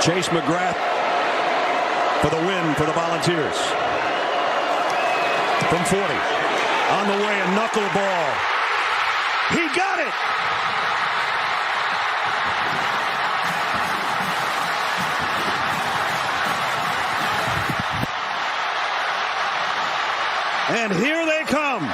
Chase McGrath for the win for the Volunteers. From 40. On the way, a knuckleball. He got it! And here they come.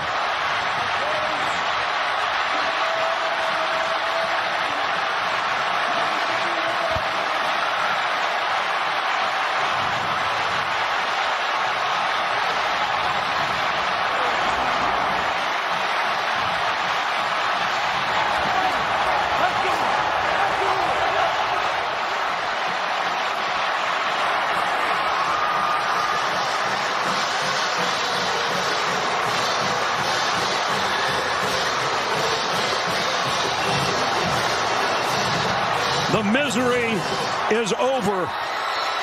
The misery is over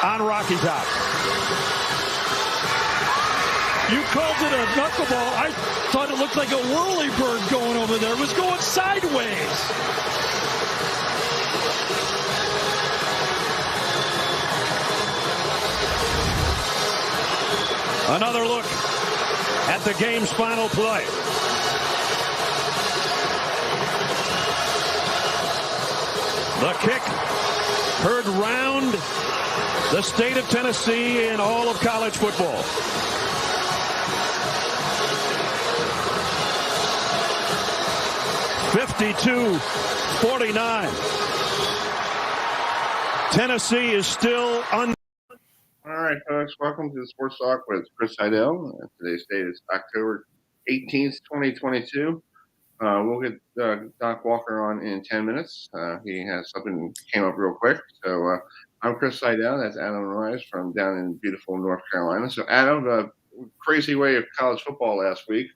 on Rocky Top. You called it a knuckleball. I thought it looked like a whirlybird going over there. It was going sideways. Another look at the game's final play. The kick heard round the state of Tennessee and all of college football. (52-49). Tennessee is still on. All right, folks, welcome to the Sports Talk with Chris Heidel. Today's date is October 18th, 2022. We'll get Doc Walker on in 10 minutes. He has something came up real quick. So I'm Chris Heidel. That's Adam Rice from down in beautiful North Carolina. So Adam, crazy way of college football last week.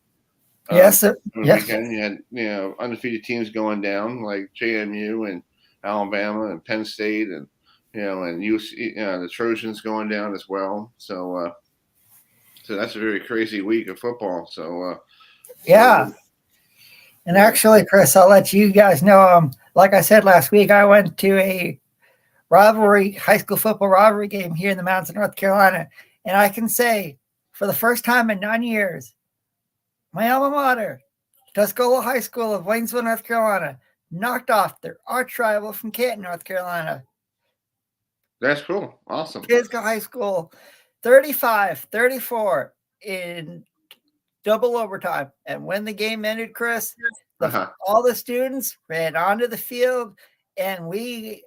Yes, sir. Yes. Weekend, you had undefeated teams going down like JMU and Alabama and Penn State and and UC, the Trojans going down as well. So that's a very crazy week of football. So yeah. And actually, Chris, I'll let you guys know. Like I said last week, I went to a high school football rivalry game here in the mountains of North Carolina, and I can say, for the first time in 9 years, my alma mater, Tuscola High School of Waynesville, North Carolina, knocked off their arch rival from Canton, North Carolina. That's cool. Awesome. Kisco High School, 35-34 in double overtime. And when the game ended, Chris, all the students ran onto the field, and it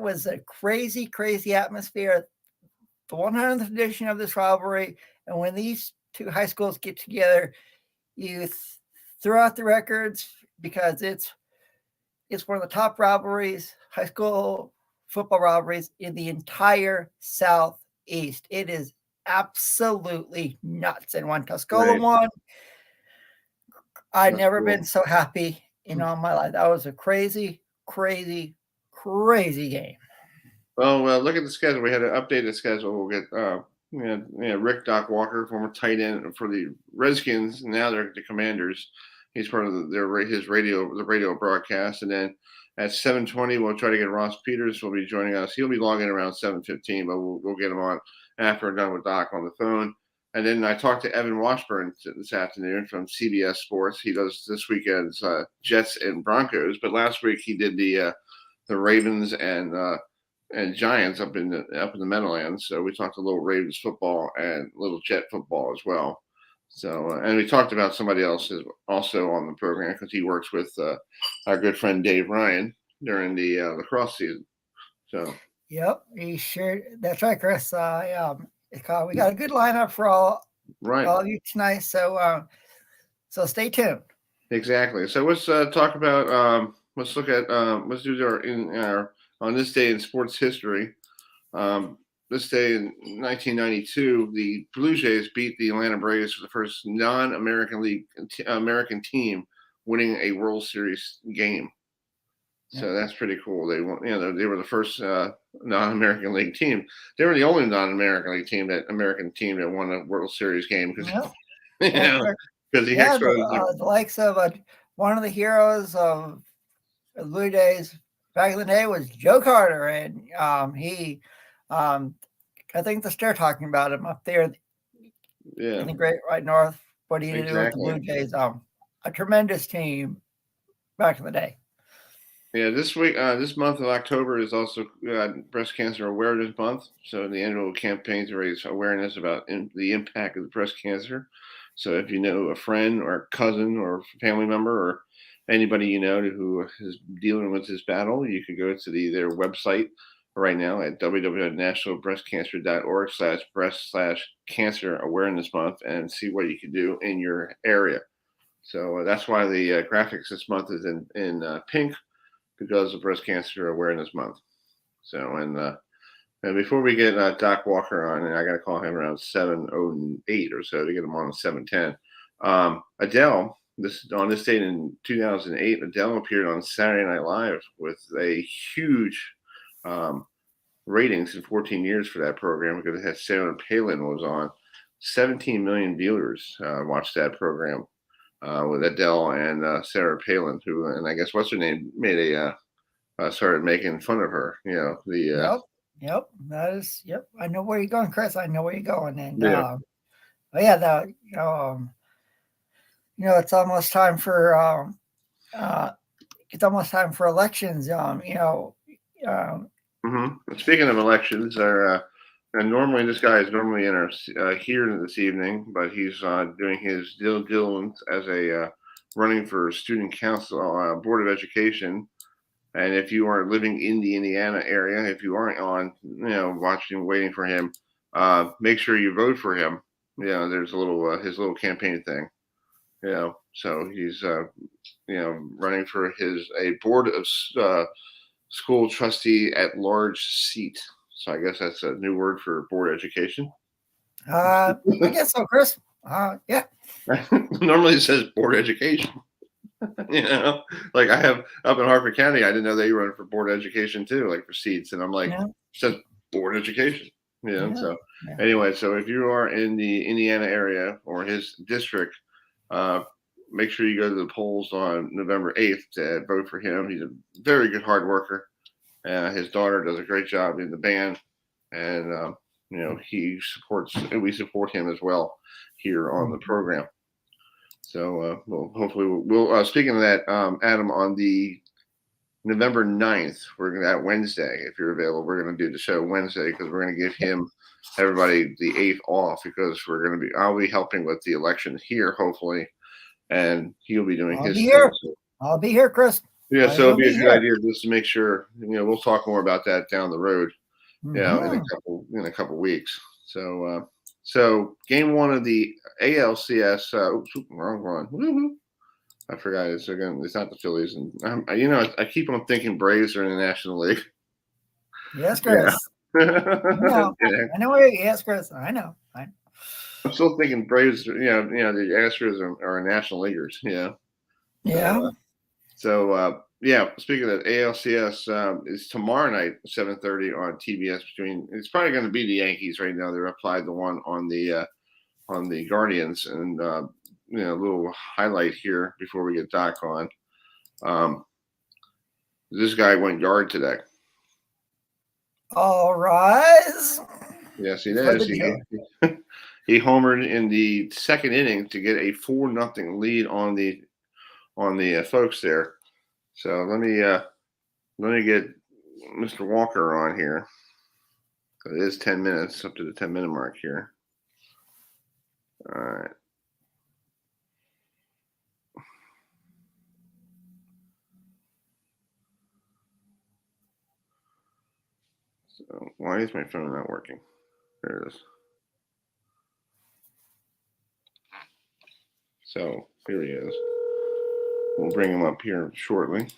was a crazy, crazy atmosphere. The 100th edition of this rivalry. And when these two high schools get together, you throw out the records because it's one of the top rivalries, high school football rivalries in the entire Southeast. It is absolutely nuts. And when Tuscola won, I've never been so happy in all my life. That was a crazy, crazy, crazy game. Well, look at the schedule. We had an updated schedule. We'll get Rick Doc Walker, former tight end for the Redskins. Now they're the Commanders. He's part of the radio broadcast. And then at 7:20, we'll try to get Ross Peters. Will be joining us. He'll be logging around 7:15, but we'll get him on after we're done with Doc on the phone. And then I talked to Evan Washburn this afternoon from CBS Sports. He does this weekend's Jets and Broncos, but last week he did the Ravens and Giants up in the Meadowlands. So we talked a little Ravens football and a little Jet football as well. So and we talked about somebody else is also on the program because he works with our good friend Dave Ryan during the lacrosse season. So. Yep, he sure. That's right, Chris. We got a good lineup for all of you tonight. So stay tuned. Exactly. So let's talk about. Let's look at. Let's do our on this day in sports history. This day in 1992, the Blue Jays beat the Atlanta Braves for the first non-American League American team winning a World Series game. So that's pretty cool. They won, they were the first non-American League team. They were the only non-American League team that won a World Series game because the likes of one of the heroes of the Blue Jays back in the day was Joe Carter, and he, I think they're talking about him up there in the Great White North. What he did with the Blue Jays, a tremendous team back in the day. Yeah, this week, this month of October is also Breast Cancer Awareness Month. So the annual campaign to raise awareness about the impact of breast cancer. So if you know a friend or a cousin or family member or anybody you know who is dealing with this battle, you can go to their website right now at www.nationalbreastcancer.org/breast/cancer awareness month and see what you can do in your area. So that's why the graphics this month is in pink, because of Breast Cancer Awareness Month. So, and before we get Doc Walker on, and I got to call him around 7:08 or so to get him on at 7:10. Adele, on this date in 2008, Adele appeared on Saturday Night Live with a huge ratings in 14 years for that program, because it had Sarah Palin was on. 17 million viewers watched that program. With Adele and Sarah Palin, who, and I guess what's her name, made started making fun of her. Yep, that is, I know where you're going, Chris. I know where you're going, and it's almost time for elections. Speaking of elections, and normally this guy is normally in our here this evening, but he's doing his due diligence as a running for student council, board of education. And if you are living in the Indiana area, if you aren't on, watching, waiting for him, make sure you vote for him. There's a little his little campaign thing. So he's running for a board of school trustee at large seat. So I guess that's a new word for board education. I guess so, Chris. Yeah. Normally it says board education. Like I have up in Harford County, I didn't know they run for board education too, like for seats. And I'm like, it says board education. So anyway, so if you are in the Indiana area or his district, make sure you go to the polls on November 8th to vote for him. He's a very good hard worker. His daughter does a great job in the band, and we support him as well here on the program. So hopefully we'll speaking of that, Adam, on the November 9th, we're gonna, that Wednesday, if you're available, we're gonna do the show Wednesday, because we're gonna give everybody the 8th off, because I'll be helping with the election here, hopefully, and he'll be doing his thing. I'll be here, Chris. Yeah, so it'd be a good idea just to make sure, we'll talk more about that down the road, in a couple weeks. So game one of the ALCS, wrong one. Woo-hoo. I forgot it's not the Phillies, and I keep on thinking Braves are in the National League. Yes, Chris. Yeah. I know. Yes, Chris. I know. I'm still thinking Braves. The Astros are National Leaguers. Yeah. So speaking of ALCS, is tomorrow night, 7:30 on TBS. It's probably going to be the Yankees right now. They're applied the one on the Guardians, and a little highlight here before we get Doc on. This guy went yard today. All rise. Yes, he did. He homered in the second inning to get a 4-0 lead on the folks there. So let me get Mr. Walker on here. It is 10 minutes, up to the 10-minute mark here. All right. So why is my phone not working? There it is. So here he is. We'll bring him up here shortly.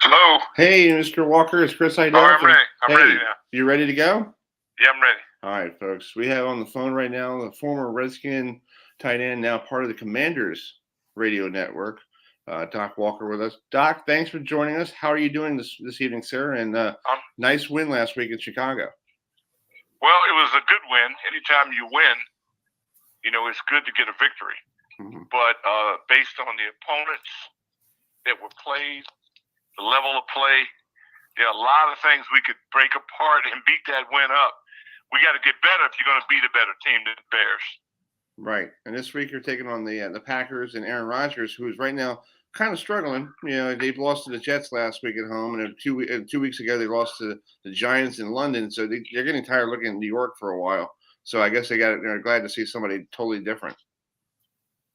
Hello. Hey, Mr. Walker, it's Chris Heidel. I'm ready. I'm ready now. You ready to go? Yeah, I'm ready. All right, folks. We have on the phone right now the former Redskin tight end, now part of the Commanders radio network, Doc Walker with us. Doc, thanks for joining us. How are you doing this evening, sir? And nice win last week in Chicago. Well, it was a good win. Anytime you win, it's good to get a victory. but based on the opponents that were played, the level of play, there are a lot of things we could break apart and beat that win up. We got to get better if you're going to beat a better team than the Bears. Right. And this week you're taking on the Packers and Aaron Rodgers, who is right now kind of struggling. They've lost to the Jets last week at home, and 2 weeks ago they lost to the Giants in London. So they're getting tired of looking at New York for a while. So I guess they're glad to see somebody totally different.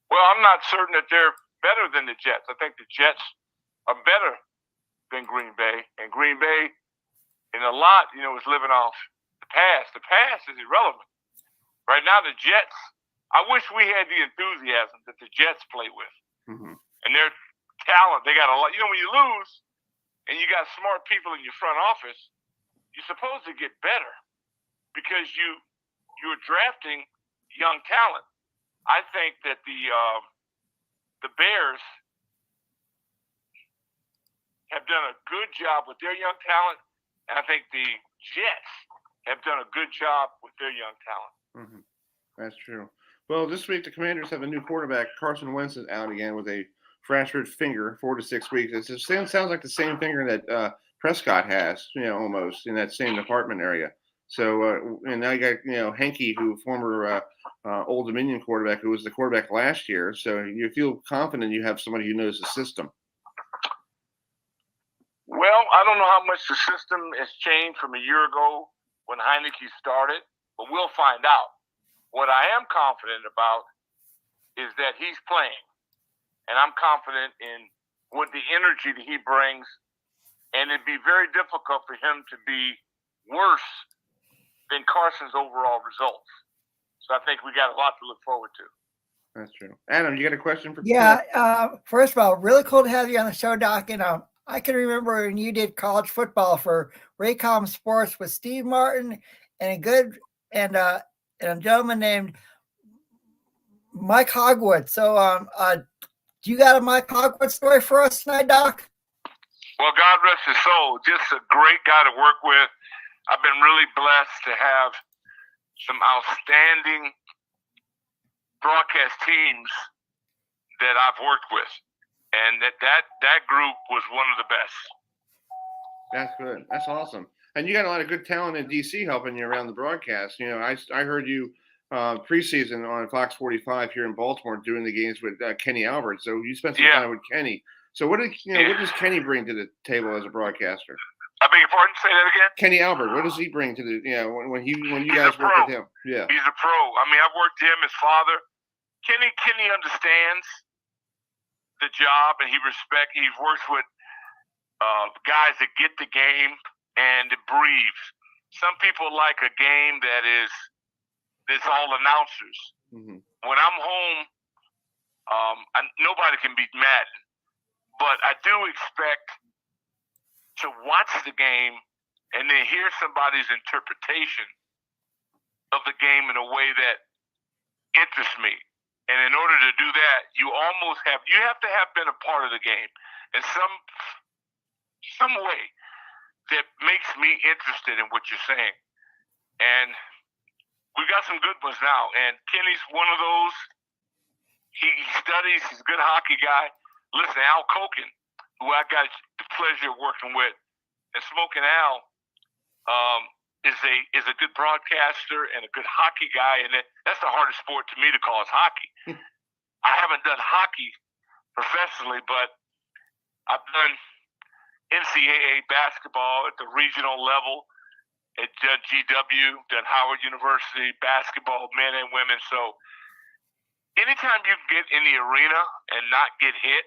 Well, I'm not certain that they're better than the Jets. I think the Jets are better than Green Bay. And Green Bay, in a lot, is living off the past. The past is irrelevant. Right now, the Jets, I wish we had the enthusiasm that the Jets play with. Mm-hmm. And their talent, they got a lot. When you lose and you got smart people in your front office, you're supposed to get better because you're drafting young talent. I think that the Bears have done a good job with their young talent, and I think the Jets have done a good job with their young talent. Mm-hmm. That's true. Well, this week the Commanders have a new quarterback. Carson Wentz is out again with a fractured finger, 4 to 6 weeks. It sounds like the same finger that Prescott has, almost in that same department area. So, and now you got, Henke, who former Old Dominion quarterback, who was the quarterback last year. So you feel confident you have somebody who knows the system. Well, I don't know how much the system has changed from a year ago when Heineke started, but we'll find out. What I am confident about is that he's playing, and I'm confident in what the energy that he brings, and it'd be very difficult for him to be worse than Carson's overall results. So I think we got a lot to look forward to. That's true. Adam, you got a question for? Yeah. First of all, really cool to have you on the show, Doc. And I can remember when you did college football for Raycom Sports with Steve Martin and a gentleman named Mike Hogwood. So, do you got a Mike Hogwood story for us tonight, Doc? Well, God rest his soul. Just a great guy to work with. I've been really blessed to have some outstanding broadcast teams that I've worked with, and that group was one of the best. That's good. That's awesome. And you got a lot of good talent in DC helping you around the broadcast. I heard you preseason on Fox 45 here in Baltimore doing the games with Kenny Albert. So you spent some time with Kenny. So what does Kenny bring to the table as a broadcaster? I beg your pardon? Say that again? Kenny Albert, what does he bring to the when you guys work with him? Yeah. He's a pro. I mean, I've worked with him, his father. Kenny understands the job, and he works with guys that get the game and it breathes. Some people like a game that's all announcers. Mm-hmm. When I'm home, nobody can beat Madden, but I do expect to watch the game and then hear somebody's interpretation of the game in a way that interests me. And in order to do that, you have to have been a part of the game in some way that makes me interested in what you're saying. And we've got some good ones now. And Kenny's one of those. He studies. He's a good hockey guy. Listen, Al Koken, who I got the pleasure of working with, and Smoking Al is a good broadcaster and a good hockey guy, and that's the hardest sport to me to call is hockey. I haven't done hockey professionally, but I've done NCAA basketball at the regional level at GW, done Howard University basketball, men and women. So anytime you get in the arena and not get hit,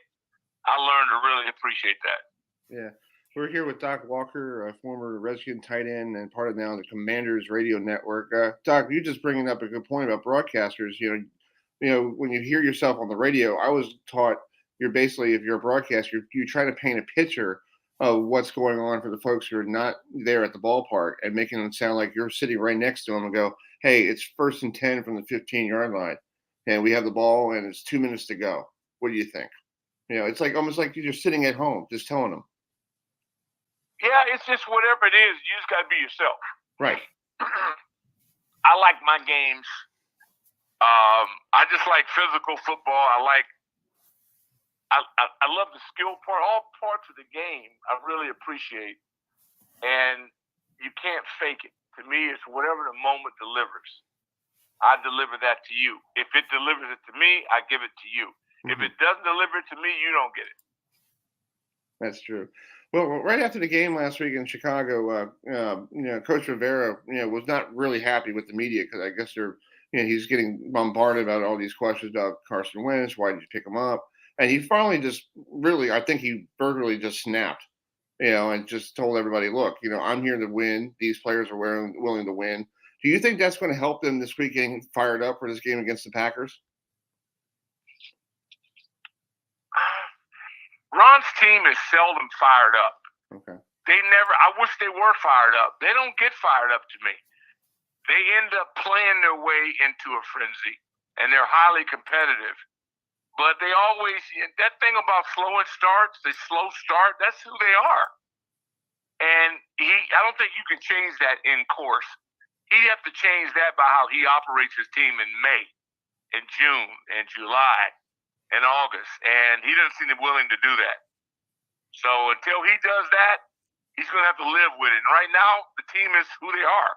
I learned to really appreciate that. Yeah. We're here with Doc Walker, a former Redskins tight end and part of now the Commanders radio network. Doc, you're just bringing up a good point about broadcasters. When you hear yourself on the radio, I was taught you're basically, if you're a broadcaster, you try to paint a picture of what's going on for the folks who are not there at the ballpark and making them sound like you're sitting right next to them and go, hey, it's 1st and 10 from the 15-yard line, and we have the ball and it's 2 minutes to go. What do you think? It's like almost like you're just sitting at home, just telling them. Yeah, it's just whatever it is. You just got to be yourself. Right. I like my games I just like physical football. I love the skill part, all parts of the game. I really appreciate, and you can't fake it. To me, it's whatever the moment delivers. I deliver that to you. If it delivers it to me, I give it to you. If it doesn't deliver it to me, you don't get it. That's true. Well, right after the game last week in Chicago, Coach Rivera, was not really happy with the media because I guess he's getting bombarded about all these questions about Carson Wentz. Why did you pick him up? And he finally just really, I think he verbally just snapped, and just told everybody, look, I'm here to win. These players are willing to win. Do you think that's going to help them this week getting fired up for this game against the Packers? Ron's team is seldom fired up. Okay. I wish they were fired up. They don't get fired up to me. They end up playing their way into a frenzy, and they're highly competitive. But they always, that thing about slowing starts, they slow start, that's who they are. And I don't think you can change that in course. He'd have to change that by how he operates his team in May, in June, and July, and August. And he doesn't seem willing to do that. So until he does that, he's going to have to live with it. And right now, the team is who they are.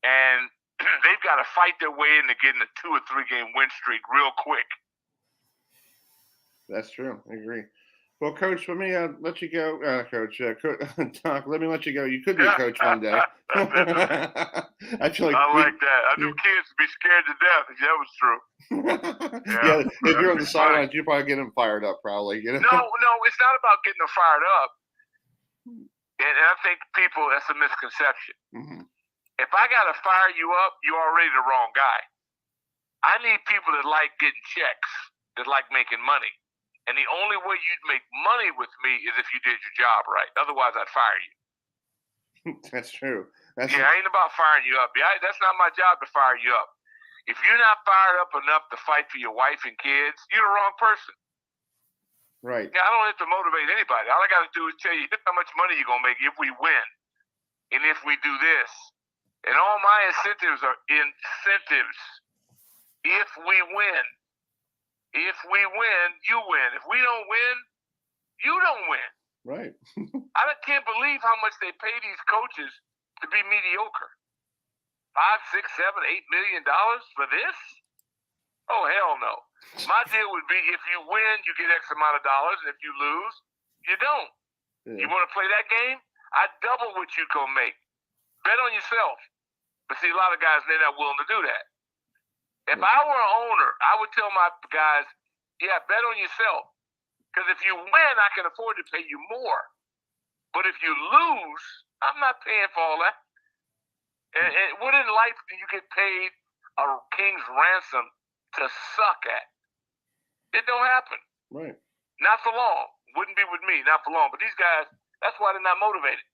And they've got to fight their way into getting a 2 or 3 game win streak real quick. That's true. I agree. Well, Coach, let me let you go. Coach, Doc, let me let you go. You could be a coach one day. I feel like I like that. I knew kids would be scared to death if that was true. Yeah, if you're on the sidelines, you probably get them fired up, probably. No, it's not about getting them fired up. And I think that's a misconception. Mm-hmm. If I got to fire you up, you're already the wrong guy. I need people that like getting checks, that like making money. And the only way you'd make money with me is if you did your job right. Otherwise, I'd fire you. That's true. I ain't about firing you up. That's not my job to fire you up. If you're not fired up enough to fight for your wife and kids, you're the wrong person. Right. I don't have to motivate anybody. All I got to do is tell you how much money you're going to make if we win and if we do this. And all my incentives are incentives. If we win. If we win, you win. If we don't win, you don't win. Right. I can't believe how much they pay these coaches to be mediocre. $5, $6, $7, $8 million for this? Oh, hell no. My deal would be if you win, you get X amount of dollars, and if you lose, you don't. Yeah. You want to play that game? I double what you gonna make. Bet on yourself. But see, a lot of guys, they're not willing to do that. If I were an owner, I would tell my guys, bet on yourself. Because if you win, I can afford to pay you more. But if you lose, I'm not paying for all that. And what in life do you get paid a king's ransom to suck at? It don't happen. Right. Not for long. Wouldn't be with me, not for long. But these guys, that's why they're not motivated.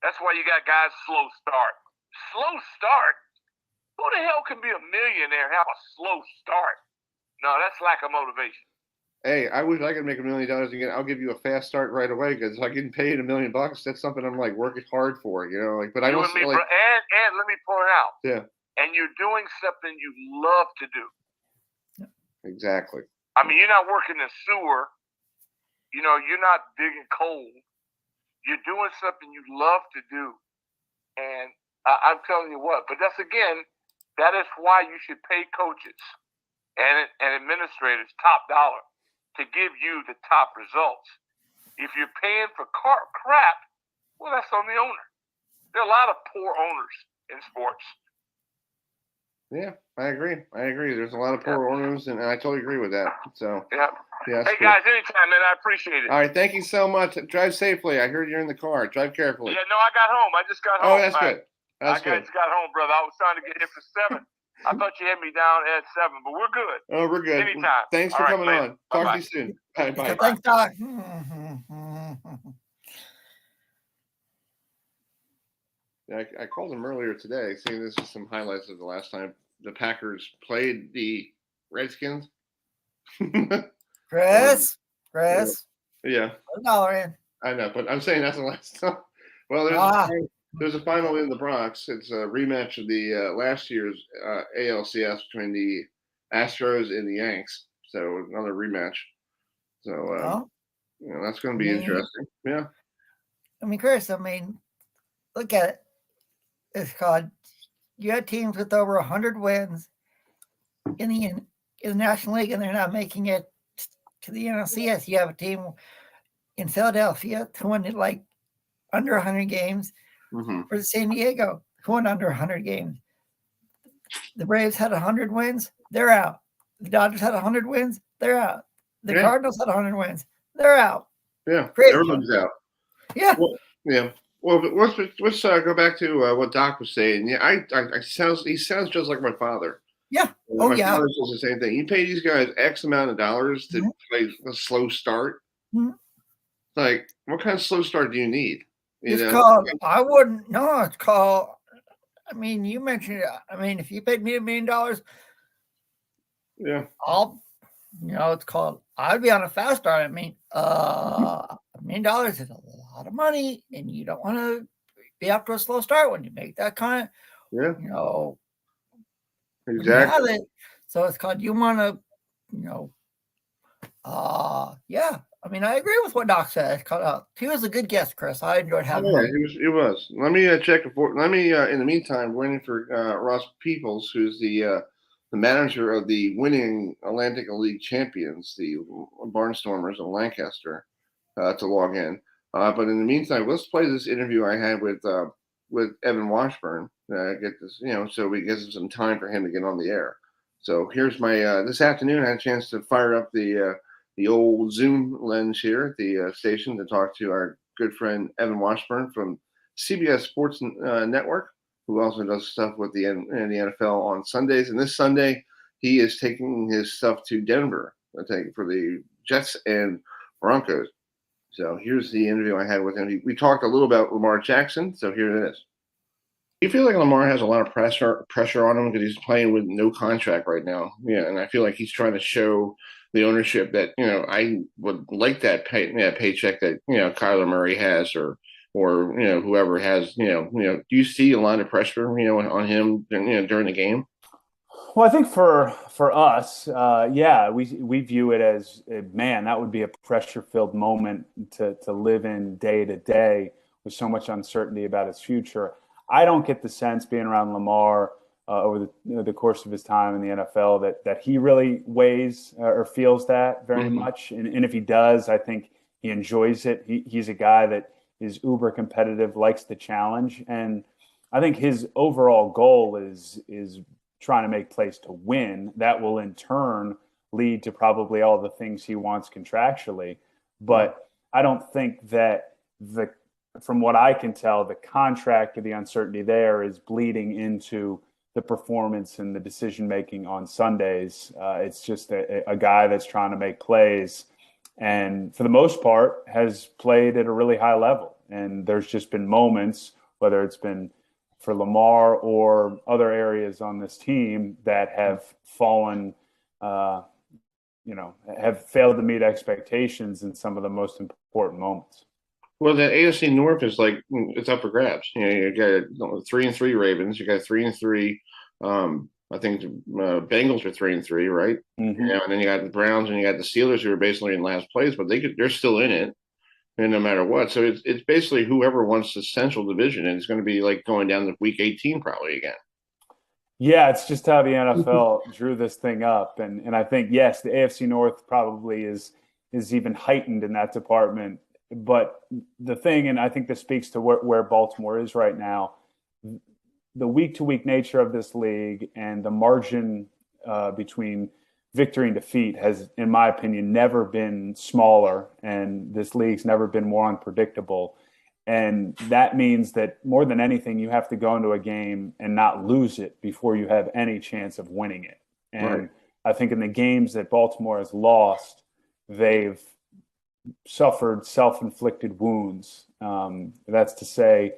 That's why you got guys slow start. Slow start? Who the hell can be a millionaire and have a slow start? No, that's lack of motivation. Hey, I wish I could make $1 million again. I'll give you a fast start right away because if I get paid $1 million, that's something I'm like working hard for, But I don't. And let me point out. Yeah. And you're doing something you love to do. Exactly. I mean, you're not working in sewer. You're not digging coal. You're doing something you love to do, and I'm telling you what. But that's again. That is why you should pay coaches and administrators top dollar to give you the top results. If you're paying for crap, well, that's on the owner. There are a lot of poor owners in sports. Yeah, I agree. There's a lot of poor owners, and I totally agree with that. So, yeah. Hey, cool. guys, anytime, man. I appreciate it. All right, thank you so much. Drive safely. I heard you're in the car. Drive carefully. Yeah, no, I got home. I just got home. Oh, that's good. I just got home, brother. I was trying to get here for 7. I thought you had me down at 7, but we're good. Oh, we're good. Anytime. Thanks for coming on. Talk to you soon. Bye. Thanks, Doc. I called him earlier today, seeing this is some highlights of the last time the Packers played the Redskins. Chris. Yeah. $1 in. I know, but I'm saying that's the last time. Well, there's a final in the Bronx. It's a rematch of the last year's ALCS between the Astros and the Yanks. So another rematch. So that's going to be interesting. Yeah. I mean, Chris, look at it. It's called, you had teams with over 100 wins in the National League, and they're not making it to the NLCS. You have a team in Philadelphia who won like under 100 games. For San Diego, who won under 100 games. The Braves had 100 wins. They're out. The Dodgers had 100 wins. They're out. The Cardinals had 100 wins. They're out. Yeah, crazy. Everyone's out. Yeah. Well, let's go back to what Doc was saying. Yeah, he sounds just like my father. Yeah. My father says the same thing. You pay these guys X amount of dollars to play a slow start. Like, what kind of slow start do you need? It's called, I wouldn't, no, it's called, you mentioned it. If you paid me $1 million, it's called, I'd be on a fast start. $1 million is a lot of money, and you don't want to be up to a slow start when you make that kind of, exactly. So it's called, you want to, I agree with what Doc said. He was a good guest, Chris. I enjoyed having him. He was. Let me check. In the meantime, waiting for Ross Peoples, who's the manager of the winning Atlantic League champions, the Barnstormers of Lancaster, to log in. But in the meantime, let's play this interview I had with Evan Washburn. Get this, so we get some time for him to get on the air. So here's my this afternoon. I had a chance to fire up the old Zoom lens here at the station to talk to our good friend Evan Washburn from CBS Sports Network, who also does stuff with the NFL on Sundays. And this Sunday, he is taking his stuff to Denver, I think, for the Jets and Broncos. So here's the interview I had with him. We talked a little about Lamar Jackson, so here it is. You feel like Lamar has a lot of pressure on him because he's playing with no contract right now. Yeah, and I feel like he's trying to show the ownership that, I would like that paycheck that, Kyler Murray has or whoever has, do you see a lot of pressure, on him, during the game? Well, I think for us, we view it as, man, that would be a pressure-filled moment to live in day to day with so much uncertainty about his future. I don't get the sense being around Lamar over the course of his time in the NFL that he really weighs or feels that very much. And if he does, I think he enjoys it. He's a guy that is uber competitive, likes the challenge. And I think his overall goal is trying to make plays to win. That will in turn lead to probably all the things he wants contractually. But I don't think that from what I can tell, the contract or the uncertainty there is bleeding into the performance and the decision-making on Sundays. It's just a guy that's trying to make plays and for the most part has played at a really high level. And there's just been moments, whether it's been for Lamar or other areas on this team that have fallen, have failed to meet expectations in some of the most important moments. Well, the AFC North is like, it's up for grabs. You got 3-3 Ravens. You got 3-3. I think the Bengals are 3-3, right? Mm-hmm. And then you got the Browns and you got the Steelers who are basically in last place, but they're still in it, and no matter what. So it's basically whoever wants the Central Division, and it's going to be like going down to Week 18 probably again. Yeah, it's just how the NFL drew this thing up, and I think yes, the AFC North probably is even heightened in that department. But the thing, and I think this speaks to where Baltimore is right now, the week-to-week nature of this league and the margin between victory and defeat has, in my opinion, never been smaller, and this league's never been more unpredictable. And that means that more than anything, you have to go into a game and not lose it before you have any chance of winning it. And Right. I think in the games that Baltimore has lost, they've suffered self-inflicted wounds. That's to say,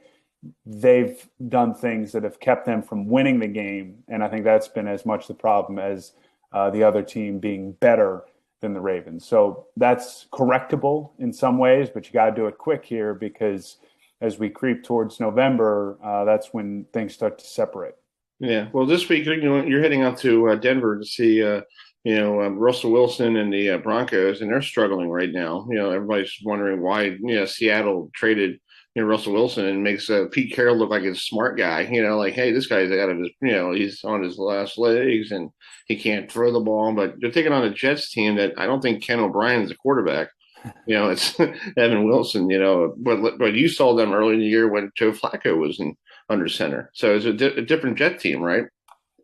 they've done things that have kept them from winning the game, and I think that's been as much the problem as the other team being better than the Ravens. So that's correctable in some ways, but you got to do it quick here because as we creep towards November, that's when things start to separate. Yeah. Well, this week you're heading out to Denver to see Russell Wilson and the Broncos, and they're struggling right now. Everybody's wondering why Seattle traded Russell Wilson and makes Pete Carroll look like a smart guy. Like, hey, this guy's out of his he's on his last legs and he can't throw the ball. But they're taking on a Jets team that I don't think Ken O'Brien's a quarterback. It's Evan Wilson. But you saw them early in the year when Joe Flacco was under center. So it's a different Jet team, right?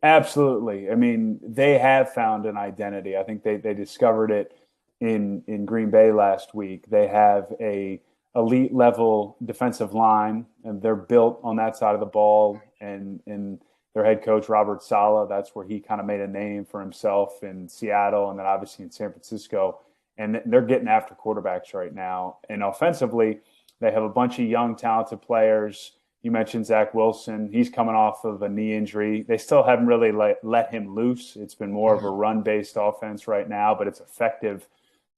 Absolutely. I mean, they have found an identity. I think they discovered it in Green Bay last week. They have a elite level defensive line, and they're built on that side of the ball. And their head coach, Robert Saleh, that's where he kind of made a name for himself in Seattle and then obviously in San Francisco. And they're getting after quarterbacks right now. And offensively, they have a bunch of young, talented players. You mentioned Zach Wilson. He's coming off of a knee injury. They still haven't really let him loose. It's been more of a run-based offense right now, but it's effective.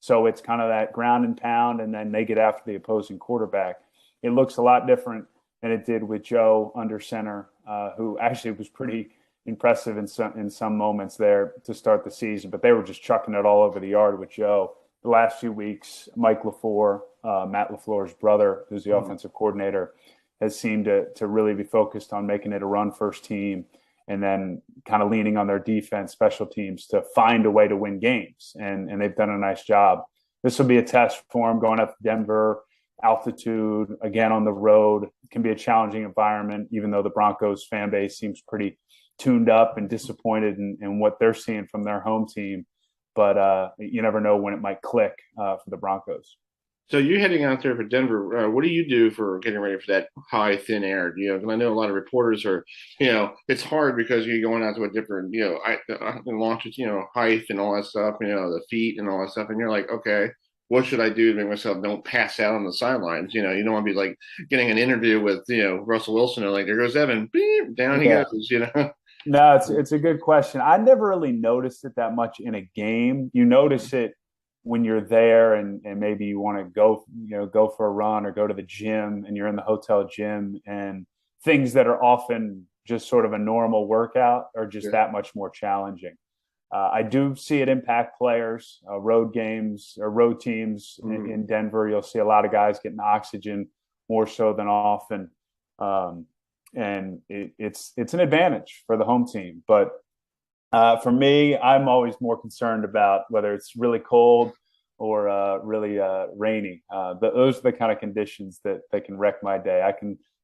So it's kind of that ground and pound, and then they get after the opposing quarterback. It looks a lot different than it did with Joe under center, who actually was pretty impressive in some moments there to start the season. But they were just chucking it all over the yard with Joe. The last few weeks, Mike LaFleur, Matt LaFleur's brother, who's the offensive coordinator, has seemed to really be focused on making it a run-first team and then kind of leaning on their defense, special teams to find a way to win games. And they've done a nice job. This will be a test for them going up to Denver, altitude, again on the road. It can be a challenging environment, even though the Broncos fan base seems pretty tuned up and disappointed in what they're seeing from their home team. But you never know when it might click for the Broncos. So you're heading out there for Denver. What do you do for getting ready for that high, thin air? Because I know a lot of reporters are, it's hard because you're going out to a different, launches, height and all that stuff, the feet and all that stuff. And you're like, okay, what should I do to make myself don't pass out on the sidelines? You don't want to be like getting an interview with, Russell Wilson and like, there goes Evan, beep, down he goes, No, it's a good question. I never really noticed it that much in a game. You notice it when you're there and maybe you want to go for a run or go to the gym and you're in the hotel gym, and things that are often just sort of a normal workout are just that much more challenging. I do see it impact players, road games or road teams in Denver. You'll see a lot of guys getting oxygen more so than often. And it's an advantage for the home team. But for me, I'm always more concerned about whether it's really cold or really rainy. Those are the kind of conditions that can wreck my day.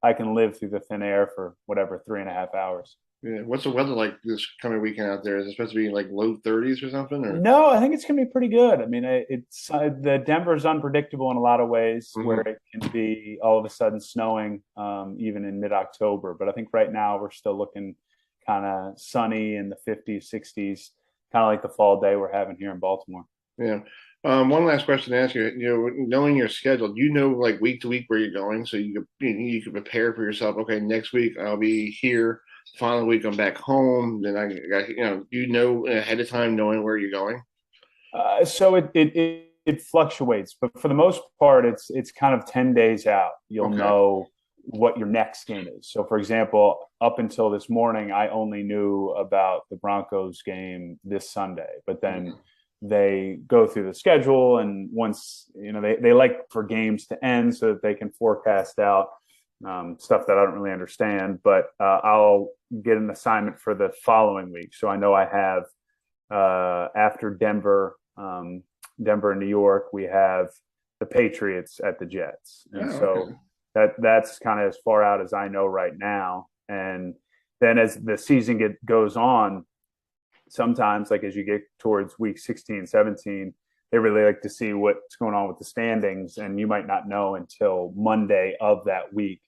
I can live through the thin air for whatever 3.5 hours. Yeah. What's the weather like this coming weekend out there? Is it supposed to be like low 30s or something? Or? No, I think it's going to be pretty good. I mean, it's the Denver's unpredictable in a lot of ways, where it can be all of a sudden snowing even in mid-October. But I think right now we're still looking kind of sunny in the 50s, 60s, kind of like the fall day we're having here in Baltimore. Yeah. One last question to ask you. Knowing your schedule, do you know like week to week where you're going, so you could prepare for yourself? Okay, next week I'll be here. The following week I'm back home. Then I ahead of time knowing where you're going. So it fluctuates, but for the most part, it's kind of 10 days out. You'll know what your next game is. So, for example, up until this morning, I only knew about the Broncos game this Sunday, but then they go through the schedule, and once they like for games to end so that they can forecast out stuff that I don't really understand. But I'll get an assignment for the following week, so I know I have after Denver and New York, we have the Patriots at the Jets, and that's kind of as far out as I know right now. And then as the season goes on, sometimes, like as you get towards week 16, 17, they really like to see what's going on with the standings, and you might not know until Monday of that week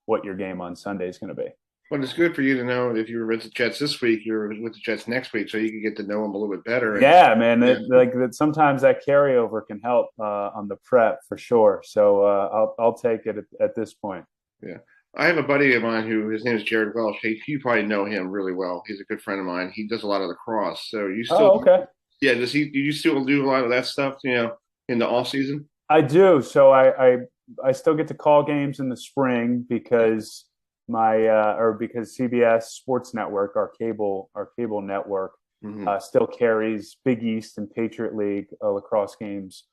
what your game on Sunday is going to be. But it's good for you to know if you were with the Jets this week, you're with the Jets next week, so you can get to know them a little bit better. Yeah, man. That sometimes that carryover can help on the prep for sure. So I'll take it at this point. Yeah. I have a buddy of mine who his name is Jared Welsh. You probably know him really well. He's a good friend of mine. He does a lot of lacrosse. So you still Yeah, do you still do a lot of that stuff, in the off season? I do. So I still get to call games in the spring because because CBS Sports Network, our cable network, still carries Big East and Patriot League lacrosse games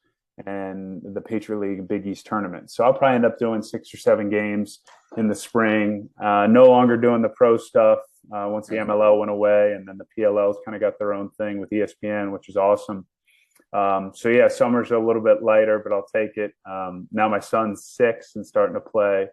and the Patriot League and Big East tournament. So I'll probably end up doing 6 or 7 games in the spring. No longer doing the pro stuff once the MLL went away, and then the PLL's kind of got their own thing with ESPN, which is awesome. So yeah, summers are a little bit lighter, but I'll take it. Now my son's 6 and starting to play,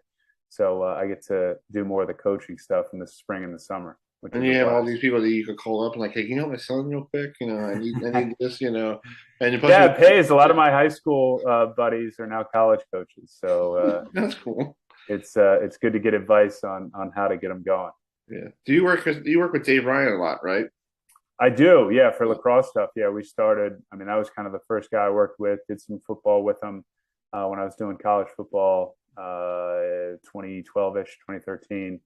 so I get to do more of the coaching stuff in the spring and the summer. And you have all these people that you could call up and like, hey, you know my son real quick? I need this, And it pays. A lot of my high school buddies are now college coaches, so that's cool. It's good to get advice on how to get them going. Yeah. Do you work with Dave Ryan a lot, right? I do, yeah, for lacrosse stuff. Yeah, we started. I mean, I was kind of the first guy I worked with. Did some football with him when I was doing college football, 2012-ish, 2013.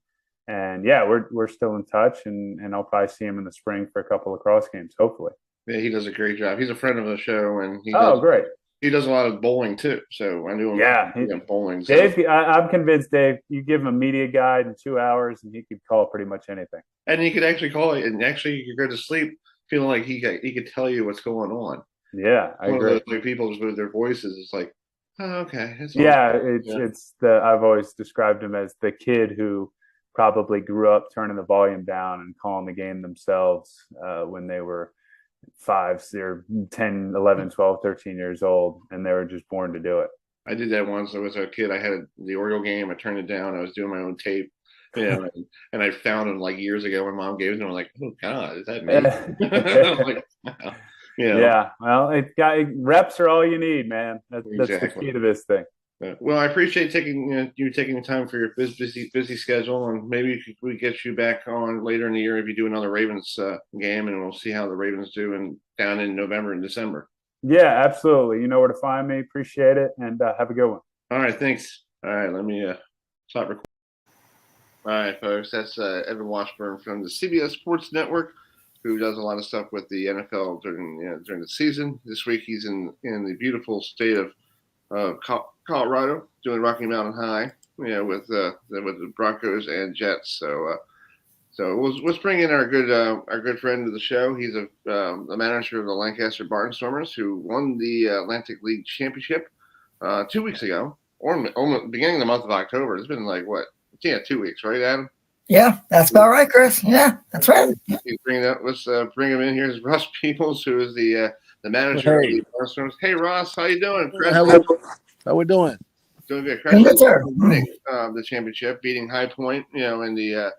And yeah, we're still in touch, and I'll probably see him in the spring for a couple of lacrosse games, hopefully. Yeah, he does a great job. He's a friend of the show, and great. He does a lot of bowling too. So I knew him. Yeah, bowling. So. Dave, I'm convinced, Dave. You give him a media guide in 2 hours, and he could call pretty much anything. And he could actually call it, and actually you could go to sleep feeling like he could tell you what's going on. Yeah, I agree. Of those, like, people just with their voices, it's like, oh, okay. It's I've always described him as the kid who probably grew up turning the volume down and calling the game themselves when they were 5 or 10, 11, 12, 13 years old, and they were just born to do it. I did that once. I was a kid. I had the Oriole game. I turned it down. I was doing my own tape, and I found them like years ago. My mom gave it to me. I'm like, oh God, is that me? I'm like, wow. Yeah. Well, reps are all you need, man. That's the key to this thing. Well, I appreciate you taking the time for your busy schedule, and maybe we get you back on later in the year if you do another Ravens game, and we'll see how the Ravens do down in November and December. Yeah, absolutely. You know where to find me. Appreciate it, and have a good one. All right, thanks. All right, let me stop recording. All right, folks, that's Evan Washburn from the CBS Sports Network, who does a lot of stuff with the NFL during the season. This week, he's in the beautiful state of Colorado, doing Rocky Mountain High, with the Broncos and Jets. So let's bring in our good friend of the show. He's the manager of the Lancaster Barnstormers, who won the Atlantic League Championship 2 weeks ago, or beginning of the month of October. It's been like 2 weeks, right, Adam? Yeah, that's about right, Chris. Yeah, that's right. Let's bring him in. Here's Russ Peoples, who is the manager of the Barnstormers. Hey, Ross, how you doing? Chris, how we doing? Doing good. Good, sir. Winning the championship, beating High Point, in the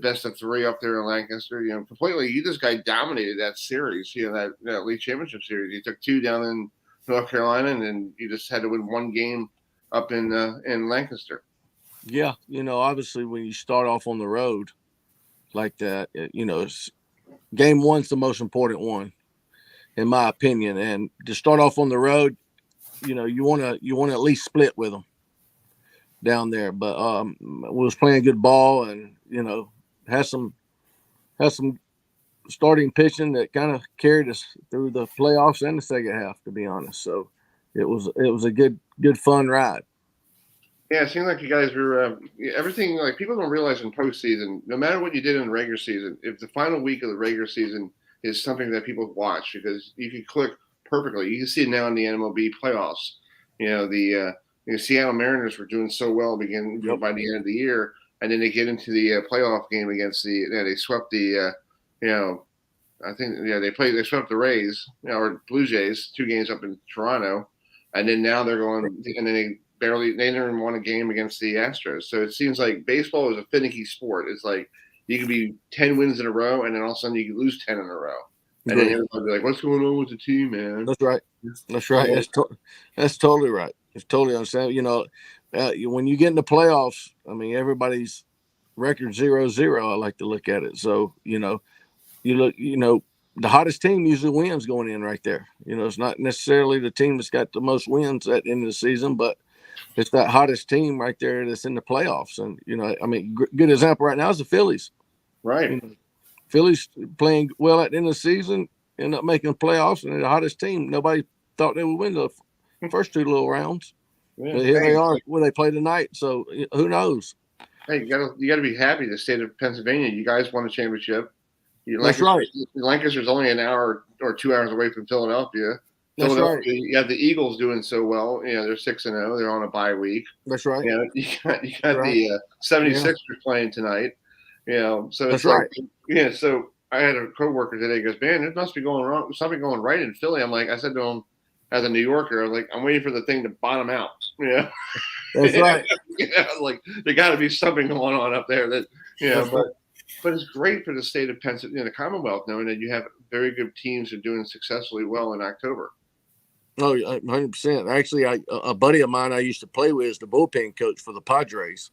best of 3 up there in Lancaster. Completely. This guy dominated that series. That league championship series. He took 2 down in North Carolina, and then you just had to win 1 game up in Lancaster. Yeah, obviously when you start off on the road like that, game 1's the most important one, in my opinion. And to start off on the road, you want to at least split with them down there. But we was playing good ball, and had some starting pitching that kind of carried us through the playoffs and the second half, to be honest. So it was a good fun ride. Yeah, it seemed like you guys were everything. Like, people don't realize in postseason, no matter what you did in the regular season, if the final week of the regular season is something that people watch, because if you click perfectly, you can see it now in the MLB playoffs. The Seattle Mariners were doing so well by the end of the year, and then they get into the playoff game against they swept the they swept the Rays, or Blue Jays, 2 games up in Toronto, and then now they're going, and then they never won a game against the Astros. So it seems like baseball is a finicky sport. It's like you could be 10 wins in a row, and then all of a sudden you could lose 10 in a row. And then everybody be like, what's going on with the team, man? That's right. That's right. That's totally right. It's totally understandable. When you get into playoffs, I mean, everybody's record 0-0. I like to look at it. So, you look, the hottest team usually wins going in right there. It's not necessarily the team that's got the most wins at the end of the season, but it's that hottest team right there that's in the playoffs. And, good example right now is the Phillies. Right. Phillies playing well at the end of the season, end up making the playoffs, and they're the hottest team. Nobody thought they would win the first 2 little rounds. Yeah. But here they are, where they play tonight. So who knows? Hey, you gotta be happy. The state of Pennsylvania, you guys won a championship. That's right. Lancaster's only an hour or 2 hours away from Philadelphia. That's Philadelphia, right. you have the Eagles doing so well. They're 6-0. They're on a bye week. That's right. You got the 76ers playing tonight. So it's like, so I had a coworker today goes, man, it must be going wrong. Something going right in Philly. I said to him, as a New Yorker, I was like, I'm waiting for the thing to bottom out. That's right. Like there got to be something going on up there that, but it's great for the state of Pennsylvania, the Commonwealth, knowing that you have very good teams that are doing successfully well in October. Oh, 100%. Actually, a buddy of mine I used to play with is the bullpen coach for the Padres.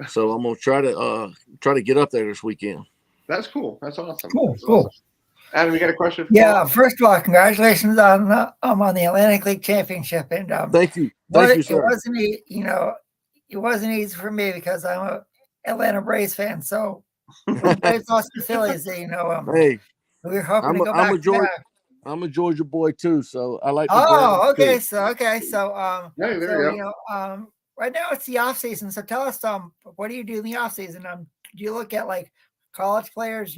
So I'm gonna try to get up there this weekend. That's cool. That's awesome. Cool. That's cool. Awesome. Adam, you got a question? Yeah. First of all, congratulations on the Atlantic League Championship. And thank you, sir. It wasn't easy for me because I'm a Atlanta Braves fan. So when the Braves lost the Phillies, hey, we were hoping to go back to back. I'm a Georgia boy too, so I like. Okay. So right now it's the off season. So tell us, what do you do in the off season? Do you look at like college players,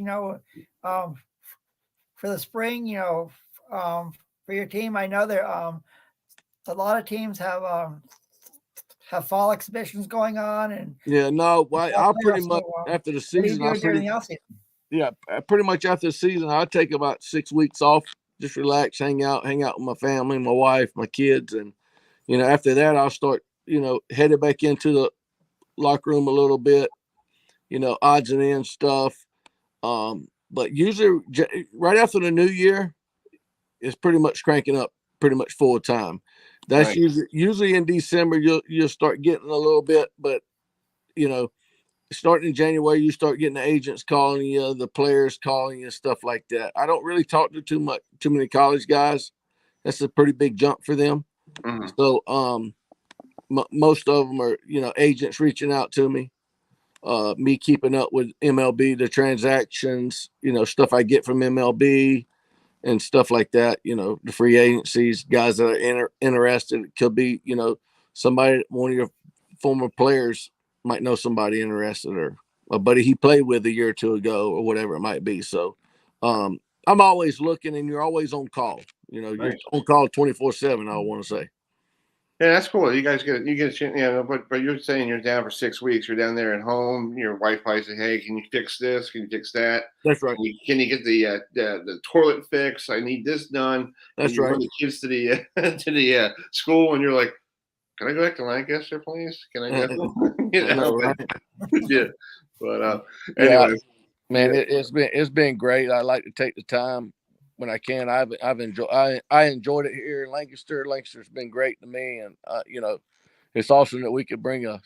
for the spring, for your team? I know there, a lot of teams have fall exhibitions going on, and I'll pretty much after the season. Pretty much after the season, I'll take about 6 weeks off, just relax, hang out with my family, my wife, my kids, and after that, I'll start headed back into the locker room a little bit, odds and ends stuff. But usually right after the new year, it's pretty much cranking up pretty much full time. That's right. usually in December, you'll start getting a little bit, but starting in January, you start getting the agents calling you, the players calling you, stuff like that. I don't really talk to too many college guys. That's a pretty big jump for them. Mm-hmm. So most of them are, agents reaching out to me. Me keeping up with MLB, the transactions, stuff I get from MLB and stuff like that, the free agencies, guys that are interested. It could be, somebody, one of your former players might know somebody interested, or a buddy he played with a year or two ago, or whatever it might be. So I'm always looking, and you're always on call. You're on call 24/7, I want to say. Yeah, that's cool. You guys get a chance, but you're saying you're down for 6 weeks. You're down there at home. Your wife probably says, "Hey, can you fix this? Can you fix that?" That's right. Can you get the toilet fixed? I need this done. That's right. Bring the kids to the school, and you're like, "Can I go back to Lancaster, please? Can I go?" Right. Yeah. But anyway, man, it's been great. I like to take the time when I can. I enjoyed it here in Lancaster. Lancaster's been great to me, and it's awesome that we could bring a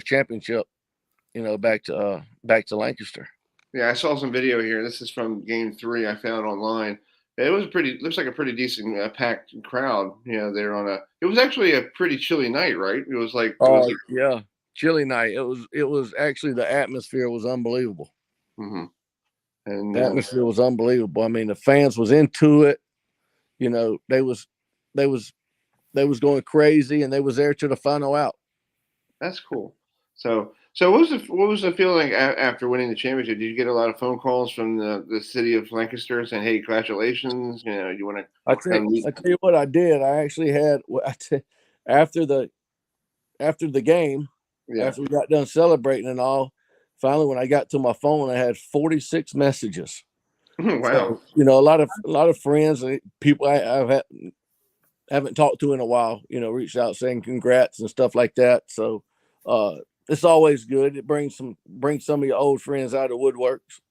championship, back to Lancaster. Yeah, I saw some video here. This is from Game 3. I found online. It was looks like a pretty decent packed crowd. They're it was actually a pretty chilly night, right? It was like, chilly night. It was actually, the atmosphere was unbelievable. Mm-hmm. And the atmosphere was unbelievable. I mean, the fans was into it. They was going crazy, and they was there to the final out. That's cool. So what was the feeling after winning the championship? Did you get a lot of phone calls from the city of Lancaster saying, "Hey, congratulations"? You want to? I tell you what I did. I actually had after the game, after we got done celebrating and all. Finally, when I got to my phone, I had 46 messages. Wow! So, a lot of friends and people I haven't talked to in a while, reached out saying congrats and stuff like that. So it's always good. It brings some of your old friends out of woodworks.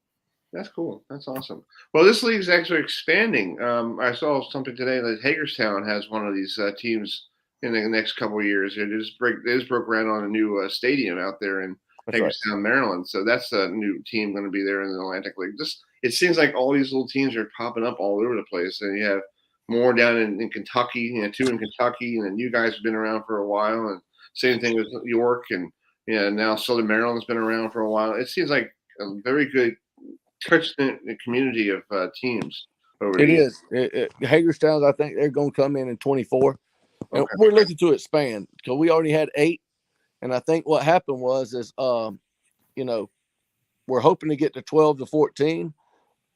That's cool. That's awesome. Well, this league's actually expanding. I saw something today that Hagerstown has one of these teams in the next couple of years. They just broke ground on a new stadium out there in Hagerstown, Maryland. So that's a new team going to be there in the Atlantic League. It seems like all these little teams are popping up all over the place. And you have more down in Kentucky, 2 in Kentucky, and then you guys have been around for a while. And same thing with York, and now Southern Maryland's been around for a while. It seems like a very good community of teams over there. It is. Hagerstown, I think they're going to come in 24. And we're looking to expand because we already had 8. And I think what happened is, we're hoping to get to 12 to 14.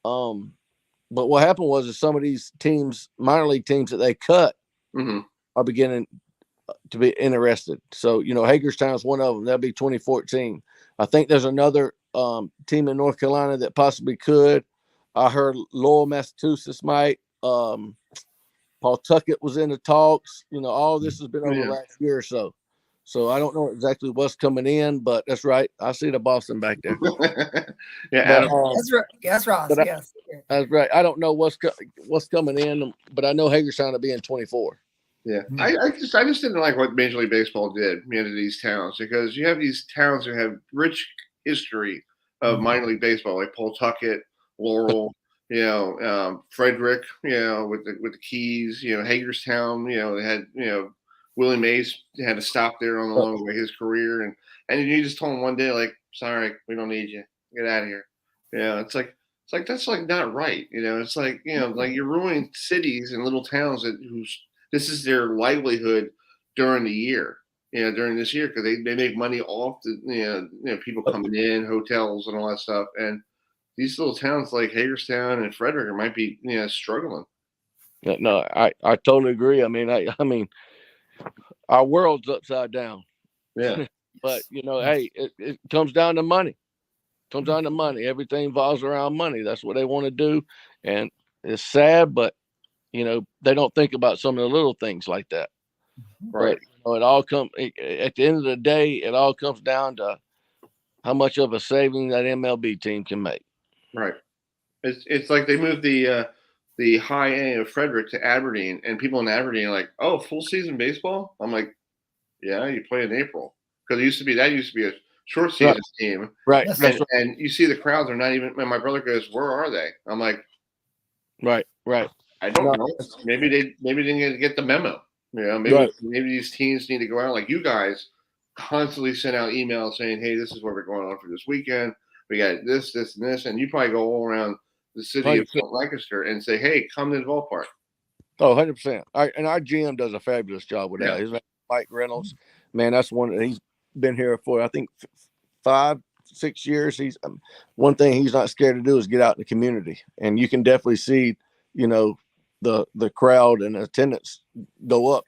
But what happened was some of these teams, minor league teams that they cut, are beginning to be interested. So, Hagerstown is one of them. That'll be 2014. I think there's another team in North Carolina that possibly could. I heard Lowell, Massachusetts might. Paul Tuckett was in the talks. All this has been over the last year or so. So I don't know exactly what's coming in, but that's right. I see the Boston back there. Adam. That's right. Yes, Ross. Yes. That's right. I don't know what's coming in, but I know Hagerstown will be in 24. Yeah, I just didn't like what Major League Baseball did to these towns, because you have these towns that have rich history of minor league baseball, like Pawtucket, Laurel, Frederick, with the Keys, Hagerstown, they had, Willie Mays had to stop there on the long way his career, and you just told him one day, like, sorry, we don't need you, get out of here. It's like that's like not right. It's like like you're ruining cities and little towns this is their livelihood during the year, during this year, because they make money off the people coming in, hotels and all that stuff, and these little towns like Hagerstown and Frederick might be struggling. No, I totally agree. I mean, our world's upside down. Yeah. But hey, it comes down to money. Everything revolves around money. That's what they want to do, and it's sad, but they don't think about some of the little things like that. Right. But it all at the end of the day, it all comes down to how much of a saving that MLB team can make. Right. It's like they moved the high A of Frederick to Aberdeen, and people in Aberdeen are like, oh, full season baseball? I'm like, yeah, you play in April. Because that used to be a short season team. Right. And you see the crowds are not even, and my brother goes, where are they? I'm like, right. I don't know. Maybe they didn't get the memo. Maybe these teams need to go out, like you guys constantly send out emails saying, hey, this is what we're going on for this weekend. We got this, and this, and you probably go all around the city of Lancaster and say, hey, come to the ballpark. Oh, 100%. And our GM does a fabulous job with that. His name is Mike Reynolds. Man, that's he's been here for, I think, 5-6 years. He's one thing he's not scared to do is get out in the community. And you can definitely see, the crowd and attendance go up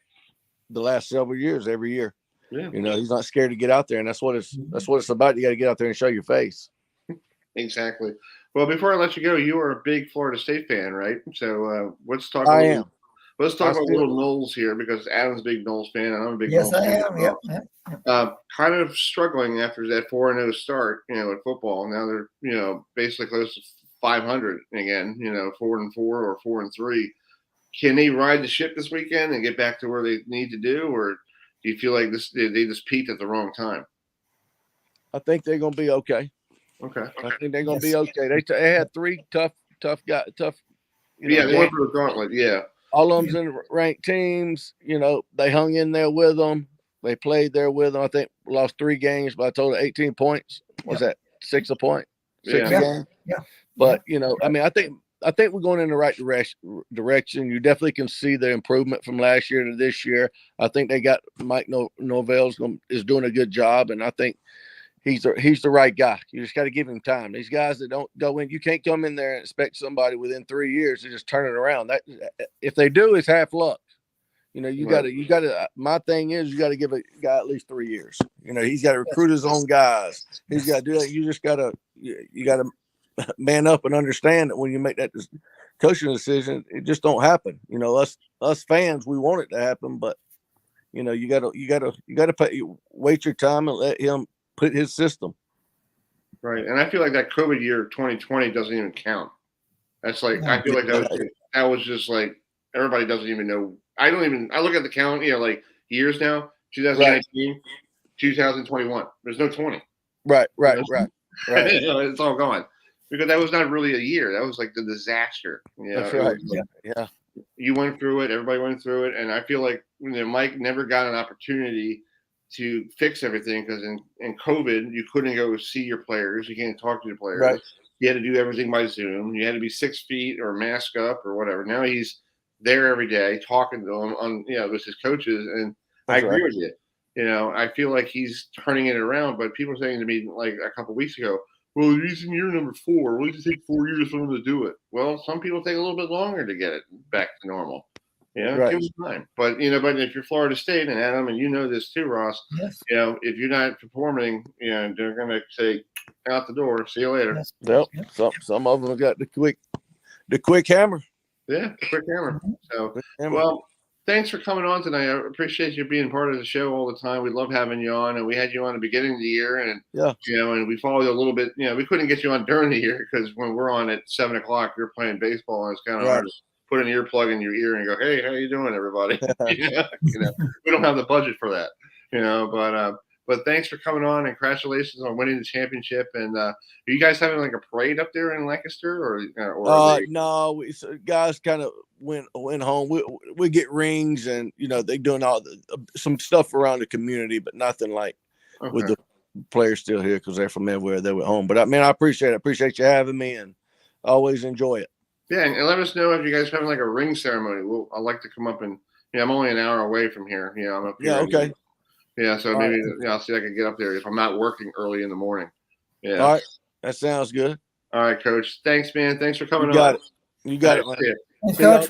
the last several years, every year. Yeah. He's not scared to get out there, and that's what it's about. You got to get out there and show your face. Exactly. Well, before I let you go, you are a big Florida State fan, right? So let's talk. Let's talk about little Noles here, because Adam's a big Noles fan, and I'm a big Noles fan. Yes, I am. Yep. Kind of struggling after that 4-0 start, at football. Now they're, basically close to 500 again. 4-4 or 4-3. Can they ride the ship this weekend and get back to where they need to do, or do you feel like they just peaked at the wrong time? I think they're going to be okay. Okay. I think they're going to be okay. They had 3 tough guys. They went through the gauntlet. Yeah. All of them's in ranked teams. They hung in there with them. They played there with them. I think lost 3 games by a total of 18 points. Was that 6 a point? 6 a game? Yeah. But, I think we're going in the right direction. You definitely can see the improvement from last year to this year. I think they got Mike Norvell is doing a good job, and I think he's the right guy. You just got to give him time. These guys that don't go in, you can't come in there and expect somebody within 3 years to just turn it around. That if they do, it's half luck. You got to. My thing is, you got to give a guy at least 3 years. He's got to recruit his own guys. He's got to do that. You just got to. You got to man up and understand that when you make that coaching decision, it just don't happen. Us fans, we want it to happen, but you gotta wait your time and let him put his system. Right, and I feel like that COVID year 2020 doesn't even count. That's like I feel like that was just like everybody doesn't even know. I look at the count, like years now. 2019, 2021. There's no 20. Right. It's all gone. Because that was not really a year. That was like the disaster. That's right. Yeah. You went through it. Everybody went through it. And I feel like Mike never got an opportunity to fix everything, because in COVID, you couldn't go see your players. You can't talk to your players. Right. You had to do everything by Zoom. You had to be 6 feet or mask up or whatever. Now he's there every day talking to them with his coaches. And I agree with you. I feel like he's turning it around. But people were saying to me like a couple weeks ago, well, he's in year number 4. Well, it take 4 years for him to do it. Well, some people take a little bit longer to get it back to normal. Right. Give him time. But but if you're Florida State and Adam, and you know this too, Ross, Yes. if you're not performing, they're gonna say out the door. See you later. Yes. Yep. Some of them got the quick hammer. Yeah, quick hammer. So, Quick hammer. well, thanks for coming on tonight. I appreciate you being part of the show all the time. We love having you on, and we had you on the beginning of the year, and and we followed you a little bit. We couldn't get you on during the year because when we're on at 7:00, you're playing baseball, and it's kind of hard to put an earplug in your ear and go, "Hey, how you doing, everybody?" We don't have the budget for that, But thanks for coming on, and congratulations on winning the championship. And are you guys having like a parade up there in Lancaster, or no, guys kind of went home. We get rings, and they doing all some stuff around the community, but nothing like with the players still here because they're from everywhere. They were home. But I appreciate it. I appreciate you having me, and always enjoy it. Yeah, and let us know if you guys are having like a ring ceremony. I'd like to come up and I'm only an hour away from here. I'm up here. Yeah, okay. Yeah, so maybe I'll see if I can get up there if I'm not working early in the morning. Yeah. All right, that sounds good. All right, Coach. Thanks, man. Thanks for coming on. You got it, man. Thanks, Coach.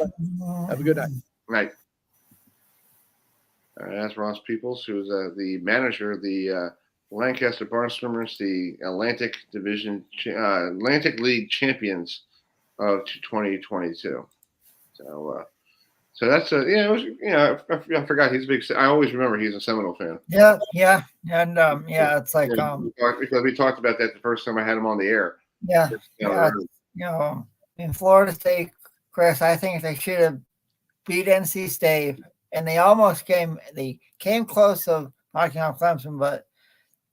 Have a good night. Night. That's Ross Peoples, who's the manager of the Lancaster Barnstormers, the Atlantic League champions of 2022. So that's it was I forgot he's a big. I always remember he's a Seminole fan. Yeah, and it's like because we talked about that the first time I had him on the air. In Florida State, Chris, I think they should have beat NC State, and they almost came close of knocking off Clemson, but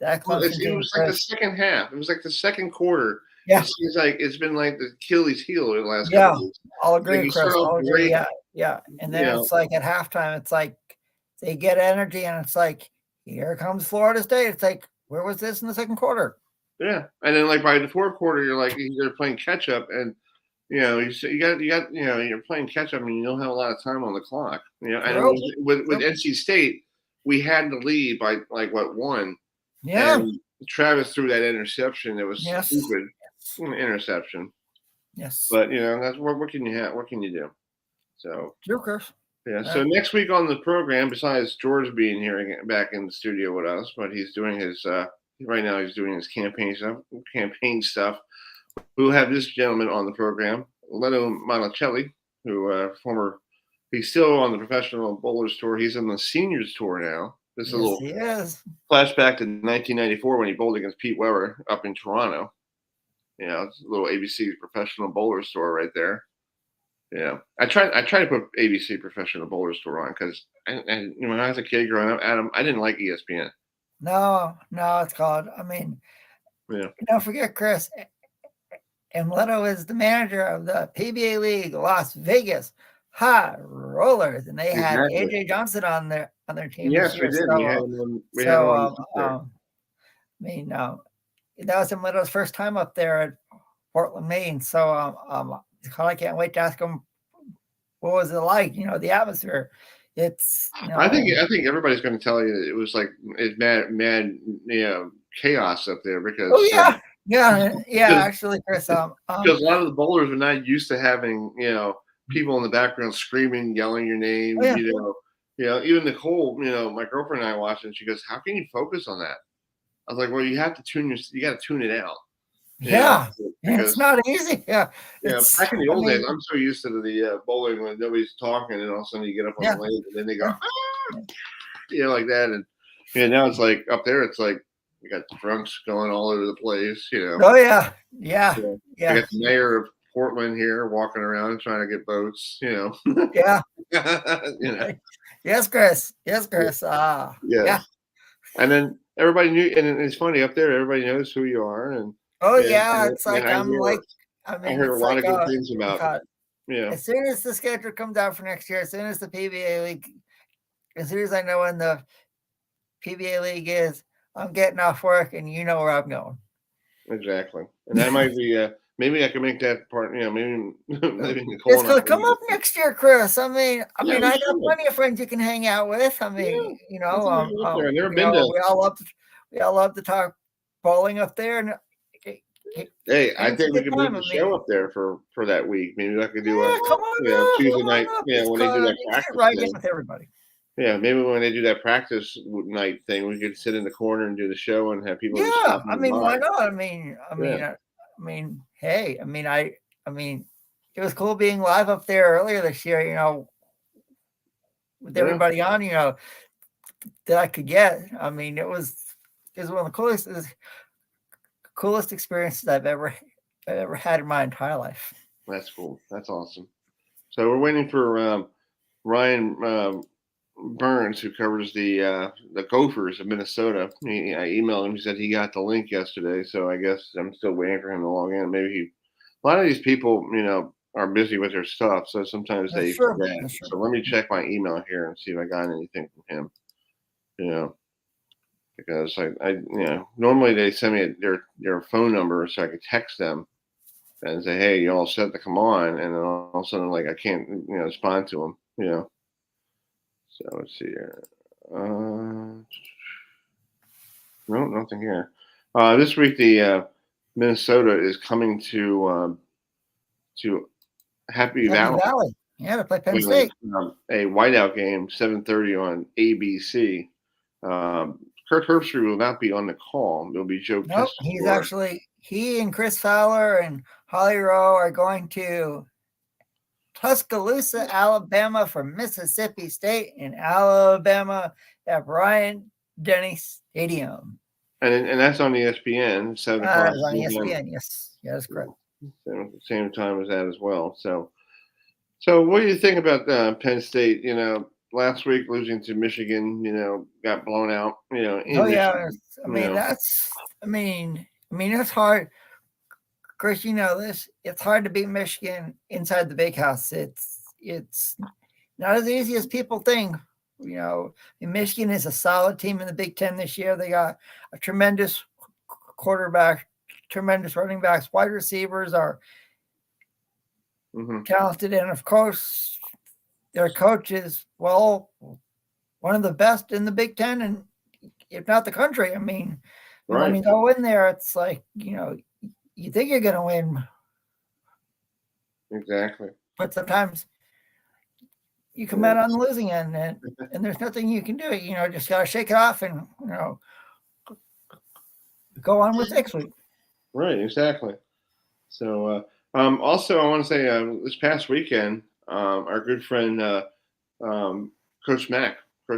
that Clemson it was like the second half. It was like the second quarter. Yeah, it seems like it's been like the Achilles heel in the last couple of weeks. I'll agree, Chris. I'll agree. Yeah. And then it's like at halftime, it's like they get energy, and it's like here comes Florida State. It's like where was this in the second quarter? Yeah, and then like by the fourth quarter, you're playing catch up, and you're playing catch up, and you don't have a lot of time on the clock. And with NC State, we had the lead by like one. Yeah. And Travis threw that interception. It was stupid interception. Yes. But that's what can you have? What can you do? So Jokers. Yeah. So next week on the program, besides George being here back in the studio with us, but he's doing his right now he's doing his campaign stuff. We'll have this gentleman on the program, Leno Monticelli, who he's still on the professional bowlers tour. He's on the seniors tour now. This is a little flashback to 1994 when he bowled against Pete Weber up in Toronto. It's a little ABC professional bowlers tour right there. Yeah, I try to put ABC professional bowlers tour on because when I was a kid growing up, Adam, I didn't like ESPN. No, it's called. I mean, don't forget, Chris, and Leto is the manager of the PBA League Las Vegas High Rollers, and they had AJ Johnson on their team. Yes, we did. That was in Leto's first time up there at Portland, Maine. So I can't wait to ask him what was it like. The atmosphere. It's. I think everybody's going to tell you it was like it's mad chaos up there because. Oh yeah. Actually, Chris. Because a lot of the bowlers are not used to having people in the background screaming, yelling your name. Oh, yeah. Even Nicole, my girlfriend and I watched it, and she goes, "How can you focus on that?" I was like, "Well, you have to you got to tune it out." Because it's not easy. Yeah. Back in the old days, I'm so used to the bowling when nobody's talking, and all of a sudden you get up on the lane, and then they go, like that, and now it's like up there, it's like you got drunks going all over the place. Oh yeah. You got the mayor of Portland here walking around trying to get boats. Yeah. Yes, Chris. Yeah. And then everybody knew, and it's funny up there. Everybody knows who you are, and it's like I heard a lot of good things about it. As soon as the schedule comes out for next year, as soon as the PBA League, as soon as I know when the PBA League is, I'm getting off work, and you know where I'm going. Exactly, and that might be maybe I can make that part. You know, maybe Nicole. It's gonna come up next year, Chris. I mean, I got plenty of friends you can hang out with. I mean, I've never been to. we all love to talk bowling up there, and hey, I think we can move the show up there for that week. Maybe I could do Tuesday night. Yeah, when they do that practice right in with everybody. Yeah, maybe when they do that practice night thing, we could sit in the corner and do the show and have people. Yeah, I mean, why not? I mean, hey, I mean, it was cool being live up there earlier this year. You know, with everybody on, that I could get. I mean, it was one of the coolest experiences I've ever had in my entire life. That's cool. That's awesome. So we're waiting for Ryan Burns, who covers the Gophers of Minnesota. I emailed him. He said he got the link yesterday, so I guess I'm still waiting for him to log in. Maybe a lot of these people, are busy with their stuff, so sometimes they forget. So let me check my email here and see if I got anything from him. Because I normally they send me their phone number so I could text them and say, hey, you all set to come on, and then all of a sudden I can't respond to them. So let's see here. No, nothing here. This week the Minnesota is coming to Happy Valley. Yeah, to play Penn State. A whiteout game, 7:30 on ABC. Kurt Herbstreit will not be on the call. It'll be Joe. Nope, he and Chris Fowler and Holly Rowe are going to Tuscaloosa, Alabama for Mississippi State in Alabama at Bryant-Denny Stadium. And that's on ESPN, 7 o'clock. It's on ESPN, yes. Yeah, that's correct. Same time as that as well. So what do you think about Penn State? Last week losing to Michigan, got blown out. It's hard. Chris, you know this. It's hard to beat Michigan inside the big house. It's not as easy as people think. Michigan is a solid team in the Big Ten this year. They got a tremendous quarterback, tremendous running backs, wide receivers are talented, and of course, their coach is one of the best in the Big Ten, and if not the country. I mean, when you go in there, it's like you think you're going to win. Exactly. But sometimes you come out on the losing end, and there's nothing you can do. Just got to shake it off and, go on with next week. Right, exactly. So, also, I want to say this past weekend, our good friend Coach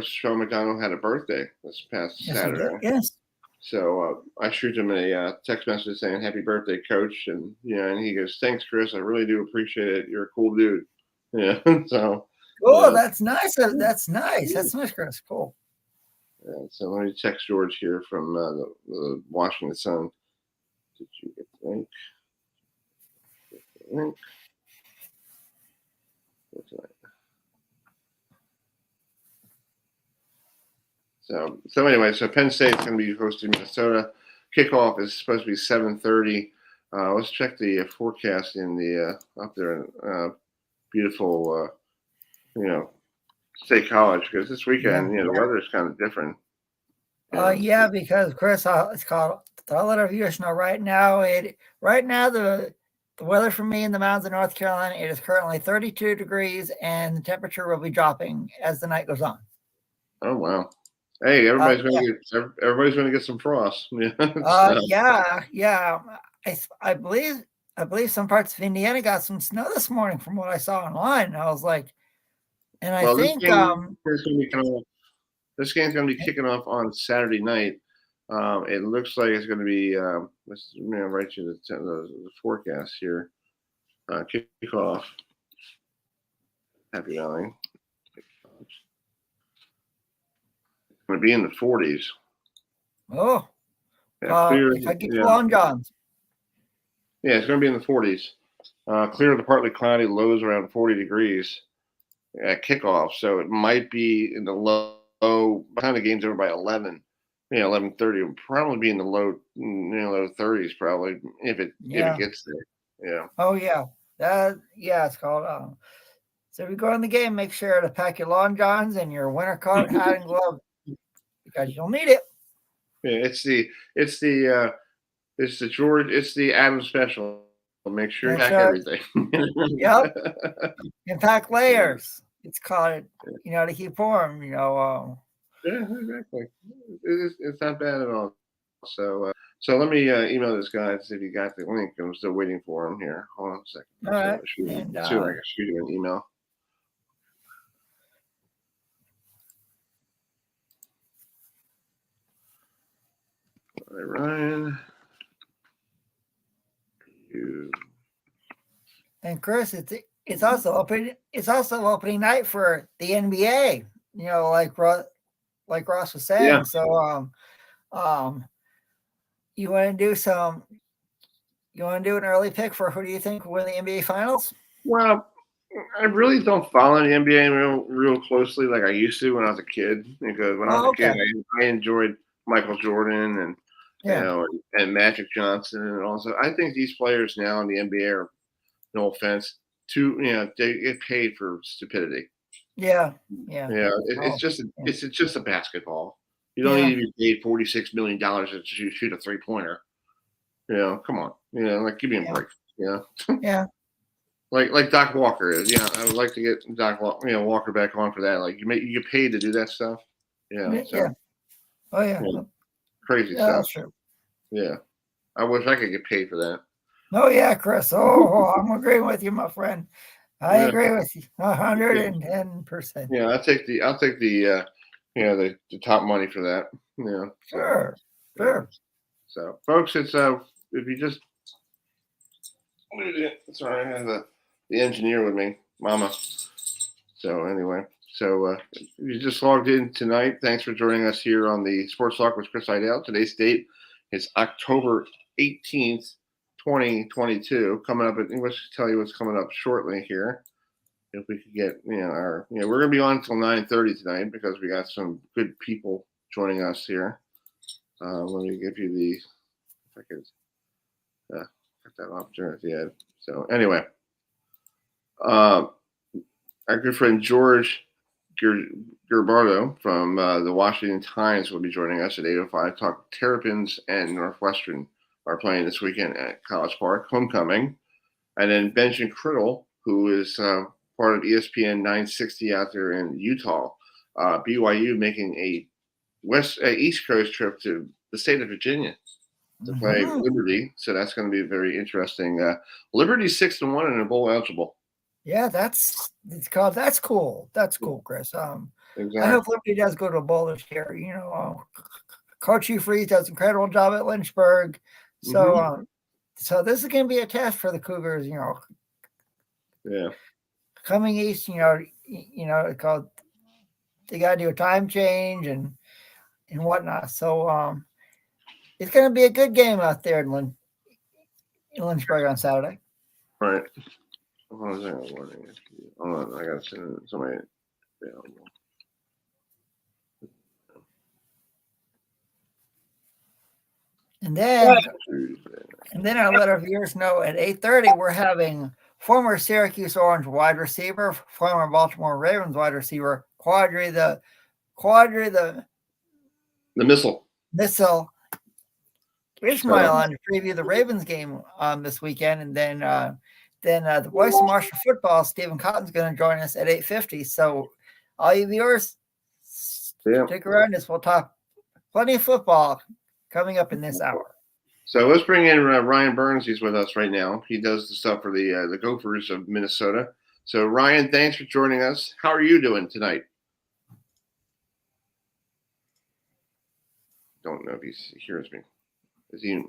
Sean McDonald had a birthday this past Saturday. Yes. So I shoot him a text message saying "Happy birthday, Coach," and he goes, "Thanks, Chris. I really do appreciate it. You're a cool dude." Yeah. So. Oh, that's nice. That's nice. That's nice, Chris. Cool. Yeah, so let me text George here from the Washington Sun. Did you get the link? So anyway, so Penn State's going to be hosting Minnesota. Kickoff is supposed to be 7:30. Let's check the forecast in the up there in beautiful, State College, because this weekend, the weather is kind of different. Because Chris, I'll let our viewers know right now. The weather for me in the mountains of North Carolina, it is currently 32 degrees, and the temperature will be dropping as the night goes on. Oh wow! Hey, everybody's going to get some frost. I believe some parts of Indiana got some snow this morning, from what I saw online. And I was like, I think this game's going to be kicking off on Saturday night. It looks like it's going to be. Let's write you the forecast here. Kickoff. Happy Valley. It's going to be in the 40s. Oh. If I get long johns. Yeah, it's going to be in the 40s. Clear to partly cloudy, lows around 40 degrees at kickoff. So it might be in the low. By the time the game's over by 11, 11:30, it'll probably be in the low 30s, probably if it gets Yeah. Oh yeah. It's called. So if you go in the game, make sure to pack your long johns and your winter coat, hat, and glove because you'll need it. Yeah, it's the Adam special. Make sure you That's pack right. everything. Yep. And pack layers. It's called, to keep warm. Yeah, exactly. It's not bad at all. So let me email this guy to see if he got the link. I'm still waiting for him here. Hold on a second. All right. See if And I can shoot him an email. All right, Ryan. and Chris, it's also opening night for the NBA. Like Ross was saying. Yeah. So you want to do an early pick for who do you think will win the NBA Finals? Well, I really don't follow the NBA real closely like I used to when I was a kid. Because when I was a kid, I enjoyed Michael Jordan and and Magic Johnson and also I think these players now in the NBA are, no offense, they get paid for stupidity. Yeah. It's just a basketball. You don't need to be paid $46 million to shoot a 3-pointer. Come on. Like give me a break. Yeah. Like Doc Walker is. Yeah, I would like to get Walker back on for that. Like you get paid to do that stuff. Yeah. So, Oh yeah. Crazy Yeah, stuff. that's true. Yeah. I wish I could get paid for that. Oh yeah, Chris. Oh, I'm agreeing with you, my friend. I agree with you 110%. Yeah, I'll take the the top money for that. Sure. So folks, it's if you just sorry, I have the engineer with me, Mama. So anyway, you just logged in tonight. Thanks for joining us here on the SportsTalk with Chris Heidel. Today's date is October 18th, 2022. Coming up, let's tell you what's coming up shortly here. If we could get, we're going to be on until 9:30 tonight because we got some good people joining us here. Let me give you the, if I could get that opportunity. Yeah. So anyway, our good friend George Gerbardo from the Washington Times will be joining us at 8:05. Talk Terrapins and Northwestern are playing this weekend at College Park, homecoming. And then Benjamin Criddle, who is part of ESPN 960 out there in Utah, BYU making a East Coast trip to the state of Virginia to play Liberty. So that's going to be very interesting. Liberty's 6-1 and a bowl eligible. Yeah, that's cool. That's cool, Chris. Exactly. I hope Liberty does go to a bowl this year. Coach Hugh Freeze does an incredible job at Lynchburg. So so this is going to be a test for the Cougars. Yeah. Coming east, called they got to do a time change and whatnot. So it's going to be a good game out there in Lynchburg on Saturday. Right. Hold on, I got to send somebody available. And then I'll let our viewers know at 8:30 we're having former Syracuse Orange wide receiver, former Baltimore Ravens wide receiver, Qadry the missile Ismail on to preview the Ravens game this weekend, and then the voice of Marshall football, Stephen Cotton's going to join us at 8:50. So all you viewers, stick around us. We'll talk plenty of football coming up in this hour. So let's bring in Ryan Burns. He's with us right now. He does the stuff for the Gophers of Minnesota. So Ryan, thanks for joining us. How are you doing tonight? Don't know if he hears me. Is he?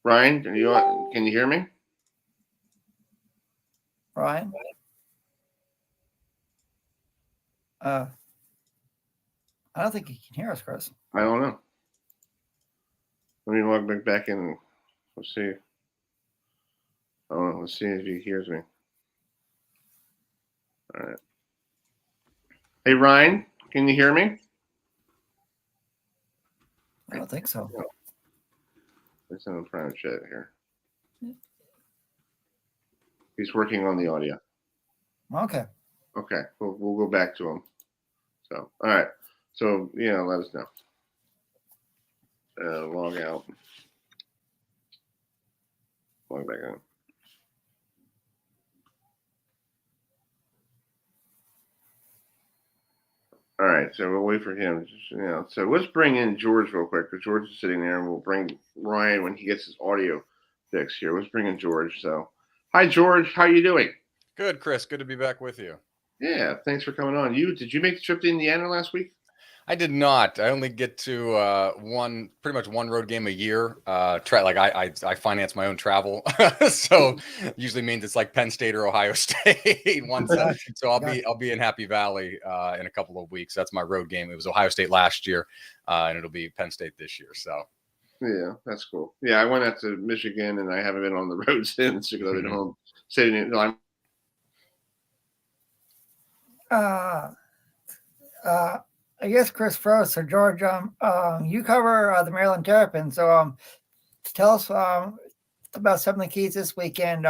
Ryan, can you hear me? Ryan? I don't think he can hear us, Chris. I don't know. Let me log back in. Let's see. Let's see if he hears me. All right. Hey, Ryan, can you hear me? I don't think so. Let's send a private chat here. He's working on the audio. Okay. Okay, we'll go back to him. So, all right. So, let us know. Log out. Log back in. All right, so we'll wait for him. So let's bring in George real quick, because George is sitting there, and we'll bring Ryan when he gets his audio fixed here. Let's bring in George. So, hi, George. How you doing? Good, Chris. Good to be back with you. Yeah, thanks for coming on. Did you make the trip to Indiana last week? I did not. I only get to pretty much one road game a year. I finance my own travel, so usually means it's like Penn State or Ohio State. So I'll be in Happy Valley in a couple of weeks. That's my road game. It was Ohio State last year, and it'll be Penn State this year. So yeah, that's cool. Yeah, I went out to Michigan, and I haven't been on the road since because I've been home sitting in. I guess Chris froze. So George, you cover the Maryland Terrapins. So tell us about some of the keys this weekend.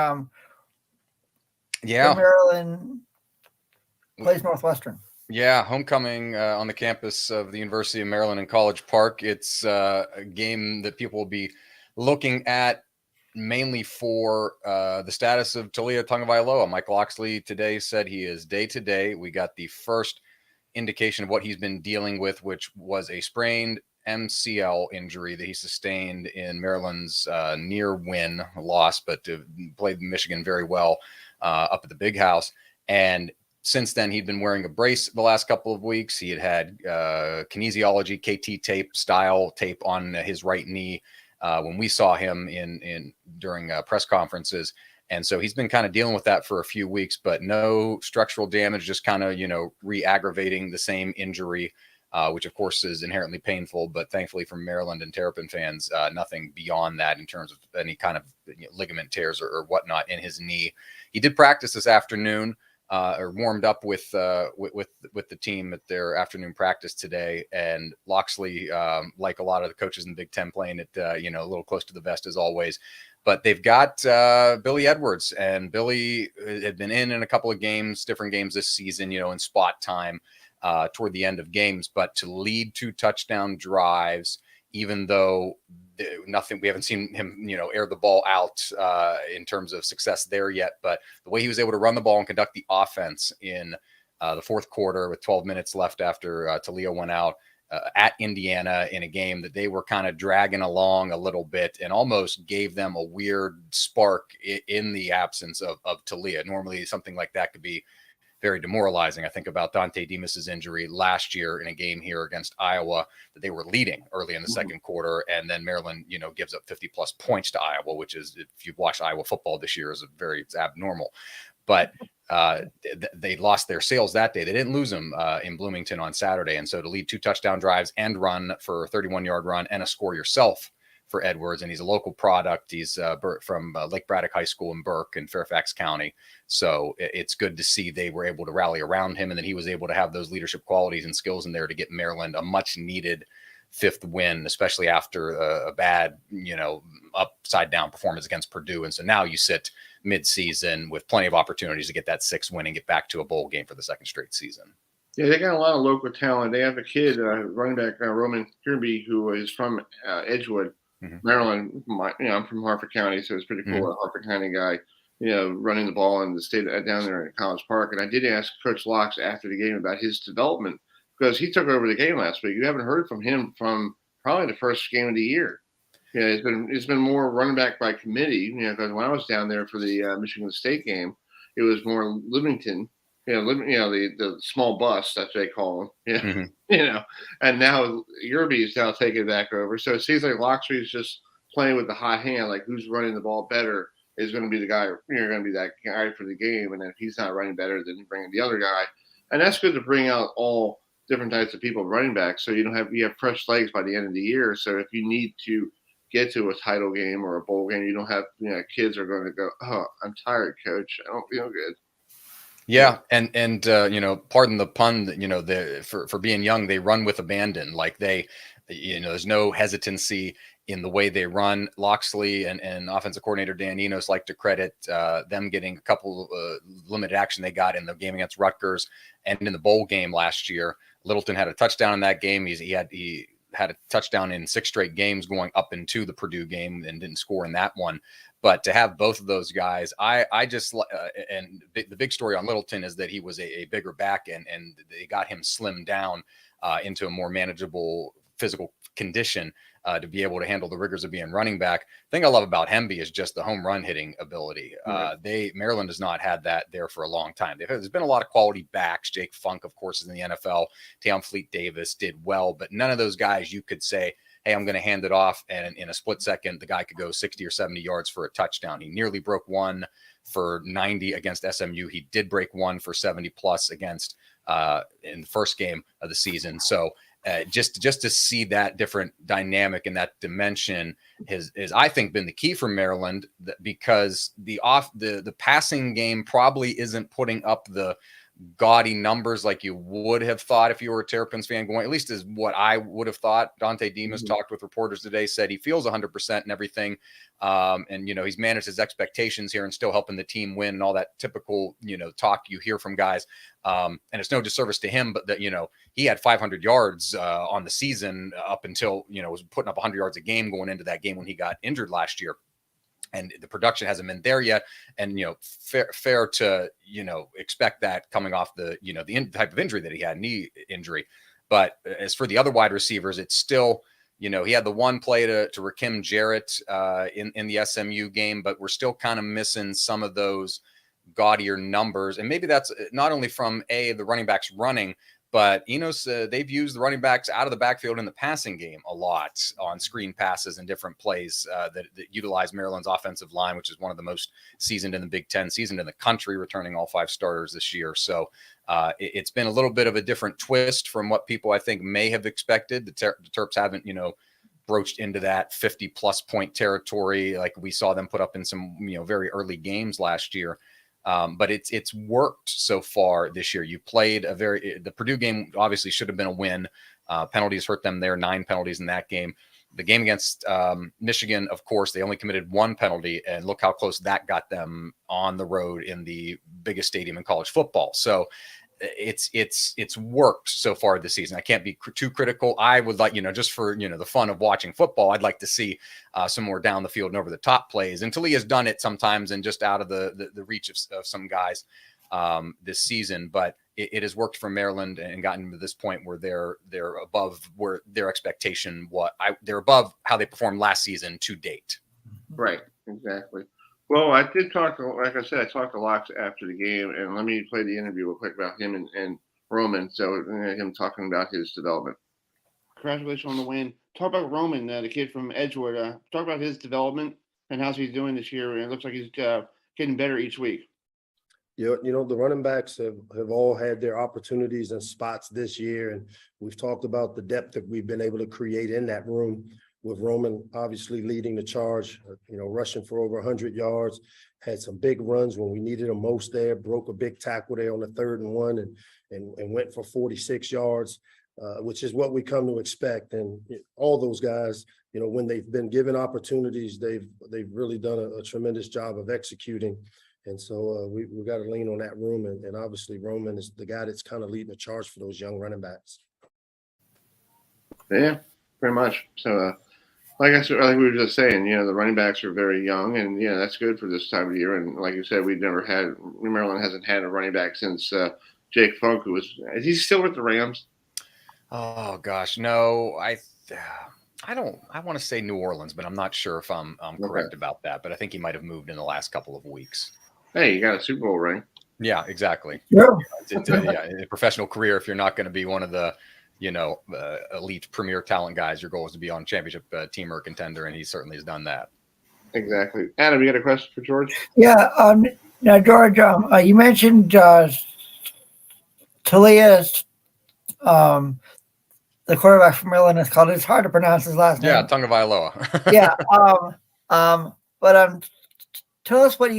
Maryland plays Northwestern. Yeah, homecoming on the campus of the University of Maryland in College Park. It's a game that people will be looking at mainly for the status of Taulia Tagovailoa. Mike Locksley today said he is day-to-day. We got the first indication of what he's been dealing with, which was a sprained MCL injury that he sustained in Maryland's near win loss, but played Michigan very well up at the Big House. And since then, he'd been wearing a brace the last couple of weeks. He had kinesiology, KT tape style tape on his right knee when we saw him during press conferences. And so he's been kind of dealing with that for a few weeks, but no structural damage, just kind of, re-aggravating the same injury, which of course is inherently painful, but thankfully for Maryland and Terrapin fans, nothing beyond that in terms of any kind of ligament tears or whatnot in his knee. He did practice this afternoon, or warmed up with the team at their afternoon practice today. And Locksley, like a lot of the coaches in the Big Ten, playing it, a little close to the vest as always. But they've got Billy Edwards, and Billy had been in a couple of games, different games this season, in spot time toward the end of games. But to lead 2 touchdown drives, even though we haven't seen him, air the ball out in terms of success there yet. But the way he was able to run the ball and conduct the offense in the fourth quarter with 12 minutes left after Taulia went out, at Indiana in a game that they were kind of dragging along a little bit and almost gave them a weird spark in the absence of Taulia. Normally something like that could be very demoralizing. I think about Dante Demas's injury last year in a game here against Iowa that they were leading early in the second quarter. And then Maryland, gives up 50 plus points to Iowa, which is, if you've watched Iowa football this year, it's abnormal. But they lost their sales that day. They didn't lose them in Bloomington on Saturday. And so to lead 2 touchdown drives and run for a 31-yard run and a score yourself for Edwards, and he's a local product. He's from Lake Braddock High School in Burke in Fairfax County. So it's good to see they were able to rally around him, and then he was able to have those leadership qualities and skills in there to get Maryland a much needed 5th win, especially after a bad, upside down performance against Purdue. And so now you sit mid-season with plenty of opportunities to get that 6th win and get back to a bowl game for the 2nd straight season. Yeah, they got a lot of local talent. They have a kid, running back Roman Kirby, who is from Edgewood, Maryland. I'm from Harford County, so it's pretty cool. A Harford County guy, running the ball in the state down there in College Park. And I did ask Coach Locks after the game about his development, because he took over the game last week. You haven't heard from him from probably the first game of the year. Yeah, it's been more running back by committee. Because when I was down there for the Michigan State game, it was more Livington. The small bus, that's what they call them. And now Yerby's now taking it back over. So it seems like Locksley's just playing with the hot hand, like who's running the ball better is going to be the guy. You're going to be that guy for the game, and if he's not running better, then you bring in the other guy. And that's good to bring out all different types of people running back, so you have fresh legs by the end of the year. So if you need to get to a title game or a bowl game, you don't have kids are going to go, oh, I'm tired, coach, I don't feel good. Yeah, and pardon the pun, for being young, they run with abandon. Like there's no hesitancy in the way they run. Loxley and offensive coordinator Dan Enos like to credit them getting a couple limited action they got in the game against Rutgers and in the bowl game last year. Littleton had a touchdown in that game. He had a touchdown in 6 straight games going up into the Purdue game and didn't score in that one. But to have both of those guys, I just and the big story on Littleton is that he was a bigger back and they got him slimmed down into a more manageable physical condition to be able to handle the rigors of being running back. The thing I love about Hemby is just the home run hitting ability. Maryland has not had that there for a long time. There's been a lot of quality backs. Jake Funk, of course, is in the NFL. Tayon Fleet Davis did well, but none of those guys you could say, hey, I'm going to hand it off, and in a split second, the guy could go 60 or 70 yards for a touchdown. He nearly broke one for 90 against SMU. He did break one for 70 plus against in the first game of the season. So just to see that different dynamic and that dimension has I think been the key for Maryland, because the passing game probably isn't putting up the gaudy numbers like you would have thought if you were a Terrapins fan going, at least is what I would have thought. Dante Demas talked with reporters today, said he feels 100% and everything. And, he's managed his expectations here and still helping the team win and all that typical, talk you hear from guys. And it's no disservice to him, but that, he had 500 yards on the season up until, was putting up 100 yards a game going into that game when he got injured last year. And the production hasn't been there yet. And, fair to, expect that coming off the type of injury that he had, knee injury. But as for the other wide receivers, it's still, he had the one play to Rakim Jarrett in the SMU game, but we're still kind of missing some of those gaudier numbers. And maybe that's not only from the running backs running, but Enos, they've used the running backs out of the backfield in the passing game a lot on screen passes and different plays that utilize Maryland's offensive line, which is one of the most seasoned in the Big Ten, seasoned in the country, returning all 5 starters this year. So it's been a little bit of a different twist from what people I think may have expected. The Terps haven't, broached into that 50-plus point territory like we saw them put up in some, very early games last year. But it's worked so far this year. You played the Purdue game obviously should have been a win. Penalties hurt them there, 9 penalties in that game. The game against Michigan, of course, they only committed 1 penalty, and look how close that got them on the road in the biggest stadium in college football. So it's worked so far this season. I can't be too critical. I would like, just for, the fun of watching football, I'd like to see some more down the field and over the top plays. And Talia's done it sometimes and just out of the reach of some guys this season, but it has worked for Maryland and gotten to this point where they're above where their expectation, they're above how they performed last season to date. Right. Exactly. Well, I did talk to, like I said, I talked to Locks after the game, and let me play the interview real quick about him and Roman. So him talking about his development. Congratulations on the win. Talk about Roman, the kid from Edgewood. Talk about his development and how he's doing this year. And it looks like he's getting better each week. The running backs have all had their opportunities and spots this year, and we've talked about the depth that we've been able to create in that room. With Roman obviously leading the charge, rushing for over 100 yards, had some big runs when we needed him most there, broke a big tackle there on the 3rd and 1 and went for 46 yards, which is what we come to expect. And all those guys, when they've been given opportunities, they've really done a tremendous job of executing. And so we got to lean on that room. And obviously Roman is the guy that's kind of leading the charge for those young running backs. Yeah, pretty much. So, like I said, like we were just saying, the running backs are very young, and that's good for this time of year. And like you said, Maryland hasn't had a running back since Jake Funk, is he still with the Rams? Oh gosh, no, I want to say New Orleans, but I'm not sure if I'm correct about that. But I think he might have moved in the last couple of weeks. Hey, you got a Super Bowl ring. Yeah, exactly. Yeah. In a professional career, if you're not going to be one of the elite premier talent guys, your goal is to be on championship team or contender, and he certainly has done that. Exactly. Adam, you got a question for George? Yeah. Now, George, you mentioned Talia's, the quarterback from Maryland is called. It's hard to pronounce his last name. Yeah, Tagovailoa. Yeah. But tell us what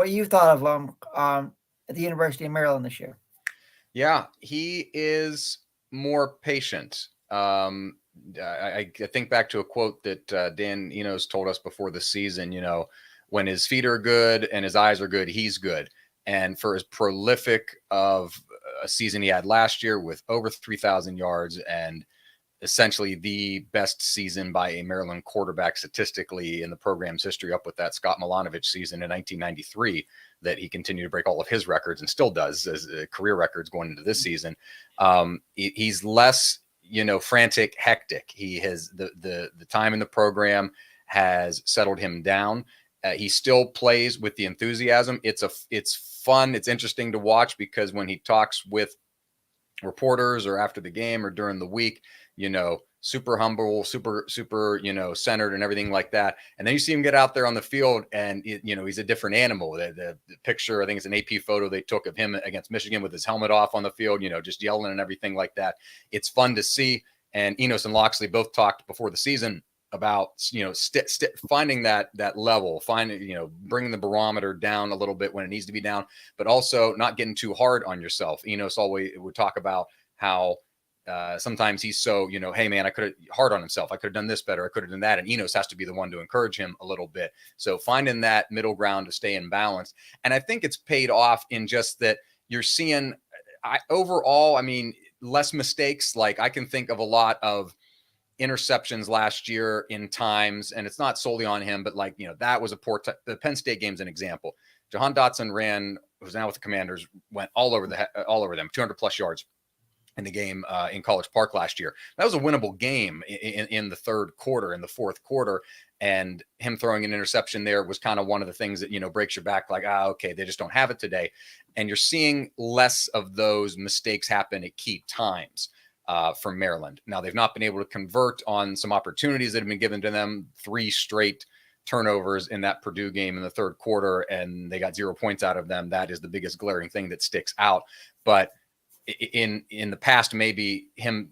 you thought of him at the University of Maryland this year. Yeah, he is more patient. I think back to a quote that Dan Enos told us before the season, when his feet are good and his eyes are good, he's good. And for as prolific of a season he had last year with over 3,000 yards and essentially the best season by a Maryland quarterback statistically in the program's history, up with that Scott Milanovic season in 1993, that he continued to break all of his records and still does as career records going into this season. He's less, frantic, hectic. He has the time in the program has settled him down. He still plays with the enthusiasm. It's fun. It's interesting to watch because when he talks with reporters or after the game or during the week, super humble, super, centered and everything like that. And then you see him get out there on the field and, he's a different animal. The picture, I think it's an AP photo they took of him against Michigan with his helmet off on the field, just yelling and everything like that. It's fun to see. And Enos and Loxley both talked before the season about, finding that level, bringing the barometer down a little bit when it needs to be down, but also not getting too hard on yourself. Enos always would talk about how sometimes he's so, hey man, I could have hard on himself. I could have done this better. I could have done that. And Enos has to be the one to encourage him a little bit. So finding that middle ground to stay in balance. And I think it's paid off in just that you're seeing overall, less mistakes. Like I can think of a lot of interceptions last year in times, and it's not solely on him, but that was a poor the Penn State game's an example. Jahan Dotson who's now with the Commanders, went all over them, 200 plus yards in the game in College Park last year. That was a winnable game in the third quarter, in the fourth quarter, and him throwing an interception there was kind of one of the things that breaks your back. Like, okay, they just don't have it today, and you're seeing less of those mistakes happen at key times. From Maryland. Now, they've not been able to convert on some opportunities that have been given to them. 3 straight turnovers in that Purdue game in the third quarter, and they got 0 points out of them. That is the biggest glaring thing that sticks out. But in the past, maybe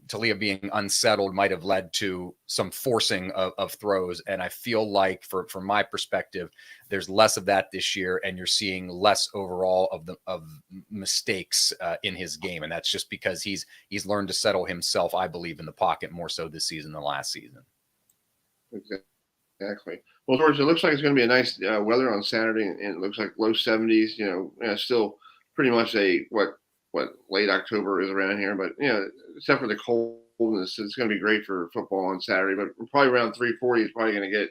Talia being unsettled might have led to some forcing of throws. And I feel like from my perspective, there's less of that this year, and you're seeing less overall of mistakes in his game. And that's just because he's learned to settle himself, I believe, in the pocket more so this season than last season. Exactly. Well, George, it looks like it's going to be a nice weather on Saturday, and it looks like low 70s, still pretty much what late October is around here, but except for the coldness, it's going to be great for football on Saturday. But probably around 340 is probably going to get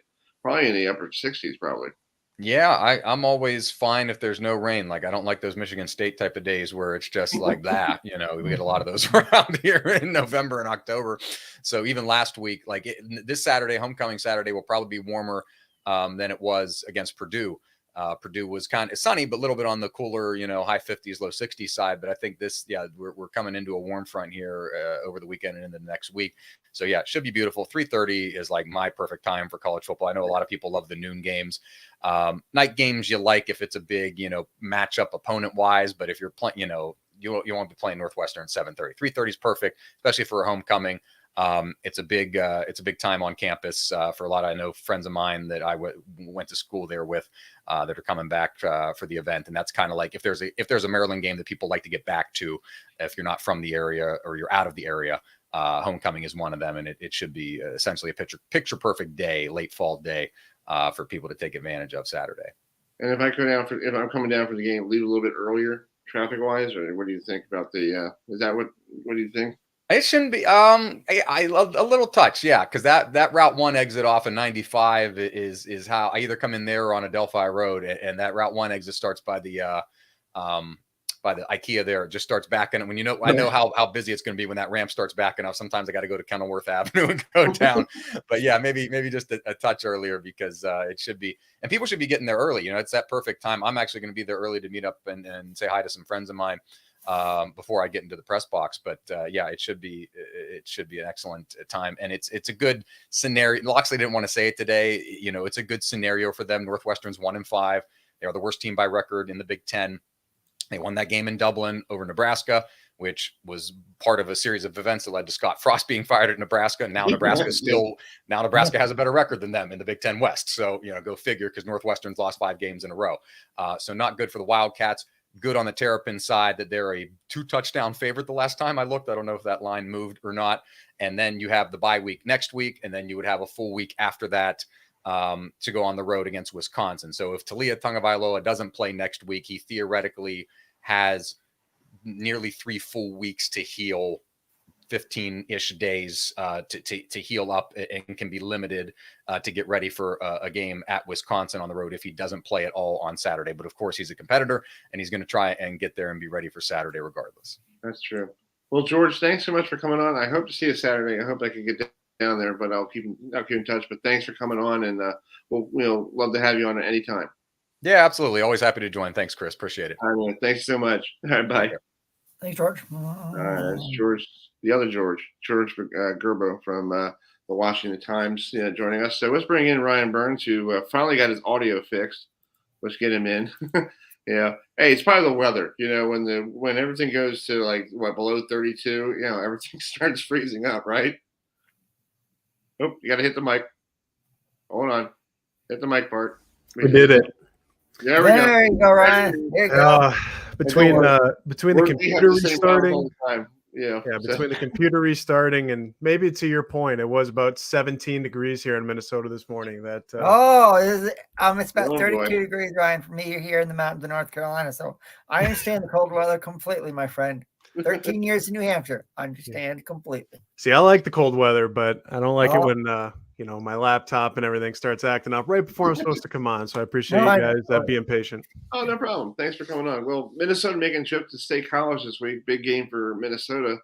in the upper 60s probably. Yeah, I'm always fine if there's no rain. Like I don't like those Michigan State type of days where it's just like that. We get a lot of those around here in November and October. So even last week, this Saturday, homecoming Saturday, will probably be warmer than it was against Purdue. Purdue was kind of sunny, but a little bit on the cooler, high 50s, low 60s side. But I think we're coming into a warm front here over the weekend and in the next week. So yeah, it should be beautiful. 3:30 is like my perfect time for college football. I know a lot of people love the noon games. Night games you like if it's a big, matchup opponent wise. But if you're playing, you won't be playing Northwestern 7:30. 3:30 is perfect, especially for a homecoming. It's a big time on campus for a lot of, I know, friends of mine that I went to school there with that are coming back for the event. And that's kind of like if there's a Maryland game that people like to get back to, if you're not from the area or you're out of the area, homecoming is one of them. And it should be essentially a picture perfect day, late fall day for people to take advantage of Saturday. And if I'm coming down for the game, leave a little bit earlier traffic wise, or what do you think about is that what do you think? It shouldn't be. I love a little touch, yeah, because that Route 1 exit off of 95 is how I either come in there or on Adelphi Road, and that Route 1 exit starts by the IKEA there. It just starts backing. When I know how busy it's going to be when that ramp starts backing up. Sometimes I got to go to Kenilworth Avenue and go down. But yeah, maybe just a touch earlier because it should be, and people should be getting there early. It's that perfect time. I'm actually going to be there early to meet up and say hi to some friends of mine before I get into the press box. But yeah, it should be an excellent time. And it's a good scenario. Loxley didn't want to say it today. It's a good scenario for them. Northwestern's 1-5. They are the worst team by record in the Big Ten. They won that game in Dublin over Nebraska, which was part of a series of events that led to Scott Frost being fired at Nebraska. Now Nebraska has a better record than them in the Big Ten West. So, go figure, because Northwestern's lost 5 games in a row. So not good for the Wildcats. good on the Terrapin side that they're a 2-touchdown favorite the last time I looked. I don't know if that line moved or not. And then you have the bye week next week, and then you would have a full week after that to go on the road against Wisconsin. So if Talia Tagovailoa doesn't play next week, he theoretically has nearly 3 full weeks to heal, 15-ish days to heal up, and can be limited to get ready for a game at Wisconsin on the road if he doesn't play at all on Saturday. But of course, he's a competitor, and he's going to try and get there and be ready for Saturday regardless. That's true. Well, George, thanks so much for coming on. I hope to see you Saturday. I hope I can get down there, but I'll keep in touch. But thanks for coming on, and we'll love to have you on at any time. Yeah, absolutely. Always happy to join. Thanks, Chris. Appreciate it. All right, thanks so much. All right, bye. Thanks, George. That's George, the other George Gerbo from the Washington Times, joining us. So let's bring in Ryan Burns, who finally got his audio fixed. Let's get him in. Yeah. Hey, it's probably the weather. When everything goes to below 32, everything starts freezing up, right? Oh, you got to hit the mic. Hold on. Hit the mic part. We did it. There you go, Ryan. There you go. Between the computer restarting, between the computer restarting, and maybe to your point, it was about 17 degrees here in Minnesota this morning. It's about 32 degrees, Ryan, for me here in the mountains of North Carolina. So I understand the cold weather completely, my friend. 13 years in New Hampshire, understand completely. See, I like the cold weather, but I don't like it when my laptop and everything starts acting up right before I'm supposed to come on. So I appreciate you guys being patient. Oh, no problem. Thanks for coming on. Well, Minnesota making a trip to State College this week. Big game for Minnesota.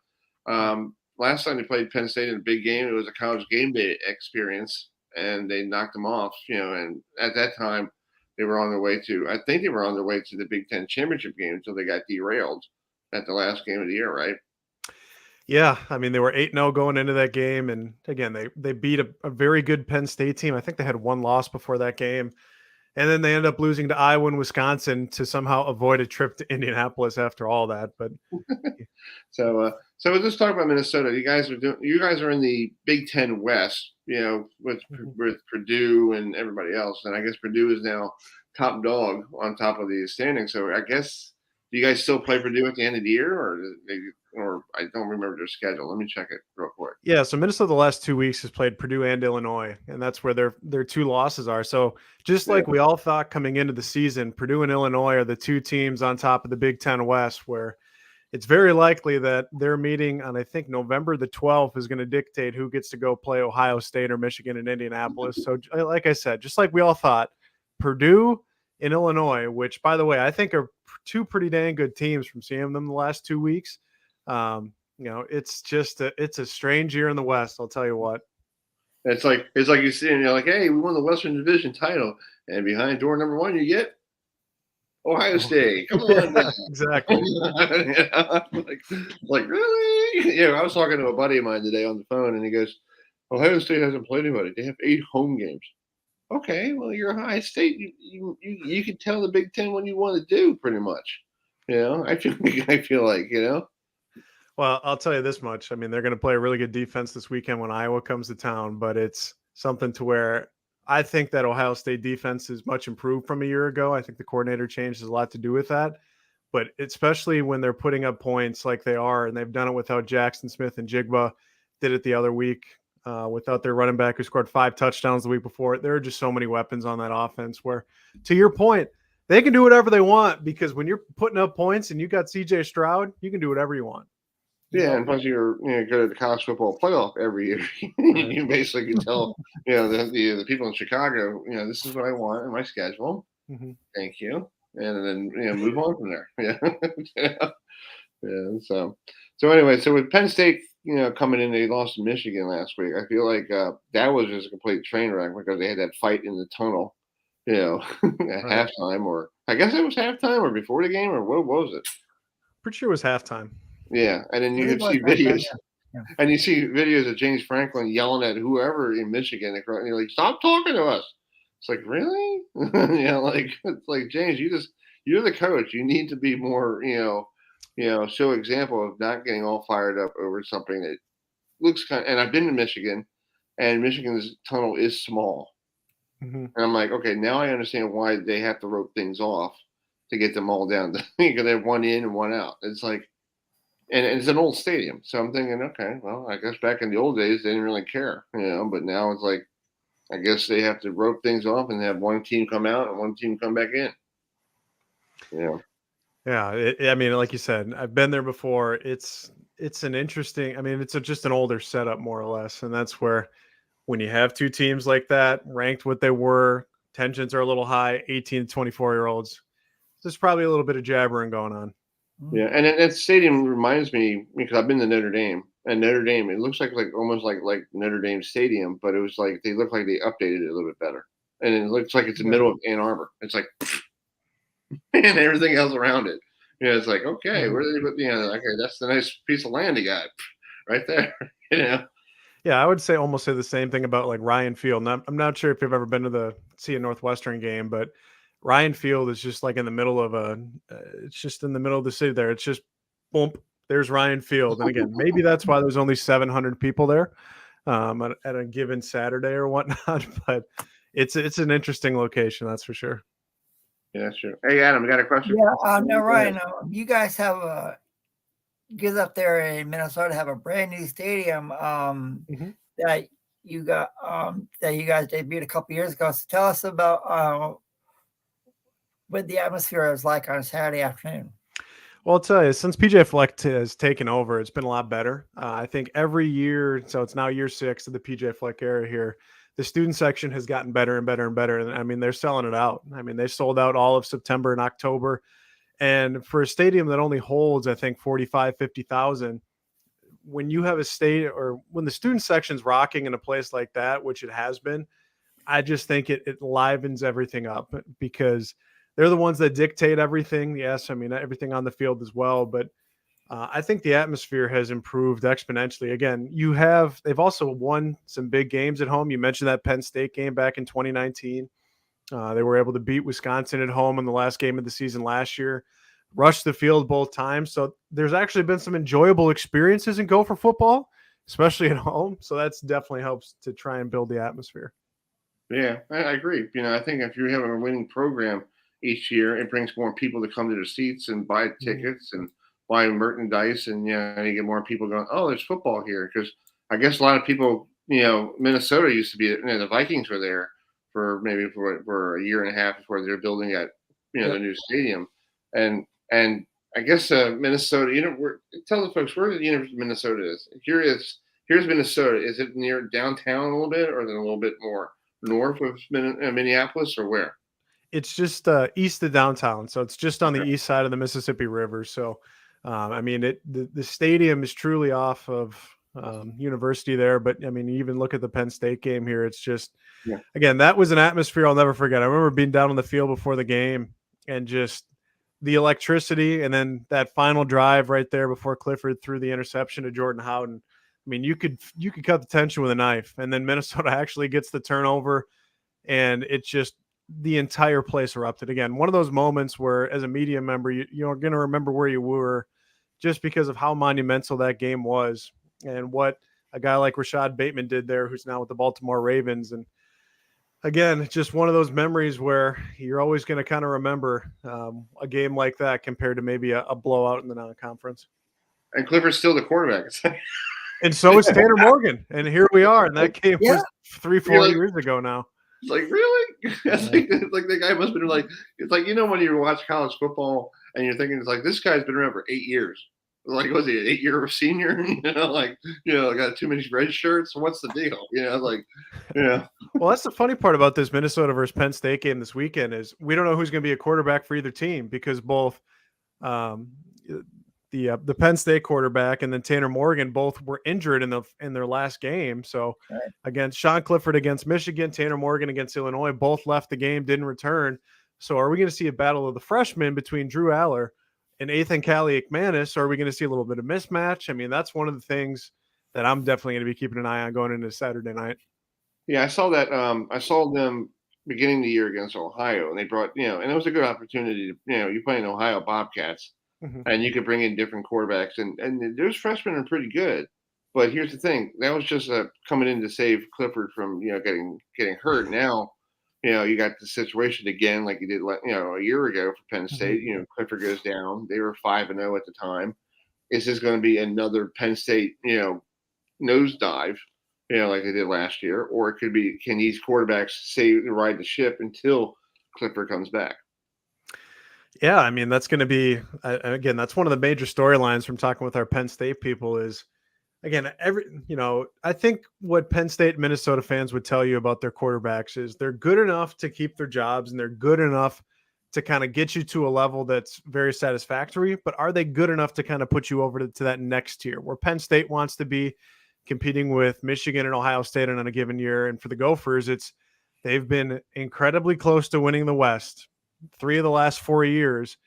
Last time they played Penn State in a big game, it was a college game day experience, and they knocked them off. And at that time, they were on their way to the Big Ten championship game until they got derailed at the last game of the year, right? Yeah, I mean, they were 8-0 going into that game, and again, they beat a very good Penn State team. I think they had one loss before that game, and then they ended up losing to Iowa and Wisconsin to somehow avoid a trip to Indianapolis after all that. But so let's talk about Minnesota. You guys are in the Big Ten West, with Purdue and everybody else, and I guess Purdue is now top dog on top of the standings. So I guess. Do you guys still play Purdue at the end of the year, or I don't remember their schedule? Let me check it real quick. Yeah, so Minnesota the last 2 weeks has played Purdue and Illinois, and that's where their 2 losses are. So just like we all thought coming into the season, Purdue and Illinois are the 2 teams on top of the Big Ten West, where it's very likely that their meeting on, I think, November the 12th is going to dictate who gets to go play Ohio State or Michigan in Indianapolis. So like I said, just like we all thought, Purdue in Illinois, which, by the way, I think are 2 pretty dang good teams from seeing them the last 2 weeks. It's just it's a strange year in the West. I'll tell you what. It's like you see, and you're like, hey, we won the Western Division title, and behind door number 1, you get Ohio State. Come on, yeah, exactly. like really? I was talking to a buddy of mine today on the phone, and he goes, Ohio State hasn't played anybody. They have 8 home games. Okay, well, you're Ohio State. You can tell the Big Ten what you want to do, pretty much. I feel like. Well, I'll tell you this much. I mean, they're going to play a really good defense this weekend when Iowa comes to town, but it's something to where I think that Ohio State defense is much improved from a year ago. I think the coordinator change has a lot to do with that, but especially when they're putting up points like they are, and they've done it without Jackson Smith and Jigba, did it the other week. Without their running back who scored 5 touchdowns the week before. There are just so many weapons on that offense where, to your point, they can do whatever they want, because when you're putting up points and you got CJ Stroud, you can do whatever you want. Yeah, and plus you're go to the college football playoff every year. You basically can tell the people in Chicago, this is what I want in my schedule. Mm-hmm. Thank you, and then move on from there. Yeah. So anyway, so with Penn State, coming in, they lost to Michigan last week. I feel like that was just a complete train wreck because they had that fight in the tunnel, at halftime, or I guess it was halftime or before the game, or what was it? Pretty sure it was halftime. Yeah, and then you see videos, and you see videos of James Franklin yelling at whoever in Michigan, and you're like, "Stop talking to us!" It's like, really? It's like, James, you're the coach. You need to be more, show example of not getting all fired up over something that looks kind of, and I've been to Michigan, and Michigan's tunnel is small. Mm-hmm. And I'm like, okay, now I understand why they have to rope things off, to get them all down. You could have one in and one out. It's like, and it's an old stadium. So I'm thinking, okay, well, I guess back in the old days, they didn't really care, but now it's like, I guess they have to rope things off and have one team come out and one team come back in. Yeah. I mean, like you said, I've been there before. It's an interesting, I mean, it's just an older setup more or less. And that's where when you have two teams like that ranked what they were, tensions are a little high, 18 to 24-year-olds. There's probably a little bit of jabbering going on. Yeah, and that stadium reminds me, because I've been to Notre Dame, and Notre Dame, it looks like almost like Notre Dame Stadium, but it was like they look like they updated it a little bit better, and it looks like it's in the middle of Ann Arbor. It's like, and everything else around it. It's like, okay, where do they put? Okay, that's the nice piece of land you got right there. Yeah, I would almost say the same thing about like Ryan Field. Now, I'm not sure if you've ever been to see a Northwestern game, but Ryan Field is just like in the middle of it's just in the middle of the city there. It's just boom, there's Ryan Field. And again, maybe that's why there's only 700 people there at a given Saturday or whatnot. But it's an interesting location, that's for sure. Yeah, that's true. Hey, Adam, you got a question? Yeah, no, Ryan, you guys have up there in Minnesota have a brand new stadium that you guys debuted a couple years ago. So tell us about what the atmosphere is like on a Saturday afternoon. Well, I'll tell you, since PJ Fleck has taken over, it's been a lot better. I think every year, so it's now year 6 of the PJ Fleck era here, the student section has gotten better and better and better. And I mean, they're selling it out. I mean, they sold out all of September and October. And for a stadium that only holds, I think, 45, 50,000, when you have a state or when the student section's rocking in a place like that, which it has been, I just think it livens everything up because they're the ones that dictate everything. Yes, I mean, everything on the field as well. But I think the atmosphere has improved exponentially. Again, they've also won some big games at home. You mentioned that Penn State game back in 2019. They were able to beat Wisconsin at home in the last game of the season last year, rushed the field both times. So there's actually been some enjoyable experiences in Gopher football, especially at home. So that's definitely helps to try and build the atmosphere. Yeah, I agree. I think if you have a winning program each year, it brings more people to come to their seats and buy tickets and buy merchandise. And, you get more people going, oh, there's football here. Because I guess a lot of people, Minnesota used to be, the Vikings were there for a year and a half before they were building at, the new stadium. And I guess Minnesota, tell the folks where the University of Minnesota is. Here's Minnesota. Is it near downtown a little bit, or is it a little bit more north of Minneapolis, or where? It's just east of downtown. So it's just on the east side of the Mississippi River. So, I mean, the stadium is truly off of University there. But, I mean, you even look at the Penn State game here. It's just, again, that was an atmosphere I'll never forget. I remember being down on the field before the game and just the electricity and then that final drive right there before Clifford threw the interception to Jordan Howden. I mean, you could cut the tension with a knife, and then Minnesota actually gets the turnover, and it's just the entire place erupted. Again, one of those moments where, as a media member, you're going to remember where you were just because of how monumental that game was and what a guy like Rashad Bateman did there, who's now with the Baltimore Ravens. And again, just one of those memories where you're always going to kind of remember a game like that compared to maybe a blowout in the non-conference. And Clifford's still the quarterback. And so is Tanner Morgan. And here we are. And that game was 3-4 years ago now. It's like, really? It's like the guy must have been like, it's like, when you watch college football and you're thinking, it's like, this guy's been around for 8 years. Like, was he an 8-year senior? Got too many red shirts. What's the deal? Well, that's the funny part about this Minnesota versus Penn State game this weekend is we don't know who's going to be a quarterback for either team because both the Penn State quarterback and then Tanner Morgan both were injured in their last game. So against Sean Clifford against Michigan, Tanner Morgan against Illinois, both left the game, didn't return. So are we going to see a battle of the freshmen between Drew Aller and Ethan Callie-McManus, or are we going to see a little bit of mismatch? I mean, that's one of the things that I'm definitely going to be keeping an eye on going into Saturday night. Yeah, I saw that. I saw them beginning the year against Ohio, and they brought, and it was a good opportunity to, you play in Ohio Bobcats, and you could bring in different quarterbacks, and those freshmen are pretty good. But here's the thing: that was just coming in to save Clifford from, getting hurt. Now, you got the situation again like you did, a year ago for Penn State. Clifford goes down. They were 5-0 at the time. Is this going to be another Penn State, nosedive, like they did last year? Or it could be, can these quarterbacks ride the ship until Clifford comes back? Yeah, I mean, that's going to be, again, that's one of the major storylines from talking with our Penn State people is, again, I think what Penn State, Minnesota fans would tell you about their quarterbacks is they're good enough to keep their jobs and they're good enough to kind of get you to a level that's very satisfactory, but are they good enough to kind of put you over to that next tier where Penn State wants to be competing with Michigan and Ohio State on a given year? And for the Gophers, they've been incredibly close to winning the West 3 of the last 4 years,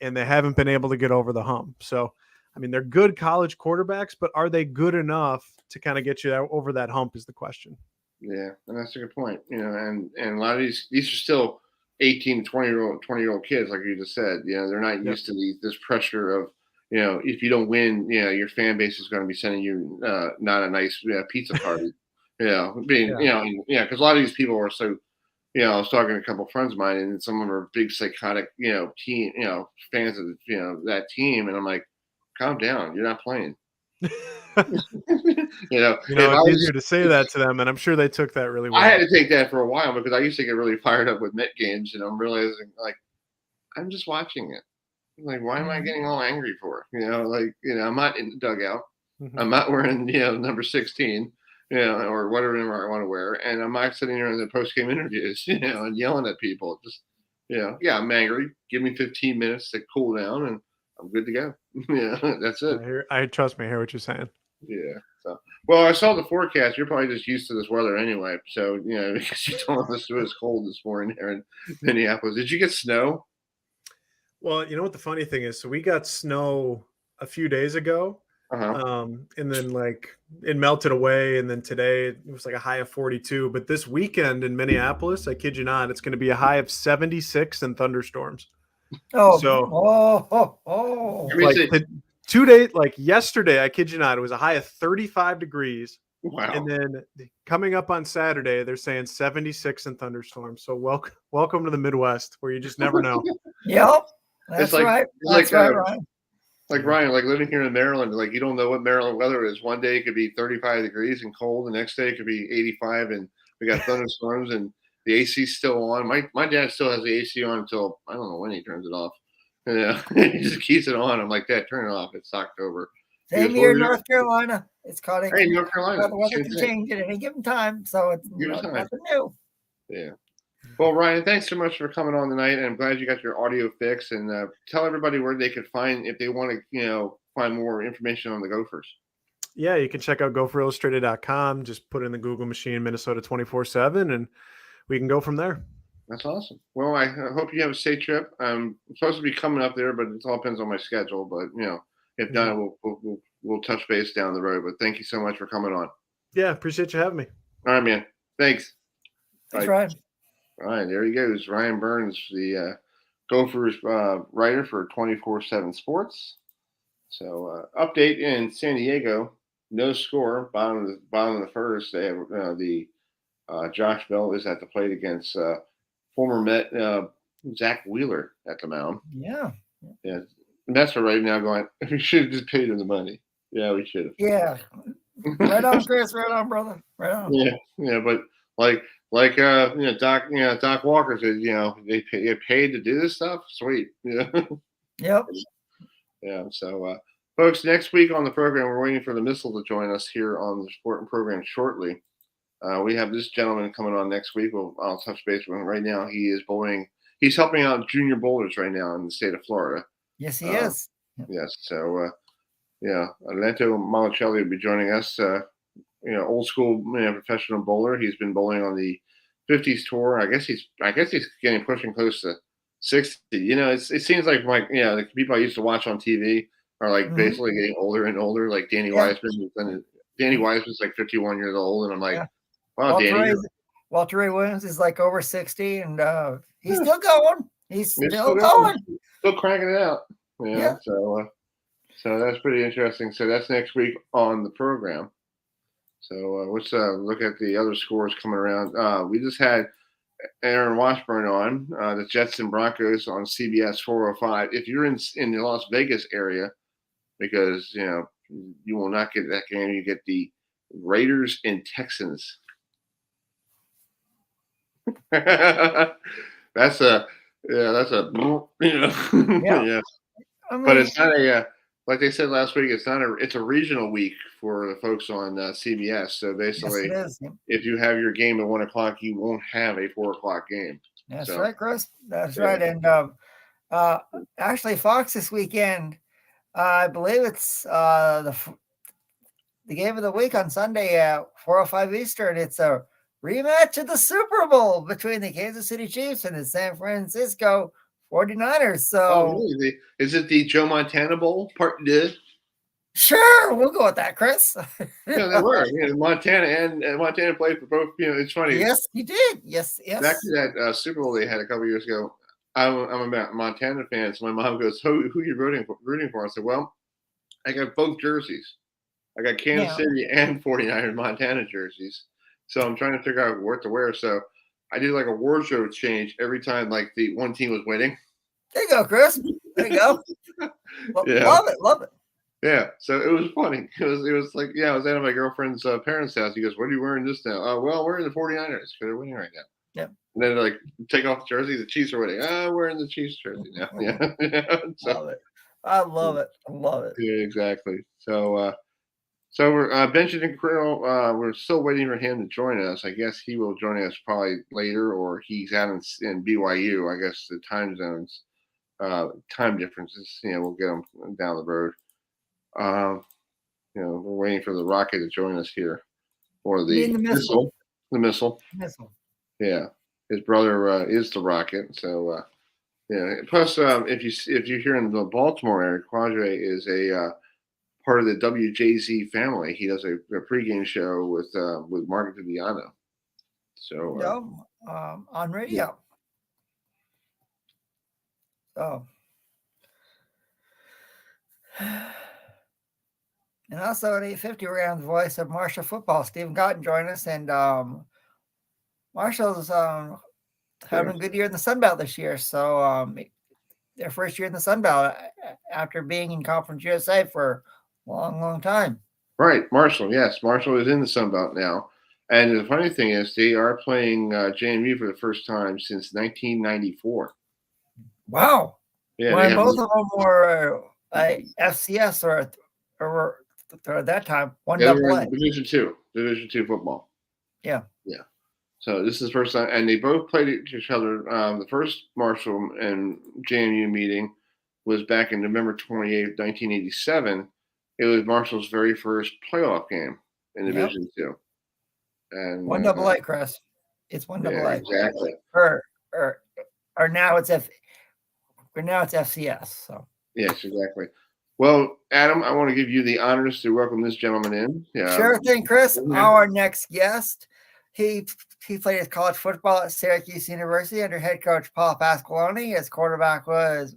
and they haven't been able to get over the hump. So, I mean, they're good college quarterbacks, but are they good enough to kind of get you over that hump is the question. Yeah, and that's a good point. And a lot of these are still 18 to 20-year-old kids, like you just said. They're not used to this pressure of, if you don't win, your fan base is going to be sending you not a nice pizza party. Because a lot of these people are so. I was talking to a couple of friends of mine, and some of them are big psychotic, team, fans of that team, and I'm like, calm down, you're not playing. It's easier to say that to them, and I'm sure they took that really well. I had to take that for a while because I used to get really fired up with Met games, and I'm realizing like I'm just watching it. Like, why am I getting all angry for? I'm not in the dugout. Mm-hmm. I'm not wearing number 16. Or whatever number I want to wear, and I'm not sitting there in the post-game interviews, and yelling at people. Just, I'm angry. Give me 15 minutes to cool down, and I'm good to go. That's it. I trust me. I hear what you're saying. Yeah. So, well, I saw the forecast. You're probably just used to this weather anyway. So, because you told us it was cold this morning here in Minneapolis. Did you get snow? Well, you know what the funny thing is? So we got snow a few days ago. Uh-huh. And then it melted away. And then today it was like a high of 42. But this weekend in Minneapolis, I kid you not, it's going to be a high of 76 and thunderstorms. Oh, so like 2 days, like yesterday, I kid you not, it was a high of 35 degrees. Wow. And then coming up on Saturday, they're saying 76 and thunderstorms. So welcome to the Midwest, where you just never know. Yep, that's right. That's right, Ryan. Like Ryan, like living here in Maryland, like you don't know what Maryland weather is. One day it could be 35 degrees and cold. The next day it could be 85 and we got thunderstorms and the AC's still on. My dad still has the AC on until I don't know when he turns it off. He just keeps it on. I'm like, Dad, turn it off. It's October. Same here in North Carolina. It's caught in North Carolina. The weather can change at any given time, so it's nothing new. Yeah. Well, Ryan, thanks so much for coming on tonight, and I'm glad you got your audio fixed. And tell everybody where they could find if they want to, find more information on the Gophers. Yeah, you can check out gopherillustrated.com. Just put in the Google machine Minnesota 24/7, and we can go from there. That's awesome. Well, I hope you have a safe trip. I'm supposed to be coming up there, but it all depends on my schedule. But if not, we'll touch base down the road. But thank you so much for coming on. Yeah, appreciate you having me. All right, man. Thanks. Thanks, Ryan. All right, there he goes. Ryan Burns, the Gophers writer for 24/7 Sports. So update in San Diego, no score, bottom of the first. They have the Josh Bell is at the plate against former Met Zach Wheeler at the mound. Yeah. And that's right now going, we should have just paid him the money. Yeah, we should have. Yeah. Right on, Chris. Right on, brother. Right on. Yeah, but Doc Walker said, they get paid to do this stuff. Sweet. Yep. Yeah. So, folks, next week on the program, we're waiting for the Missile to join us here on the sport program shortly. We have this gentleman coming on next week. I'll touch base with him right now. He is bowling. He's helping out junior bowlers right now in the state of Florida. Yes, he is. Yes. So, Lento Molicelli will be joining us. Old school professional bowler. He's been bowling on the 50s tour. I guess he's getting pushing close to 60. It seems like the people I used to watch on TV are like basically getting older and older. Like Danny Wiseman. Danny Wiseman's like 51 years old, and I'm like, wow, Danny. Walter Ray Williams is like over 60, and he's still going. He's still going. Still cranking it out. Yeah. So that's pretty interesting. So that's next week on the program. So let's look at the other scores coming around. We just had Aaron Washburn on the Jets and Broncos on CBS 405. If you're in the Las Vegas area, because you will not get that game, you get the Raiders and Texans. that's a yeah. Yeah. I mean, But it's not like they said last week. It's a regional week for the folks on CBS. So basically, yes, if you have your game at 1 o'clock, you won't have a 4 o'clock game. That's right, Chris. That's right. And actually, Fox this weekend, I believe it's the game of the week on Sunday at 4:05 Eastern. It's a rematch of the Super Bowl between the Kansas City Chiefs and the San Francisco 49ers. So, really? Is it the Joe Montana Bowl part 2? Sure, we'll go with that, Chris. Yeah, they were. Montana and Montana played for both. It's funny. Yes, he did. Yes. Back to that Super Bowl they had a couple years ago. I'm a Montana fan, so my mom goes, "Who are you rooting for?" I said, "Well, I got both jerseys. I got Kansas City and 49ers Montana jerseys. So I'm trying to figure out what to wear. So I did like a wardrobe change every time like the one team was winning. There you go, Chris. There you go. Love it. Yeah. So it was funny. It was like, I was at my girlfriend's parents' house. He goes, "What are you wearing this now?" "Oh, well, we're in the 49ers because they're winning right now." Yeah. And then like take off the jersey. The Chiefs are winning. "Oh, we're in the Chiefs jersey now." Yeah. Love it. I love it. Yeah, exactly. So we're Benjamin Criddle. We're still waiting for him to join us. I guess he will join us probably later, or he's out in BYU. I guess the time zones, time differences. We'll get him down the road. We're waiting for the Rocket to join us here, or the missile. The missile. Yeah, his brother is the Rocket. So Plus, if you're here in the Baltimore area, Qadry is a part of the WJZ family. He does a pregame show with Margaret Viviano. So on radio. So and also at 8:50 we're on the voice of Marshall football. Stephen Cotton joined us, and Marshall's having a good year in the Sun Belt this year. So their first year in the Sun Belt after being in Conference USA for long time. Right, Marshall. Yes, Marshall is in the Sun Belt now. And the funny thing is, they are playing JMU for the first time since 1994. Wow. Yeah, well, both of them were FCS or at that time 1AA. Division two football. Yeah. So this is the first time, and they both played each other. The first Marshall and JMU meeting was back in November 28th, 1987. It was Marshall's very first playoff game in Division Two. And 1AA, Chris. It's 1AA. Yeah, exactly. Or now it's FCS. So yes, exactly. Well, Adam, I want to give you the honors to welcome this gentleman in. Yeah. Sure thing, Chris. Our next guest, he played his college football at Syracuse University under head coach Paul Pasqualoni. His quarterback was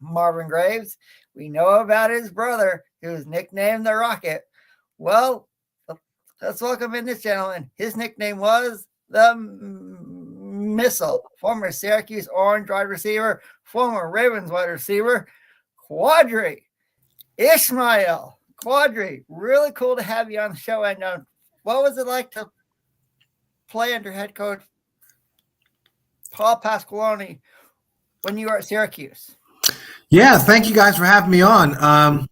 Marvin Graves. We know about his brother, who was nicknamed the Rocket. Well, let's welcome in this gentleman. His nickname was the Missile, former Syracuse Orange wide receiver, former Ravens wide receiver, Qadry. Ismail. Qadry, really cool to have you on the show. And what was it like to play under head coach Paul Pasqualoni when you were at Syracuse? Yeah, thank you guys for having me on.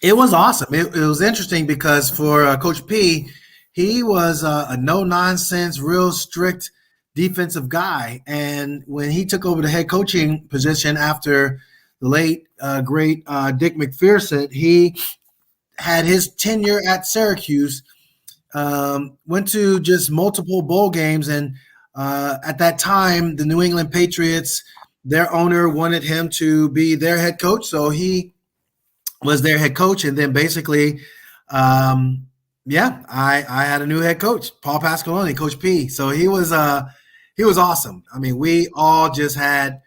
It was awesome. It was interesting because for Coach P, he was a no-nonsense, real strict defensive guy. And when he took over the head coaching position after the late, great Dick McPherson, he had his tenure at Syracuse, went to just multiple bowl games. And at that time, the New England Patriots, their owner wanted him to be their head coach. So he was their head coach. And then basically, I had a new head coach, Paul Pasqualoni, Coach P. So he was awesome. I mean, we all just had,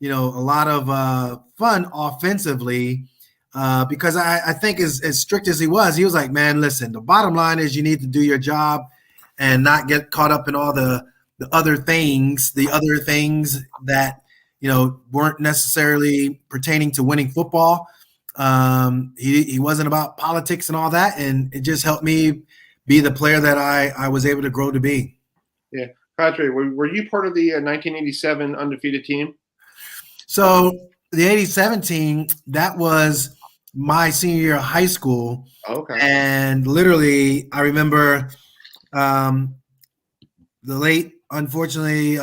a lot of fun offensively because I think as strict as he was like, man, listen, the bottom line is you need to do your job and not get caught up in all the other things that weren't necessarily pertaining to winning football. He wasn't about politics and all that, and it just helped me be the player that I was able to grow to be. Yeah, Qadry, were you part of the 1987 undefeated team? So the 87 team, that was my senior year of high school. Okay. And literally, I remember the late, unfortunately,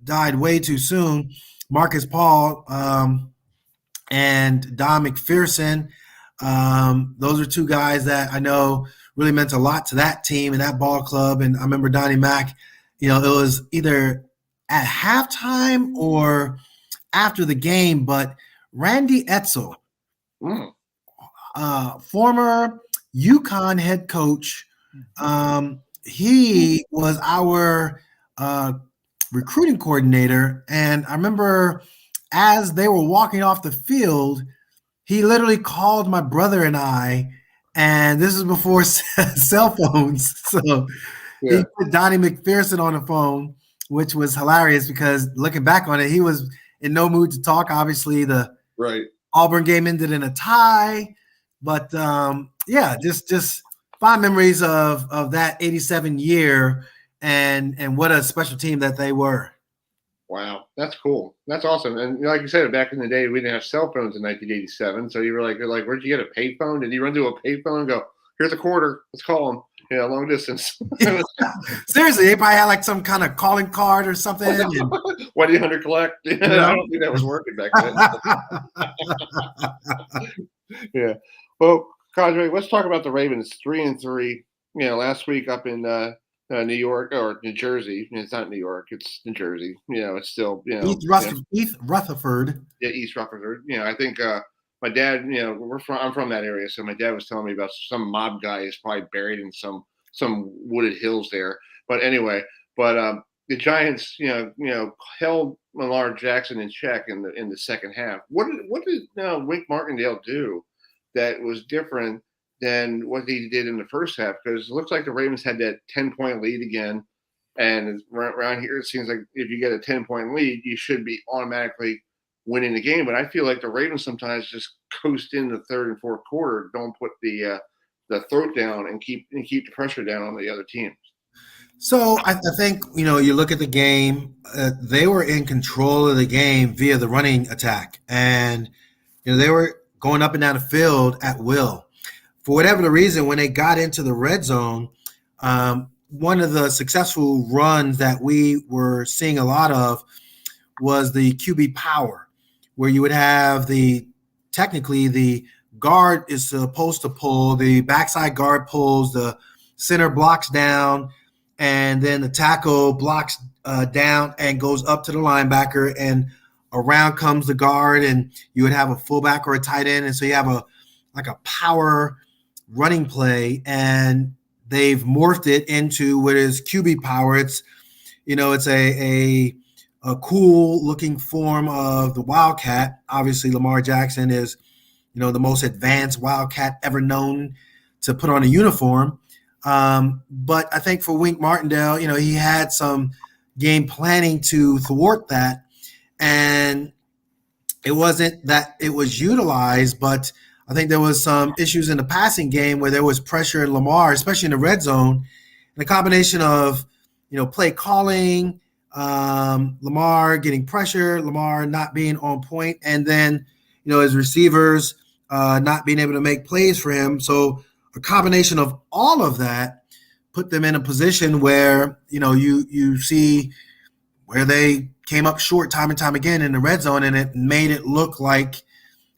died way too soon, Marcus Paul and Don McPherson. Those are two guys that I know really meant a lot to that team and that ball club. And I remember Donnie Mack, it was either at halftime or after the game, but Randy Etzel, former UConn head coach, he was our recruiting coordinator. And I remember as they were walking off the field, he literally called my brother and I, and this is before cell phones. So he put Donnie McPherson on the phone, which was hilarious because looking back on it, he was in no mood to talk. Obviously, the Auburn game ended in a tie, but just fond memories of that 87 year and what a special team that they were. Wow, that's cool. That's awesome. And like you said, back in the day, we didn't have cell phones in 1987. So you're like, where'd you get a payphone? Did you run to a payphone and go, here's a quarter, let's call them? Yeah, long distance. Seriously, they probably had like some kind of calling card or something. 1-800 collect. I don't think that was working back then. Yeah. Well, Qadry, let's talk about the Ravens. 3-3. Last week up in New York or New Jersey. It's not New York. It's New Jersey. It's still East Rutherford. Yeah, East Rutherford. I think my dad. I'm from that area, so my dad was telling me about some mob guy is probably buried in some wooded hills there. But anyway, the Giants, held Lamar Jackson in check in the second half. What did Wink Martindale do that was different than what he did in the first half? Because it looks like the Ravens had that 10-point lead again, and around here it seems like if you get a 10-point lead, you should be automatically winning the game. But I feel like the Ravens sometimes just coast in the third and fourth quarter, don't put the throat down and keep the pressure down on the other teams. So I think, you look at the game, they were in control of the game via the running attack. And, they were going up and down the field at will. For whatever the reason, when they got into the red zone, one of the successful runs that we were seeing a lot of was the QB power, where you would have technically the guard is supposed to pull, the backside guard pulls, the center blocks down, and then the tackle blocks down and goes up to the linebacker, and around comes the guard, and you would have a fullback or a tight end, and so you have a power running play, and they've morphed it into what is QB power. It's it's a cool looking form of the Wildcat. Obviously, Lamar Jackson is the most advanced Wildcat ever known to put on a uniform. But I think for Wink Martindale, he had some game planning to thwart that. And it wasn't that it was utilized, but I think there was some issues in the passing game where there was pressure in Lamar, especially in the red zone. And a combination of, play calling, Lamar getting pressure, Lamar not being on point, and then, his receivers not being able to make plays for him. So a combination of all of that put them in a position where, you see where they came up short time and time again in the red zone, and it made it look like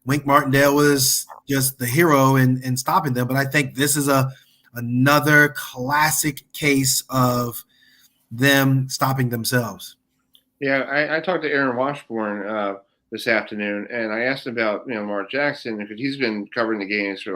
Wink Martindale was just the hero in stopping them. But I think this is another classic case of them stopping themselves. Yeah, I talked to Aaron Washburn this afternoon, and I asked him about Lamar Jackson because he's been covering the games for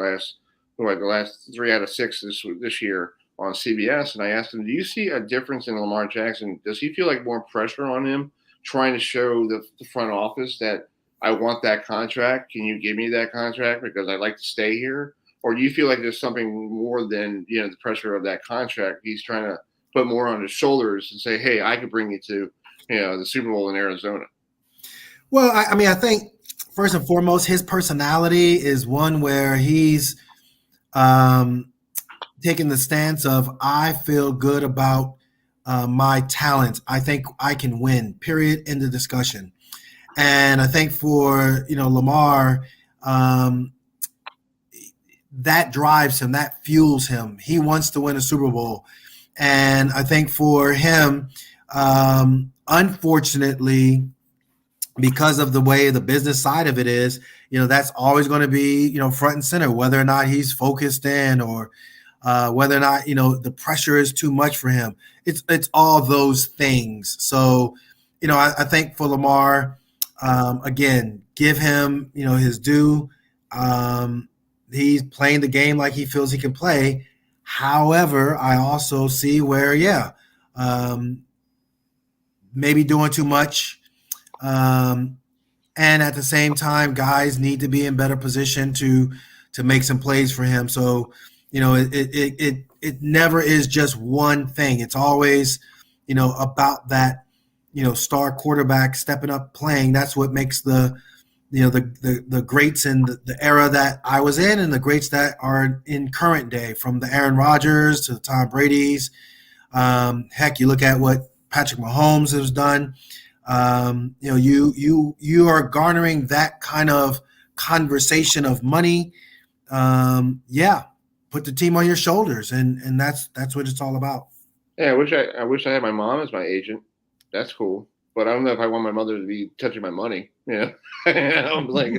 the last 3 out of 6 this year on CBS, and I asked him, do you see a difference in Lamar Jackson? Does he feel like more pressure on him trying to show the front office that I want that contract? Can you give me that contract because I'd like to stay here? Or do you feel like there's something more than the pressure of that contract? He's trying to put more on his shoulders and say, hey, I could bring you to, the Super Bowl in Arizona. Well, I mean, I think first and foremost, his personality is one where he's taking the stance of, I feel good about my talent. I think I can win, period, end of discussion. And I think for, Lamar, that drives him, that fuels him. He wants to win a Super Bowl. And I think for him, unfortunately, because of the way the business side of it is, that's always going to be, front and center, whether or not he's focused in or whether or not, the pressure is too much for him. It's all those things. So, I think for Lamar, again, give him, his due. He's playing the game like he feels he can play. However, I also see where, maybe doing too much. And at the same time, guys need to be in better position to make some plays for him. So, it never is just one thing. It's always, about that, star quarterback stepping up playing. That's what makes the greats in the era that I was in and the greats that are in current day, from the Aaron Rodgers to the Tom Brady's. Heck, you look at what Patrick Mahomes has done. You are garnering that kind of conversation of money. Put the team on your shoulders, and that's what it's all about. Yeah, I wish I had my mom as my agent. That's cool, but I don't know if I want my mother to be touching my money. I'm like,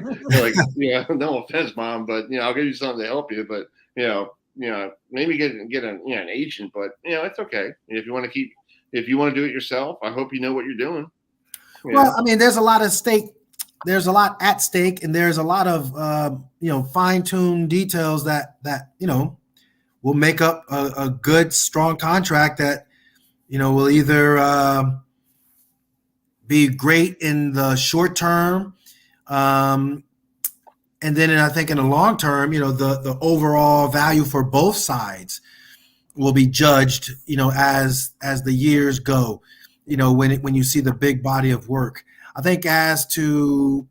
no offense, Mom, but I'll give you something to help you, but maybe get an agent, but it's okay if you want to do it yourself. I hope you know what you're doing. Well, I mean, there's a lot at stake, and there's a lot of fine-tuned details that will make up a good, strong contract that will either be great in the short term, and then I think in the long term, the overall value for both sides will be judged, as the years go. When you see the big body of work. I think as to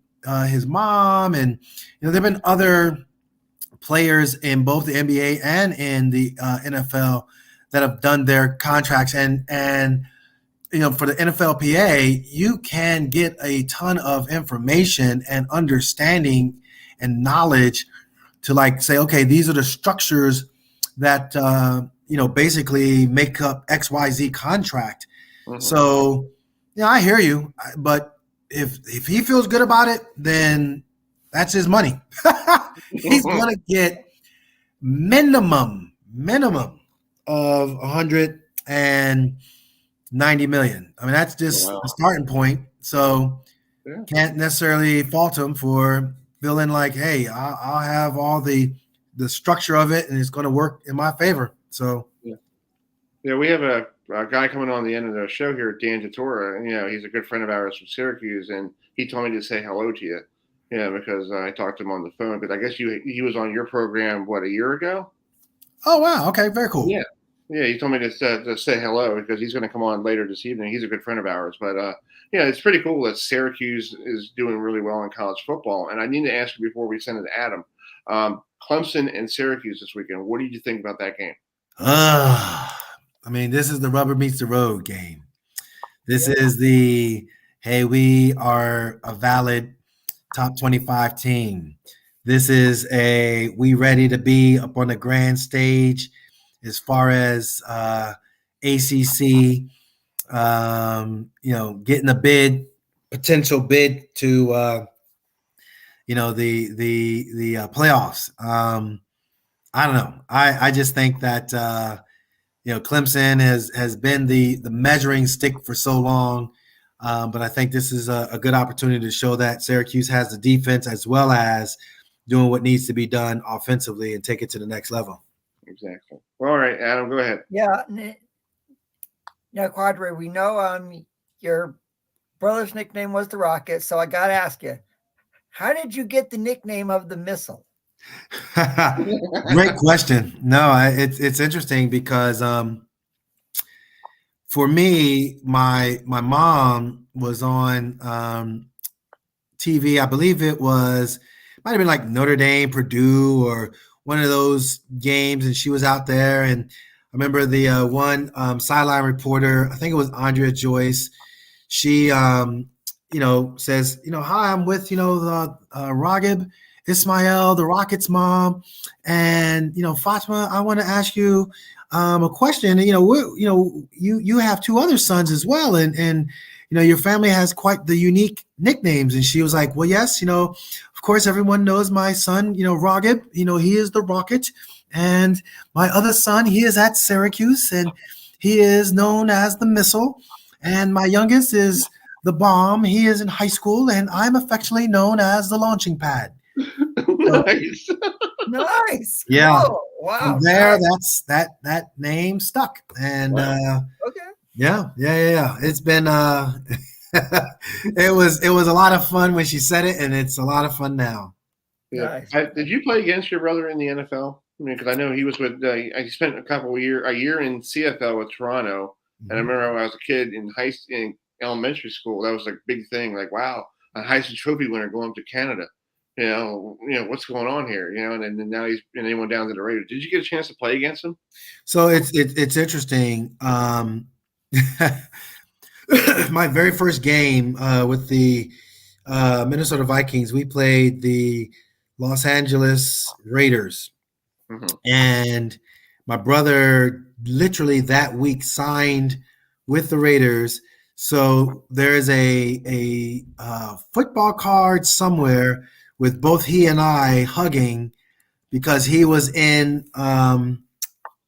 his mom, and there have been other players in both the NBA and in the NFL that have done their contracts, and for the NFLPA, you can get a ton of information and understanding and knowledge to say, okay, these are the structures that basically make up XYZ contract. Mm-hmm. So, I hear you, but if he feels good about it, then that's his money. He's going to get minimum of $190 million. I mean, that's just the starting point. So can't necessarily fault him for feeling like, hey, I'll have all the structure of it, and it's going to work in my favor. So we have a guy coming on the end of the show here, Dan Tortora. He's a good friend of ours from Syracuse, and he told me to say hello to you. Because I talked to him on the phone. But I guess he was on your program, a year ago? Oh, wow. Okay, very cool. Yeah, he told me to say hello because he's going to come on later this evening. He's a good friend of ours. But, it's pretty cool that Syracuse is doing really well in college football. And I need to ask you before we send it to Adam. Clemson and Syracuse this weekend. What did you think about that game? I mean, this is the rubber meets the road game. This is the, hey, we are a valid top 25 team. This is we ready to be up on the grand stage as far as ACC, getting a potential bid to, the playoffs. I don't know. I just think that, Clemson has been the measuring stick for so long. But I think this is a good opportunity to show that Syracuse has the defense as well as doing what needs to be done offensively and take it to the next level. Exactly. Well, all right, Adam, go ahead. Yeah. Now, Qadry, we know your brother's nickname was the Rocket, so I got to ask you, how did you get the nickname of the Missile? Great question. No, it's interesting because for me, my mom was on TV. I believe might have been like Notre Dame, Purdue, or one of those games, and she was out there. And I remember the one sideline reporter, I think it was Andrea Joyce. She, says, hi, I'm with, the Raghib Ismail, the Rockets mom, and Fatima, I want to ask you a question. You have two other sons as well, and your family has quite the unique nicknames. And she was like, well, yes, of course, everyone knows my son, Raghib, he is the Rocket, and my other son, he is at Syracuse, and he is known as the Missile, and my youngest is the Bomb. He is in high school, and I'm affectionately known as the Launching Pad. Nice. Nice. Yeah. Cool. Wow. From there, that name stuck. And Okay. yeah. It's been it was a lot of fun when she said it, and it's a lot of fun now. Yeah. Nice. Did you play against your brother in the NFL? I mean, because I know he was with. I spent a year in CFL with Toronto, and I remember when I was a kid in elementary school, that was like a big thing. Like, wow, a Heisman Trophy winner going to Canada. What's going on here? And then now he went down to the Raiders. Did you get a chance to play against him? So it's interesting. My very first game with the Minnesota Vikings, we played the Los Angeles Raiders, and my brother literally that week signed with the Raiders. So there's a football card somewhere with both he and I hugging, because he was in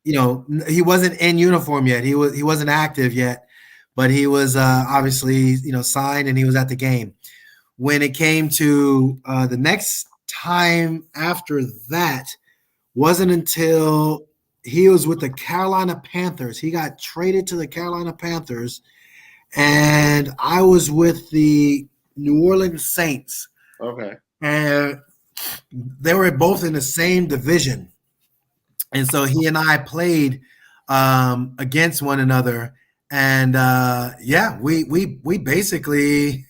he wasn't in uniform yet. He wasn't active yet, but he was obviously signed, and he was at the game. When it came to the next time after that, wasn't until he was with the Carolina Panthers. He got traded to the Carolina Panthers, and I was with the New Orleans Saints. Okay. And they were both in the same division. And so he and I played against one another. And we basically,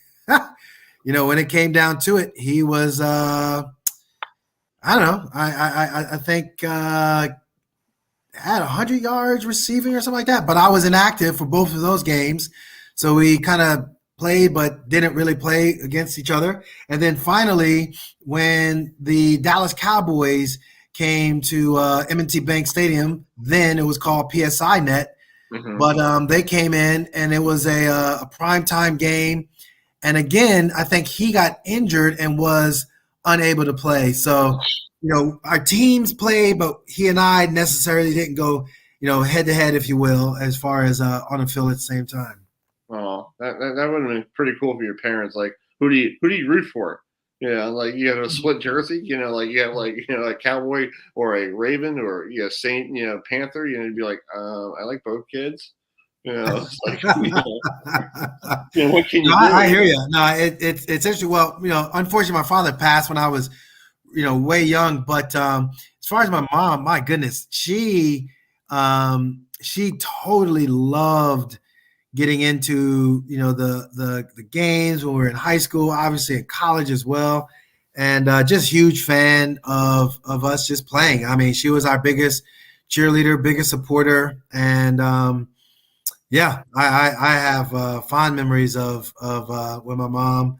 when it came down to it, he was, I don't know, I think had 100 yards receiving or something like that. But I was inactive for both of those games. So we kind of played but didn't really play against each other. And then finally, when the Dallas Cowboys came to M&T Bank Stadium, then it was called PSI Net, but they came in, and it was a primetime game. And again, I think he got injured and was unable to play. So, our teams played, but he and I necessarily didn't go, head to head, if you will, as far as on the field at the same time. Oh, that would have been pretty cool for your parents. Like, who do you root for? Like you have a split jersey. Like you have a Cowboy or a Raven or Saint, Panther. You'd be like, I like both kids. It's like, what can you do? I hear you. No, it's interesting. Well, unfortunately, my father passed when I was, way young. But as far as my mom, my goodness, she totally loved getting into the games when we were in high school, obviously in college as well, and just huge fan of us just playing. I mean, she was our biggest cheerleader, biggest supporter, and I have fond memories of when my mom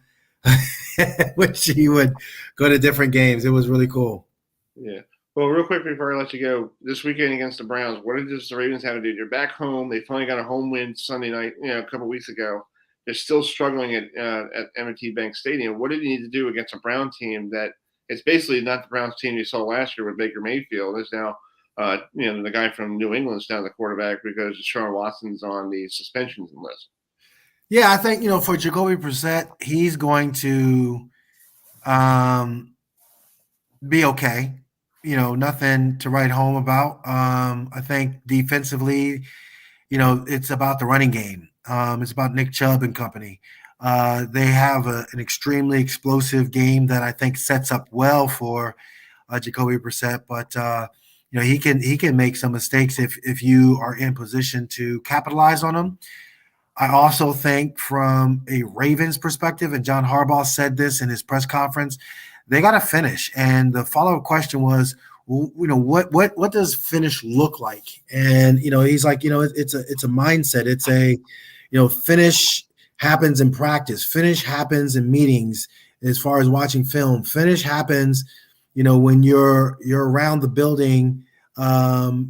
when she would go to different games. It was really cool. Yeah. Well, real quick before I let you go, this weekend against the Browns, what did the Ravens have to do? They're back home. They finally got a home win Sunday night, a couple of weeks ago. They're still struggling at M&T Bank Stadium. What did you need to do against a Brown team that it's basically not the Browns team you saw last year with Baker Mayfield? It's now, the guy from New England's down the quarterback because Deshaun Watson's on the suspensions list. Yeah, I think, for Jacoby Brissett, he's going to be okay. Nothing to write home about. I think defensively, it's about the running game. It's about Nick Chubb and company. They have an extremely explosive game that I think sets up well for Jacoby Brissett. But he can make some mistakes if you are in position to capitalize on them. I also think from a Ravens perspective, and John Harbaugh said this in his press conference, they got to finish. And the follow-up question was, what does finish look like? And he's like, it's a mindset. It's a finish happens in practice. Finish happens in meetings. As far as watching film, finish happens, when you're around the building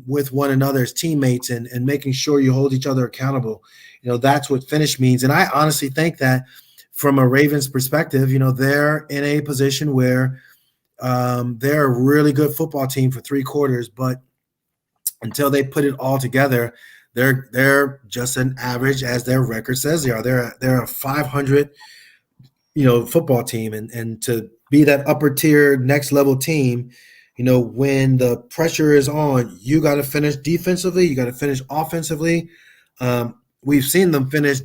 with one another as teammates and making sure you hold each other accountable. That's what finish means. And I honestly think that from a Ravens perspective, they're in a position where they're a really good football team for 3 quarters, but until they put it all together, they're just an average, as their record says they are. They're a 500, football team, and to be that upper tier, next level team, when the pressure is on, you got to finish defensively, you got to finish offensively. We've seen them finish,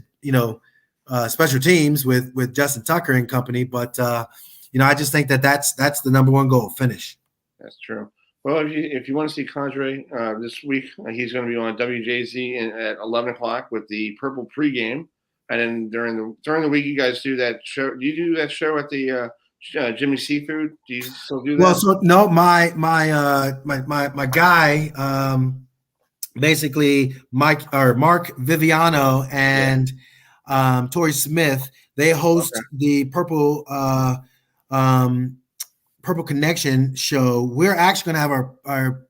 special teams with Justin Tucker and company, but I just think that's the number one goal: finish. That's true. Well, if you want to see Qadry this week, he's going to be on WJZ at 11 o'clock with the Purple Pregame, and then during the week, you guys do that show. Do you do that show at the Jimmy Seafood? Do you still do that? Well, so no, my guy, basically Mark Viviano and Tori Smith, they host the Purple Connection show. We're actually going to have our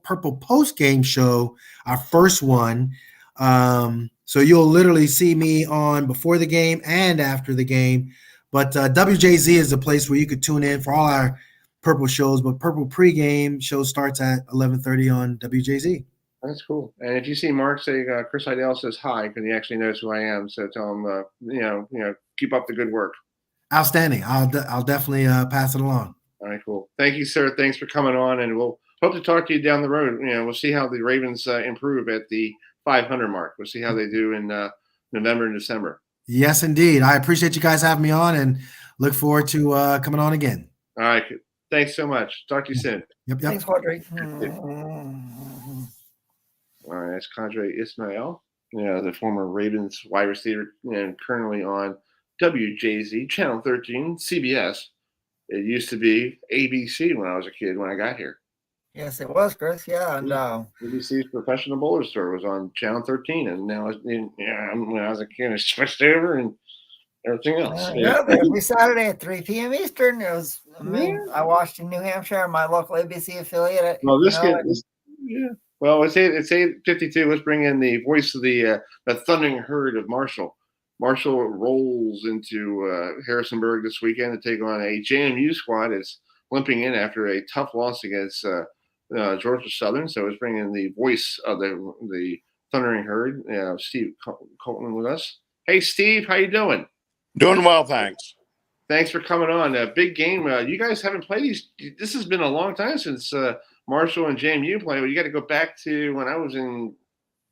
Purple Post Game show, our first one. So you'll literally see me on before the game and after the game. But WJZ is a place where you could tune in for all our Purple shows. But Purple Pregame show starts at 11:30 on WJZ. That's cool. And if you see Mark say, Chris Heidel says hi, because he actually knows who I am. So tell him, keep up the good work. Outstanding. I'll definitely pass it along. All right, cool. Thank you, sir. Thanks for coming on, and we'll hope to talk to you down the road. We'll see how the Ravens improve at the 500 mark. We'll see how they do in November and December. Yes, indeed. I appreciate you guys having me on, and look forward to coming on again. All right. Thanks so much. Talk to you soon. Yep. Thanks, Qadry. All right, that's Qadry Ismail, the former Ravens wide receiver, and currently on WJZ, Channel 13, CBS. It used to be ABC when I was a kid when I got here. Yes, it was, Chris. Yeah, and ABC's Professional Bowler Store was on Channel 13, and now when I was a kid, it switched over and everything else. Every Saturday at 3 p.m. Eastern, it was. I watched in New Hampshire, my local ABC affiliate. Well, Well, it's 8:52. Let's bring in the voice of the thundering herd of Marshall. Marshall rolls into Harrisonburg this weekend to take on a JMU squad that's limping in after a tough loss against Georgia Southern. So let's bring in the voice of the thundering herd, Steve Colton, with us. Hey, Steve, how you doing? Doing well, thanks. Thanks for coming on. A big game. You guys haven't played these. This has been a long time since Marshall and JMU played. Well, you got to go back to when I was in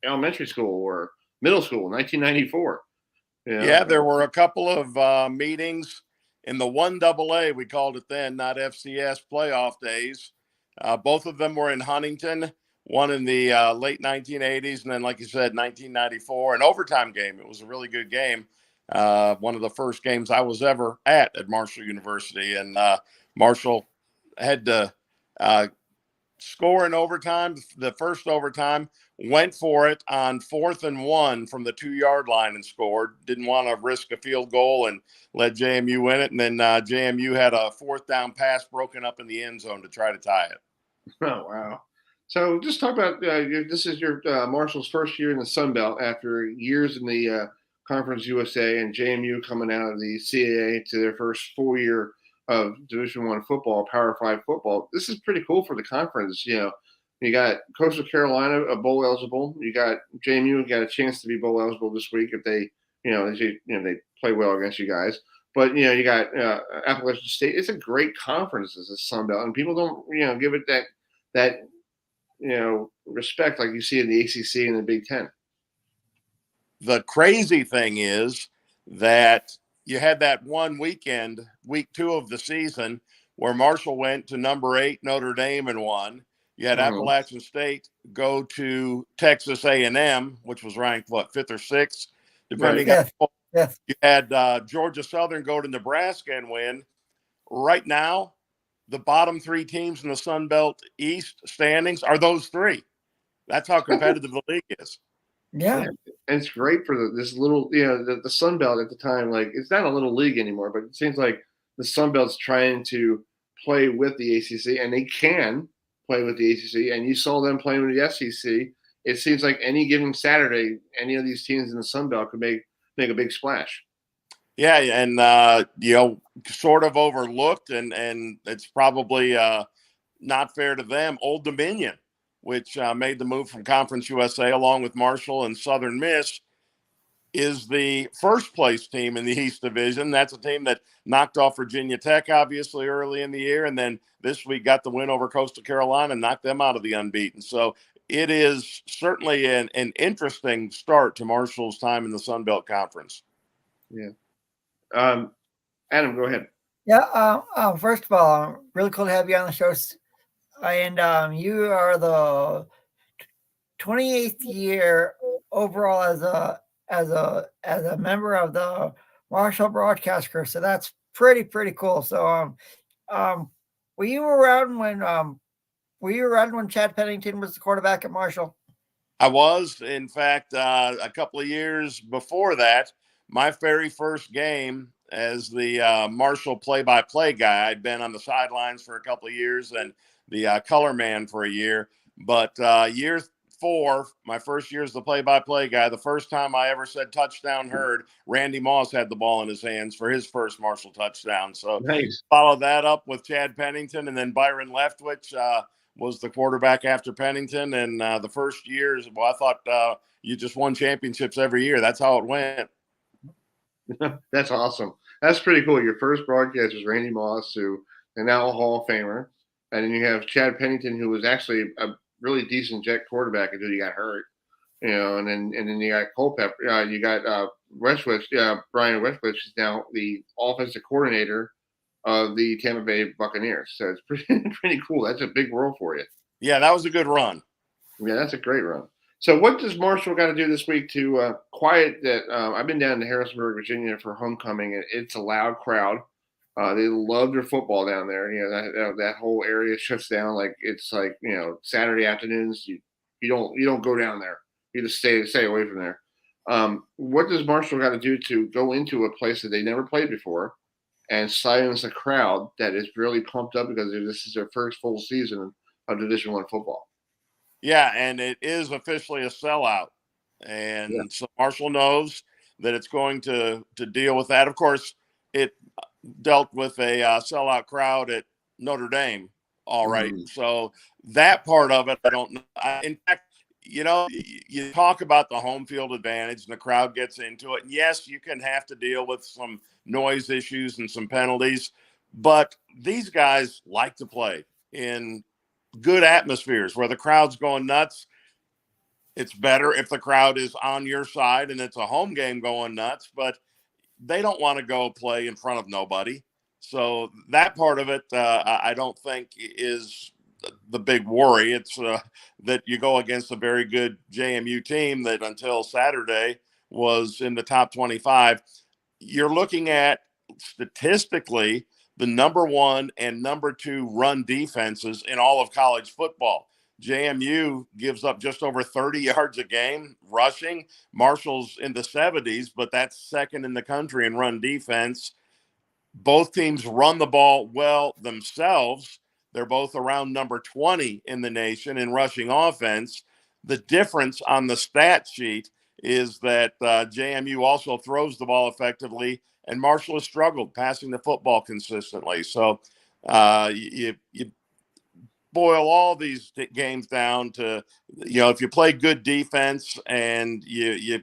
elementary school or middle school, 1994. Yeah, there were a couple of meetings in the 1AA, we called it then, not FCS playoff days. Both of them were in Huntington, one in the late 1980s, and then, like you said, 1994, an overtime game. It was a really good game. One of the first games I was ever at Marshall University, and Marshall had to score in overtime. The first overtime, went for it on 4th and 1 from the 2-yard line and scored. Didn't want to risk a field goal and let JMU win it. And then JMU had a 4th down pass broken up in the end zone to try to tie it. Oh, wow. So just talk about this is your Marshall's first year in the Sun Belt after years in the Conference USA, and JMU coming out of the CAA to their first full year of Division I football, Power 5 football. This is pretty cool for the conference. You got Coastal Carolina, a bowl eligible. You got JMU got a chance to be bowl eligible this week if they play well against you guys. But you got Appalachian State. It's a great conference as a Sun Belt, and people don't give it that respect like you see in the ACC and the Big Ten. The crazy thing is that you had that one weekend, week 2 of the season, where Marshall went to number 8 Notre Dame and won. You had Appalachian State go to Texas A&M, which was ranked, what, 5th or 6th? Depending Right. on Yes. You had Georgia Southern go to Nebraska and win. Right now, the bottom 3 teams in the Sun Belt East standings are those 3. That's how competitive the league is. Yeah. And it's great for this little, the Sun Belt at the time. Like, it's not a little league anymore, but it seems like the Sun Belt's trying to play with the ACC, and they can play with the ACC. And you saw them playing with the SEC. It seems like any given Saturday, any of these teams in the Sun Belt could make a big splash. Yeah, and sort of overlooked, and it's probably not fair to them. Old Dominion, which made the move from Conference USA along with Marshall and Southern Miss, is the first place team in the East Division. That's a team that knocked off Virginia Tech, obviously, early in the year, and then this week got the win over Coastal Carolina and knocked them out of the unbeaten. So it is certainly an interesting start to Marshall's time in the Sun Belt Conference. Yeah. Adam, go ahead. Yeah. First of all, really cool to have you on the show. And you are the 28th year overall as a member of the Marshall broadcast crew. So that's pretty cool. So were you around when Chad Pennington was the quarterback at Marshall? I was, in fact, a couple of years before that. My very first game as the Marshall play-by-play guy. I'd been on the sidelines for a couple of years and the color man for a year. But year 4, my first year as the play-by-play guy, the first time I ever said touchdown heard, Randy Moss had the ball in his hands for his first Marshall touchdown. So nice. Followed that up with Chad Pennington, and then Byron Leftwich was the quarterback after Pennington. And the first years, I thought you just won championships every year. That's how it went. That's awesome. That's pretty cool. Your first broadcast was Randy Moss, who is now a Hall of Famer. And then you have Chad Pennington, who was actually a really decent Jet quarterback until he got hurt. And then you got Culpepper. You got Westwich. Brian Westwich is now the offensive coordinator of the Tampa Bay Buccaneers. So it's pretty cool. That's a big role for you. Yeah, that was a good run. Yeah, that's a great run. So what does Marshall got to do this week to quiet that? I've been down to Harrisonburg, Virginia for homecoming, and it's a loud crowd. They love their football down there. That whole area shuts down. Like it's like Saturday afternoons. You don't go down there. You just stay away from there. What does Marshall got to do to go into a place that they never played before and silence a crowd that is really pumped up because this is their first full season of Division I football? Yeah, and it is officially a sellout. And so Marshall knows that it's going to deal with that. Of course, it dealt with a sellout crowd at Notre Dame. All right. So that part of it, I don't know. In fact, you talk about the home field advantage and the crowd gets into it. And yes, you can have to deal with some noise issues and some penalties, but these guys like to play in good atmospheres where the crowd's going nuts. It's better if the crowd is on your side and it's a home game going nuts, but they don't want to go play in front of nobody. So that part of it, I don't think is the big worry. It's that you go against a very good JMU team that until Saturday was in the top 25. You're looking at statistically the number 1 and number 2 run defenses in all of college football. JMU gives up just over 30 yards a game rushing. Marshall's in the 70s, but that's second in the country in run defense. Both teams run the ball well themselves. They're both around number 20 in the nation in rushing offense. The difference on the stat sheet is that JMU also throws the ball effectively, and Marshall has struggled passing the football consistently. So you boil all these games down to, if you play good defense and you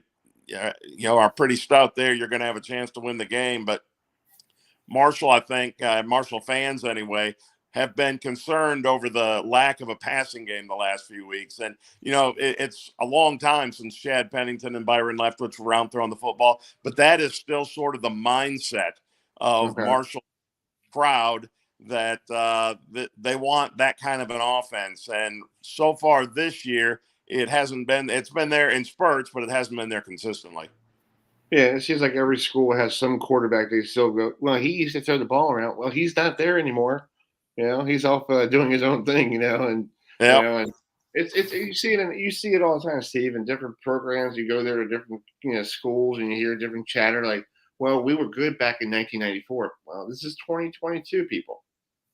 are pretty stout there, you're going to have a chance to win the game. But Marshall, I think, Marshall fans anyway, have been concerned over the lack of a passing game the last few weeks. And, it's a long time since Chad Pennington and Byron Leftwich were around throwing the football, but that is still sort of the mindset of Marshall crowd. that they want that kind of an offense. And so far this year, it hasn't been. It's been there in spurts, but it hasn't been there consistently. Yeah, it seems like every school has some quarterback they still go, well, he used to throw the ball around. Well, he's not there anymore. He's off doing his own thing, and and it's you see it all the time, Steve, in different programs. You go there to different schools and you hear different chatter like, well, we were good back in 1994. Well, this is 2022, people.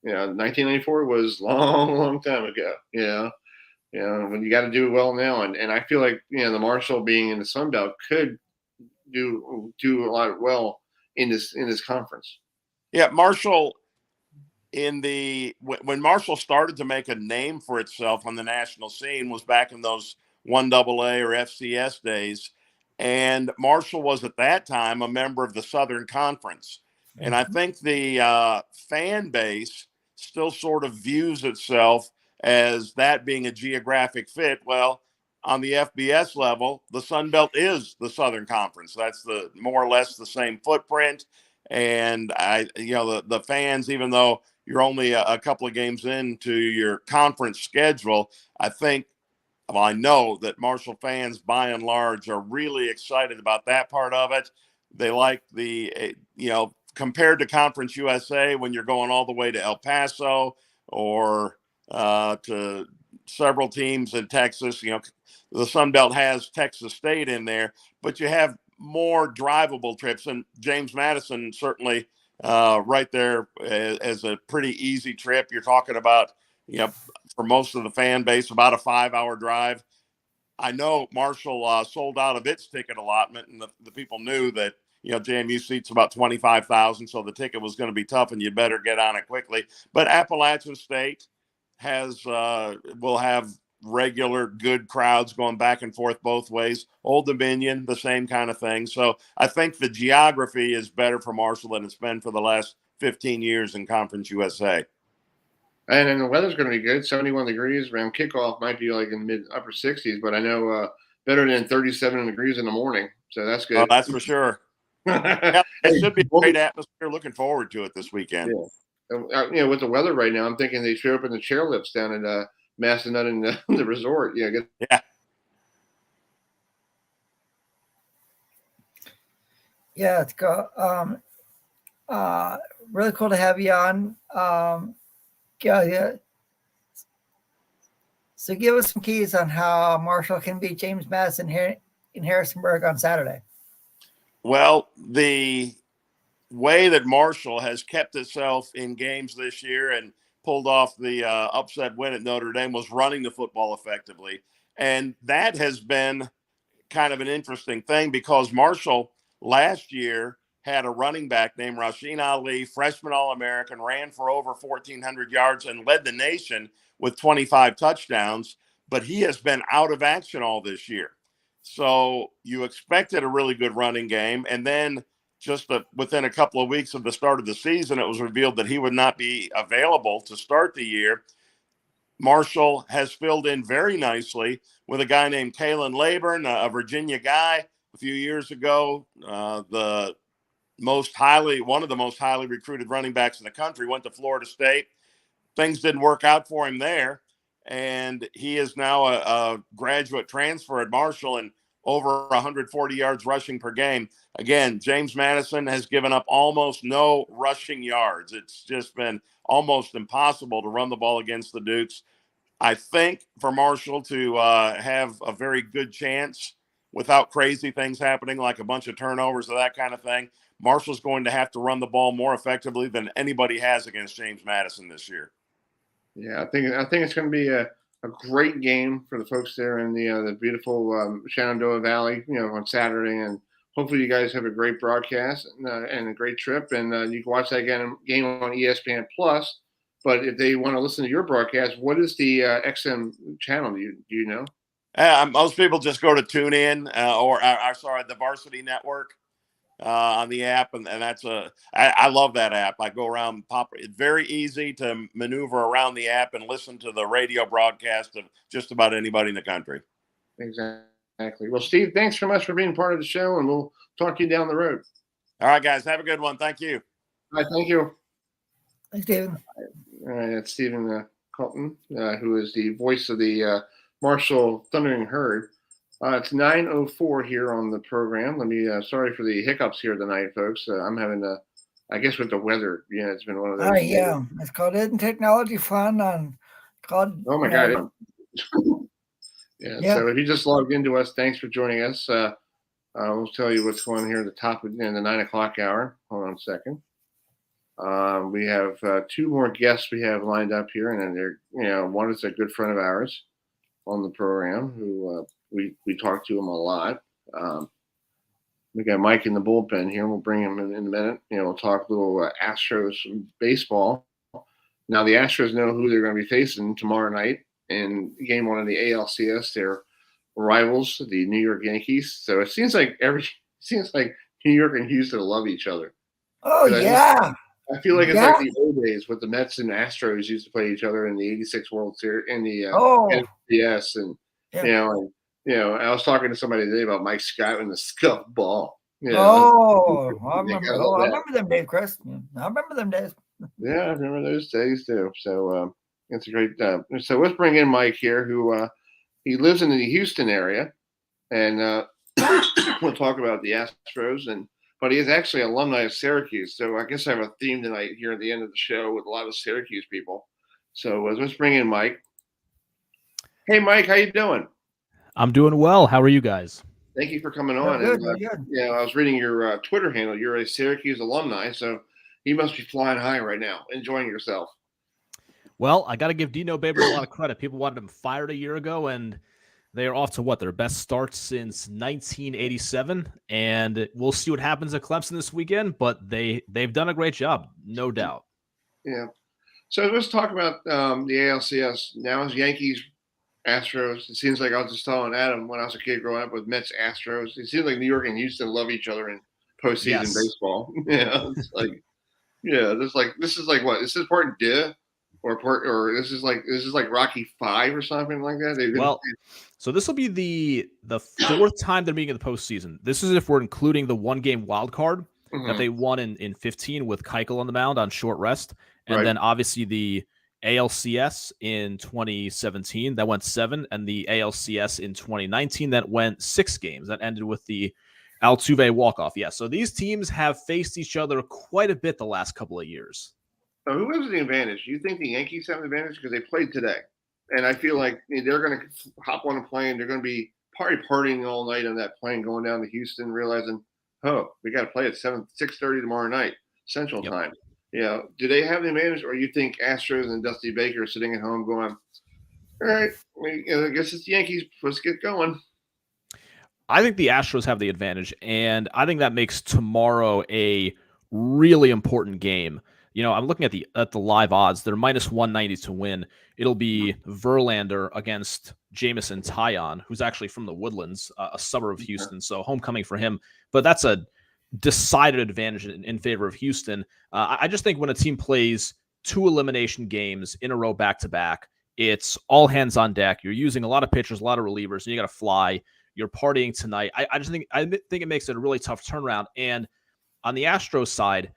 1994 was long time ago. When you got to do well now, and I feel like the Marshall being in the Sun Belt could do a lot well in this conference. Yeah, Marshall when Marshall started to make a name for itself on the national scene was back in those 1AA or FCS days, and Marshall was at that time a member of the Southern Conference, and I think the fan base still sort of views itself as that being a geographic fit. Well, on the FBS level, the Sun Belt is the Southern Conference. That's the more or less the same footprint. And the fans, even though you're only a couple of games into your conference schedule, I know that Marshall fans by and large are really excited about that part of it. They like compared to Conference USA, when you're going all the way to El Paso or to several teams in Texas, the Sun Belt has Texas State in there, but you have more drivable trips. And James Madison certainly right there as a pretty easy trip. You're talking about, for most of the fan base, about a 5-hour drive. I know Marshall sold out of its ticket allotment, and the people knew that, JMU seats about 25,000, so the ticket was going to be tough, and you better get on it quickly. But Appalachian State will have regular good crowds going back and forth both ways. Old Dominion, the same kind of thing. So I think the geography is better for Marshall than it's been for the last 15 years in Conference USA. And then the weather's going to be good. 71 degrees around kickoff, might be like in upper 60s, but I know better than 37 degrees in the morning. So that's good. Oh, that's for sure. It should be a great atmosphere. Looking forward to it this weekend. Yeah. With the weather right now, I'm thinking they should open the chairlifts down at Massanutten in the resort. Yeah. Yeah, it's cool. Really cool to have you on. Yeah. So give us some keys on how Marshall can beat James Madison here in Harrisonburg on Saturday. Well, the way that Marshall has kept itself in games this year and pulled off the upset win at Notre Dame was running the football effectively. And that has been kind of an interesting thing because Marshall last year had a running back named Rasheen Ali, freshman All-American, ran for over 1,400 yards and led the nation with 25 touchdowns, but he has been out of action all this year. So you expected a really good running game, and then just within a couple of weeks of the start of the season, it was revealed that he would not be available to start the year. Marshall has filled in very nicely with a guy named Kalen Laburn, a Virginia guy. A few years ago, one of the most highly recruited running backs in the country, went to Florida State. Things didn't work out for him there, and he is now a graduate transfer at Marshall and over 140 yards rushing per game. Again, James Madison has given up almost no rushing yards. It's just been almost impossible to run the ball against the Dukes. I think for Marshall to have a very good chance without crazy things happening like a bunch of turnovers or that kind of thing, Marshall's going to have to run the ball more effectively than anybody has against James Madison this year. Yeah, I think it's going to be a great game for the folks there in the beautiful Shenandoah Valley, on Saturday, and hopefully you guys have a great broadcast and a great trip, and you can watch that game on ESPN Plus. But if they want to listen to your broadcast, what is the XM channel? Do you know? Most people just go to TuneIn or the Varsity Network on the app, and that's I love that app. I go around, it's very easy to maneuver around the app and listen to the radio broadcast of just about anybody in the country. Exactly. Well, Steve, thanks so much for being part of the show, and we'll talk to you down the road. All right, guys, have a good one. Thank you. All right, thank you. Hi, Steven. All right, that's Stephen Colton, who is the voice of the Marshall Thundering Herd. It's 9:04 here on the program. Let me sorry for the hiccups here tonight, folks. I'm having I guess with the weather, it's been one of those. Yeah, it's called Isn't Technology Fun called. Oh my God. Yeah. So if you just logged into us, thanks for joining us. We'll tell you what's going on here at the top of the 9 o'clock hour. Hold on a second. We have 2 more guests we have lined up here, and then they're, one is a good friend of ours on the program who we talk to him a lot. We got Mike in the bullpen here. We'll bring him in a minute. We'll talk a little Astros baseball. Now the Astros know who they're going to be facing tomorrow night in Game 1 of the ALCS. They're rivals, the New York Yankees. So it seems like New York and Houston love each other. Oh yeah. I feel like it's like the old days with the Mets and Astros used to play each other in the '86 World Series in the NLCS, and I was talking to somebody today about Mike Scott and the scuff ball. I remember them days, Chris. I remember them days. Yeah, I remember those days too. So it's a great. So let's bring in Mike here, who he lives in the Houston area, and we'll talk about the Astros but he is actually alumni of Syracuse. So I guess I have a theme tonight here at the end of the show with a lot of Syracuse people. So let's bring in Mike. Hey, Mike, how you doing? I'm doing well. How are you guys? Thank you for coming on. Good. I was reading your Twitter handle. You're a Syracuse alumni, so you must be flying high right now, enjoying yourself. Well, I got to give Dino Babers a lot of credit. People wanted him fired a year ago, and they are off to their best start since 1987, and we'll see what happens at Clemson this weekend. But they've done a great job, no doubt. Yeah. So let's talk about the ALCS. Now it's Yankees, Astros. It seems like I was just telling Adam when I was a kid growing up with Mets, Astros. It seems like New York and Houston love each other in postseason baseball. It's like, this is like what? This is part D. Or this is like Rocky V or something like that. So this will be the 4th time they're meeting in the postseason. This is if we're including the 1-game wild card that they won in 15 with Keuchel on the mound on short rest, and then obviously the ALCS in 2017 that went 7, and the ALCS in 2019 that went 6 games. That ended with the Altuve walk-off. Yeah, so these teams have faced each other quite a bit the last couple of years. So who has the advantage? Do you think the Yankees have the advantage because they played today? And I feel like they're going to hop on a plane. They're going to be probably partying all night on that plane going down to Houston, realizing, we got to play at 6:30 tomorrow night Central Time. Do they have the advantage, or you think Astros and Dusty Baker are sitting at home going, all right, I guess it's the Yankees. Let's get going. I think the Astros have the advantage, and I think that makes tomorrow a really important game. I'm looking at the live odds. They're minus 190 to win. It'll be Verlander against Jamison Taillon, who's actually from the Woodlands, a suburb of Houston. So homecoming for him. But that's a decided advantage in favor of Houston. I just think when a team plays 2 elimination games in a row back-to-back, it's all hands on deck. You're using a lot of pitchers, a lot of relievers, and you got to fly. You're partying tonight. I think it makes it a really tough turnaround. And on the Astros side,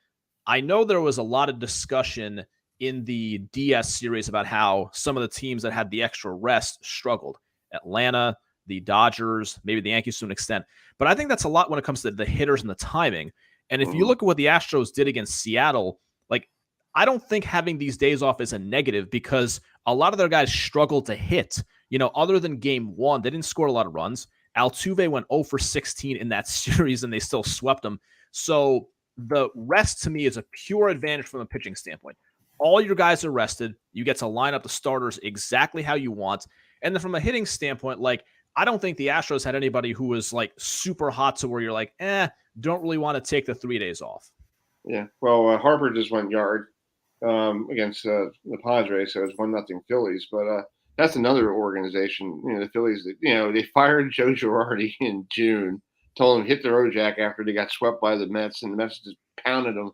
I know there was a lot of discussion in the DS series about how some of the teams that had the extra rest struggled. Atlanta, the Dodgers, maybe the Yankees to an extent. But I think that's a lot when it comes to the hitters and the timing. And if you look at what the Astros did against Seattle, I don't think having these days off is a negative because a lot of their guys struggled to hit. Other than game 1, they didn't score a lot of runs. Altuve went 0 for 16 in that series, and they still swept them. So the rest to me is a pure advantage from a pitching standpoint. All your guys are rested. You get to line up the starters exactly how you want. And then from a hitting standpoint, I don't think the Astros had anybody who was super hot to where you're don't really want to take the 3 days off. Yeah. Well, Harper just went yard against the Padres, so it's 1-0 Phillies. But that's another organization. The Phillies, they fired Joe Girardi in June. Told him to hit the road jack after they got swept by the Mets, and the Mets just pounded them,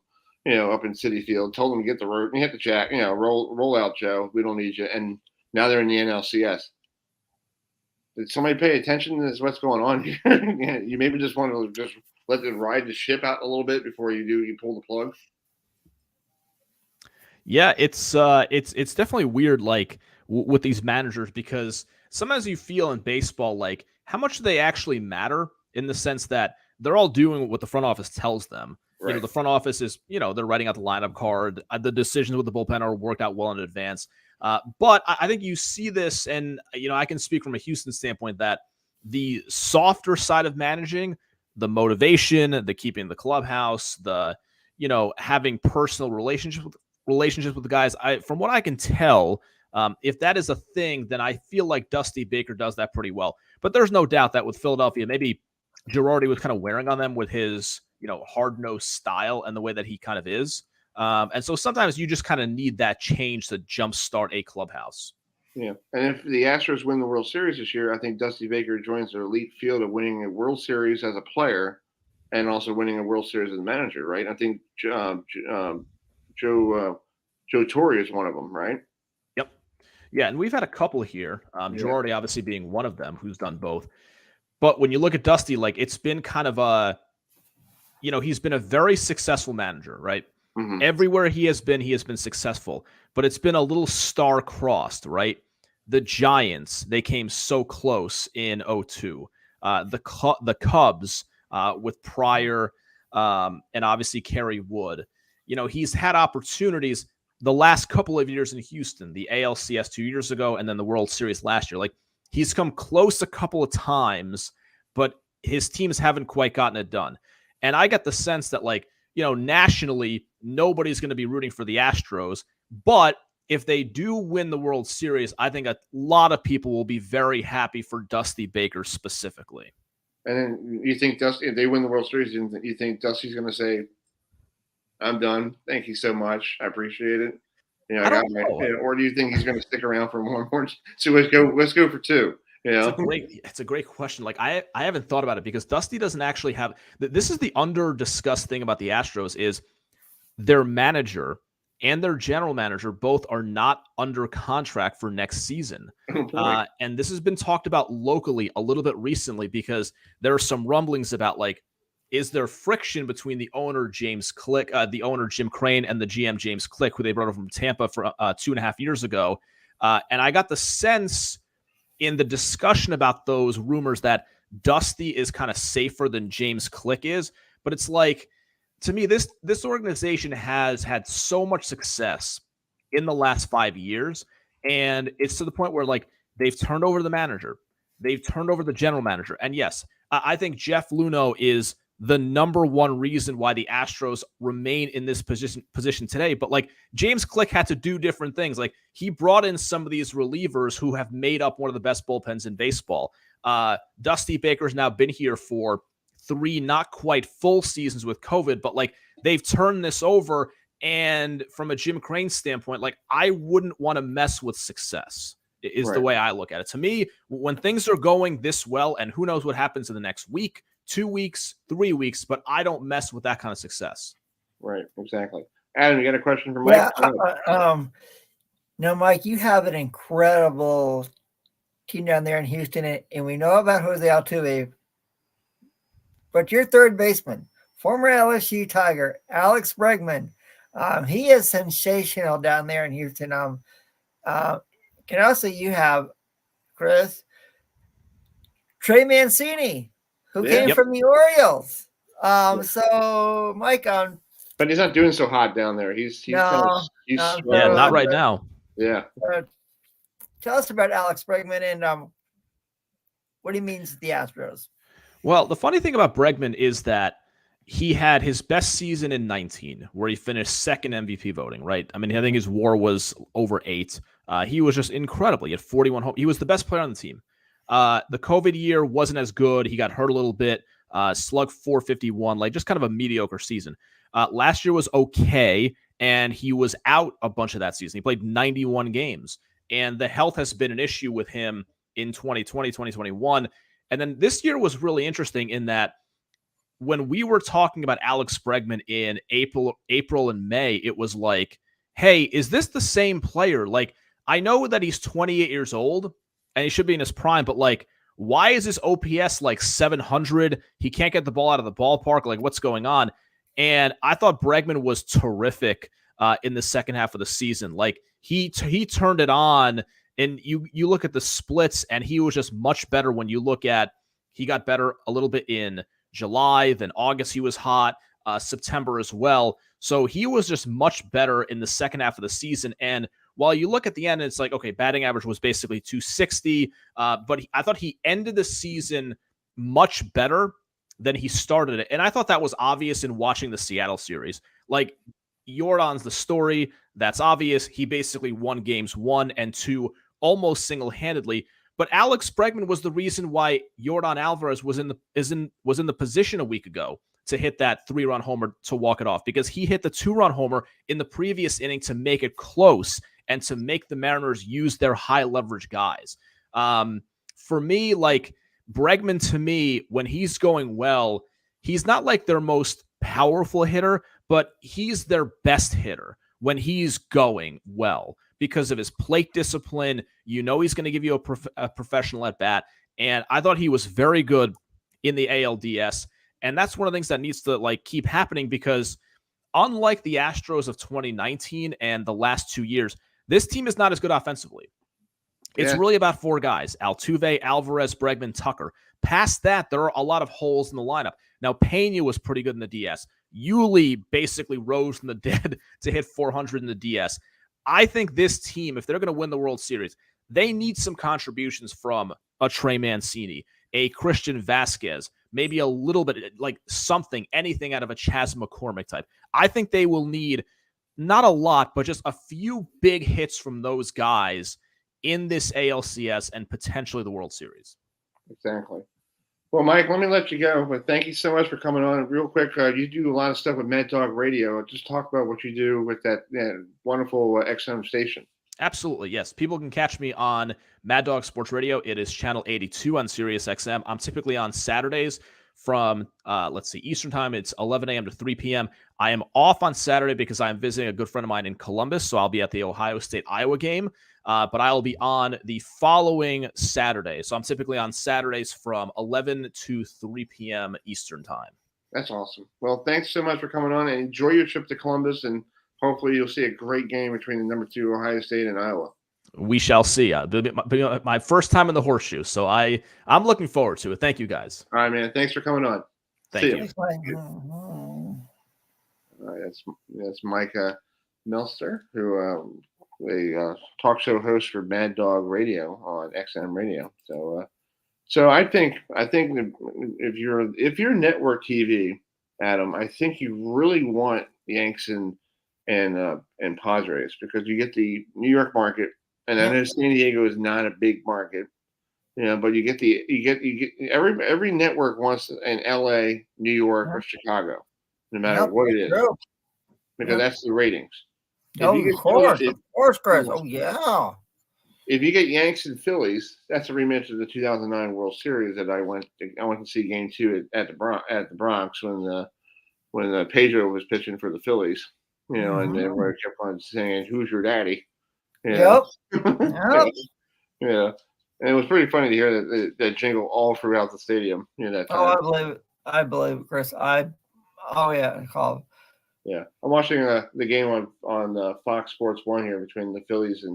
up in Citi Field. Told him to get the road, hit the jack, roll out, Joe. We don't need you. And now they're in the NLCS. Did somebody pay attention to what's going on here? You maybe just want to just let them ride the ship out a little bit before you pull the plug. Yeah, it's definitely weird, like with these managers, because sometimes you feel in baseball like how much do they actually matter in the sense that they're all doing what the front office tells them. Right. The front office is, they're writing out the lineup card. The decisions with the bullpen are worked out well in advance. But I think you see this, and I can speak from a Houston standpoint that the softer side of managing, the motivation, the keeping the clubhouse, the having personal relationships with the guys. From what I can tell, if that is a thing, then I feel like Dusty Baker does that pretty well. But there's no doubt that with Philadelphia, maybe Girardi was kind of wearing on them with his hard-nosed style and the way that he kind of is. And so sometimes you just kind of need that change to jumpstart a clubhouse. Yeah, and if the Astros win the World Series this year, I think Dusty Baker joins their elite field of winning a World Series as a player and also winning a World Series as a manager, right? I think Joe Torre is one of them, right? Yep. Yeah, and we've had a couple here. Girardi obviously being one of them who's done both. But when you look at Dusty, like it's been kind of he's been a very successful manager, right? Mm-hmm. Everywhere he has been successful, but it's been a little star-crossed, right? The Giants, they came so close in 2002. The Cubs with Pryor and obviously Kerry Wood. He's had opportunities the last couple of years in Houston, the ALCS 2 years ago, and then the World Series last year. Like he's come close a couple of times, but his teams haven't quite gotten it done. And I get the sense that nationally, nobody's going to be rooting for the Astros, but if they do win the World Series, I think a lot of people will be very happy for Dusty Baker specifically. And then you think Dusty, if they win the World Series, you think Dusty's going to say, "I'm done. Thank you so much. I appreciate it." I got my. Or do you think he's going to stick around for one more? So let's go for two. It's a great question. Like I haven't thought about it because Dusty doesn't actually have. This is the under-discussed thing about the Astros is their manager and their general manager both are not under contract for next season. And this has been talked about locally a little bit recently because there are some rumblings about is there friction between the owner James Click, the owner Jim Crane, and the GM James Click, who they brought over from Tampa for 2.5 years ago. And I got the sense in the discussion about those rumors that Dusty is kind of safer than James Click is. But it's to me, this organization has had so much success in the last 5 years, and it's to the point where they've turned over the manager, they've turned over the general manager, and yes, I think Jeff Luhnow is the number one reason why the Astros remain in this position today. But James Click had to do different things. He brought in some of these relievers who have made up one of the best bullpens in baseball. Dusty Baker's now been here for 3 not quite full seasons with COVID, but they've turned this over. And from a Jim Crane standpoint, I wouldn't want to mess with success is the way I look at it. To me, when things are going this well, and who knows what happens in the next week, 2 weeks, 3 weeks, but I don't mess with that kind of success. Right. Exactly. Adam, you got a question for Mike? No, Mike, you have an incredible team down there in Houston, and we know about Jose Altuve. But your third baseman, former LSU Tiger, Alex Bregman, he is sensational down there in Houston. Can also you have, Chris, Trey Mancini, who came from the Orioles. So, Mike, but he's not doing so hot down there. He's not right now. Yeah. Tell us about Alex Bregman and what he means to the Astros. Well, the funny thing about Bregman is that he had his best season in 19, where he finished second MVP voting, right? I mean, I think his WAR was over 8. He was just incredible. He had 41 home. He was the best player on the team. The COVID year wasn't as good. He got hurt a little bit. Slug 451, just kind of a mediocre season. Last year was okay, and he was out a bunch of that season. He played 91 games, and the health has been an issue with him in 2020, 2021. And then this year was really interesting in that when we were talking about Alex Bregman in April and May, it was hey, is this the same player? I know that he's 28 years old and he should be in his prime, but why is his OPS 700? He can't get the ball out of the ballpark. What's going on? And I thought Bregman was terrific in the second half of the season. Like he turned it on, and you look at the splits, and he was just much better. When you look at, he got better a little bit in July, then August he was hot, September as well. So he was just much better in the second half of the season. And while you look at the end, it's like, okay, batting average was basically 260, but I thought he ended the season much better than he started it. And I thought that was obvious in watching the Seattle series. Like, Jordan's the story. That's obvious. He basically won games 1 and 2 almost single-handedly. But Alex Bregman was the reason why Yordan Alvarez was in the position a week ago to hit that 3-run homer to walk it off, because he hit the 2-run homer in the previous inning to make it close and to make the Mariners use their high leverage guys. For me, like, Bregman, to me, when he's going well, he's not like their most powerful hitter, but he's their best hitter when he's going well because of his plate discipline. You know he's going to give you a professional at bat, and I thought he was very good in the ALDS, and that's one of the things that needs to like keep happening, because unlike the Astros of 2019 and the last 2 years, this team is not as good offensively. It's really about 4 guys: Altuve, Alvarez, Bregman, Tucker. Past that, there are a lot of holes in the lineup. Now, Pena was pretty good in the DS. Yuli basically rose from the dead to hit 400 in the DS. I think this team, if they're going to win the World Series, they need some contributions from a Trey Mancini, a Christian Vasquez, maybe a little bit, like something, anything out of a Chas McCormick type. I think they will need not a lot, but just a few big hits from those guys in this ALCS and potentially the World Series. Exactly. Well, Mike, let me let you go, but thank you so much for coming on. Real quick, you do a lot of stuff with Mad Dog Radio. Just talk about what you do with that wonderful XM station. Absolutely, yes. People can catch me on Mad Dog Sports Radio. It is channel 82 on Sirius XM. I'm typically on Saturdays from, Eastern time. It's 11 a.m. to 3 p.m. I am off on Saturday because I'm visiting a good friend of mine in Columbus, so I'll be at the Ohio State-Iowa game. But I'll be on the following Saturday. So I'm typically on Saturdays from 11 to 3 p.m. Eastern time. That's awesome. Well, thanks so much for coming on, and enjoy your trip to Columbus, and hopefully you'll see a great game between the number 2 Ohio State and Iowa. We shall see. My first time in the horseshoe, so I'm looking forward to it. Thank you, guys. All right, man. Thanks for coming on. Thank you. That's Mike Meltser, who a talk show host for Mad Dog Radio on XM Radio. So I think if you're network TV, Adam, I think you really want Yanks and Padres, because you get the New York market, and I know San Diego is not a big market, but you get every network wants in LA, New York, or Chicago, no matter what it is, because that's the ratings. Of course, Chris. Oh, yeah. If you get Yanks and Phillies, that's a rematch of the 2009 World Series that I went to see Game 2 at the Bronx when Pedro was pitching for the Phillies, and everybody kept on saying, "Who's your daddy?" Yep. Yeah. And it was pretty funny to hear that jingle all throughout the stadium. That time. I believe it, Chris. Call. Yeah, I'm watching the game on Fox Sports 1 here between the Phillies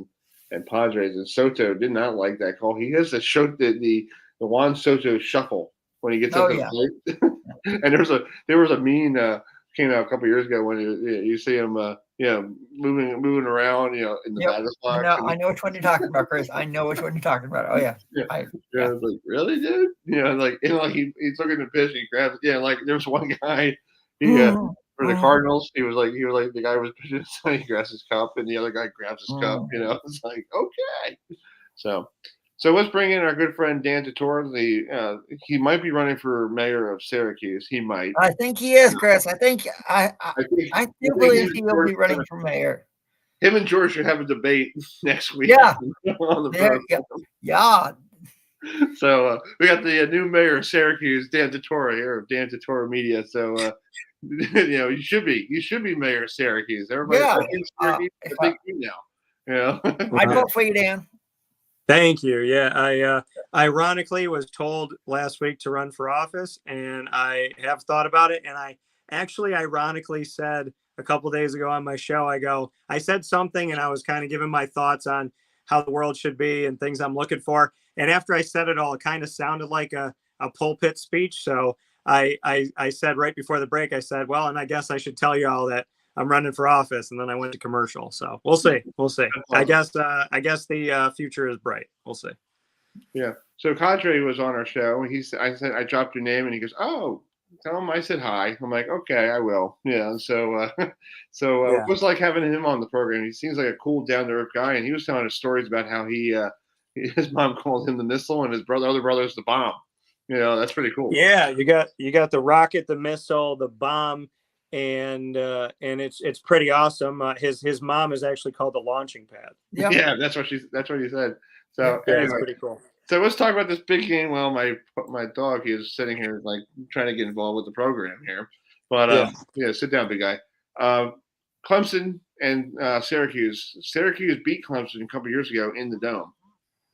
and Padres, and Soto did not like that call. He has the Juan Soto shuffle when he gets up to the plate. And there was a meme came out a couple years ago when you see him moving around in the batter's box. I know which one you're talking about, Chris. I know which one you're talking about. Oh yeah. I was like, really, dude? He's looking at the pitch and he grabs it. Like there's one guy for the Cardinals, he was like the guy was pitching, so he grabs his cup, and the other guy grabs his cup. It's like, okay. So let's bring in our good friend Dan Tortora. He might be running for mayor of Syracuse. He might. I think he is, Chris. I do believe he will be running for mayor. Him and George should have a debate next week. Yeah. On the yeah. So we got the new mayor of Syracuse, Dan Tortora, here of Dan Tortora Media. So you should be mayor of Syracuse. Everybody thinks Syracuse is a big team now. I'd vote for you, Dan. Thank you. Yeah, I ironically was told last week to run for office, and I have thought about it. And I actually ironically said a couple days ago on my show. I said something and I was kind of giving my thoughts on how the world should be and things I'm looking for. And after I said it all, it kind of sounded like a pulpit speech. So I said right before the break, I said, well, and I guess I should tell you all that I'm running for office. And then I went to commercial. So we'll see. We'll see. I guess the future is bright. We'll see. Yeah. So Qadry was on our show. I dropped your name and he goes, oh, tell him I said hi. I'm like, okay, I will. Yeah. So, it was like having him on the program. He seems like a cool, down to earth guy. And he was telling us stories about how his mom called him the missile and his other brother's the bomb. That's pretty cool. Yeah. You got the rocket, the missile, the bomb, and it's pretty awesome. His mom is actually called the launching pad. Yep. Yeah. That's what he said. So yeah, anyway, it's pretty cool. So let's talk about this big game. Well, my dog is sitting here like trying to get involved with the program here, but sit down, big guy. Clemson and Syracuse. Syracuse beat Clemson a couple years ago in the Dome.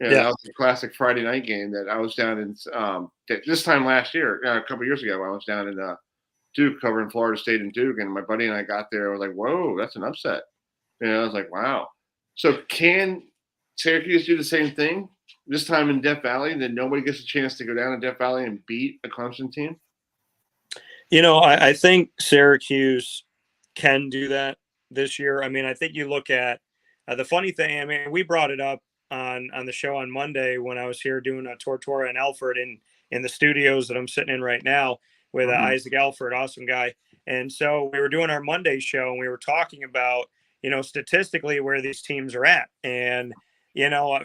That was a classic Friday night game that I was down in. This time last year, a couple years ago, I was down in Duke covering Florida State and Duke, and my buddy and I got there. I was like, "Whoa, that's an upset." I was like, "Wow." So can Syracuse do the same thing this time in Death Valley, and then nobody gets a chance to go down to Death Valley and beat a Clemson team? I think Syracuse can do that this year. I mean, I think you look at the funny thing. I mean, we brought it up on the show on Monday when I was here doing a Tortora and Alfred in the studios that I'm sitting in right now with Isaac Alfred, awesome guy. And so we were doing our Monday show and we were talking about, statistically where these teams are at. And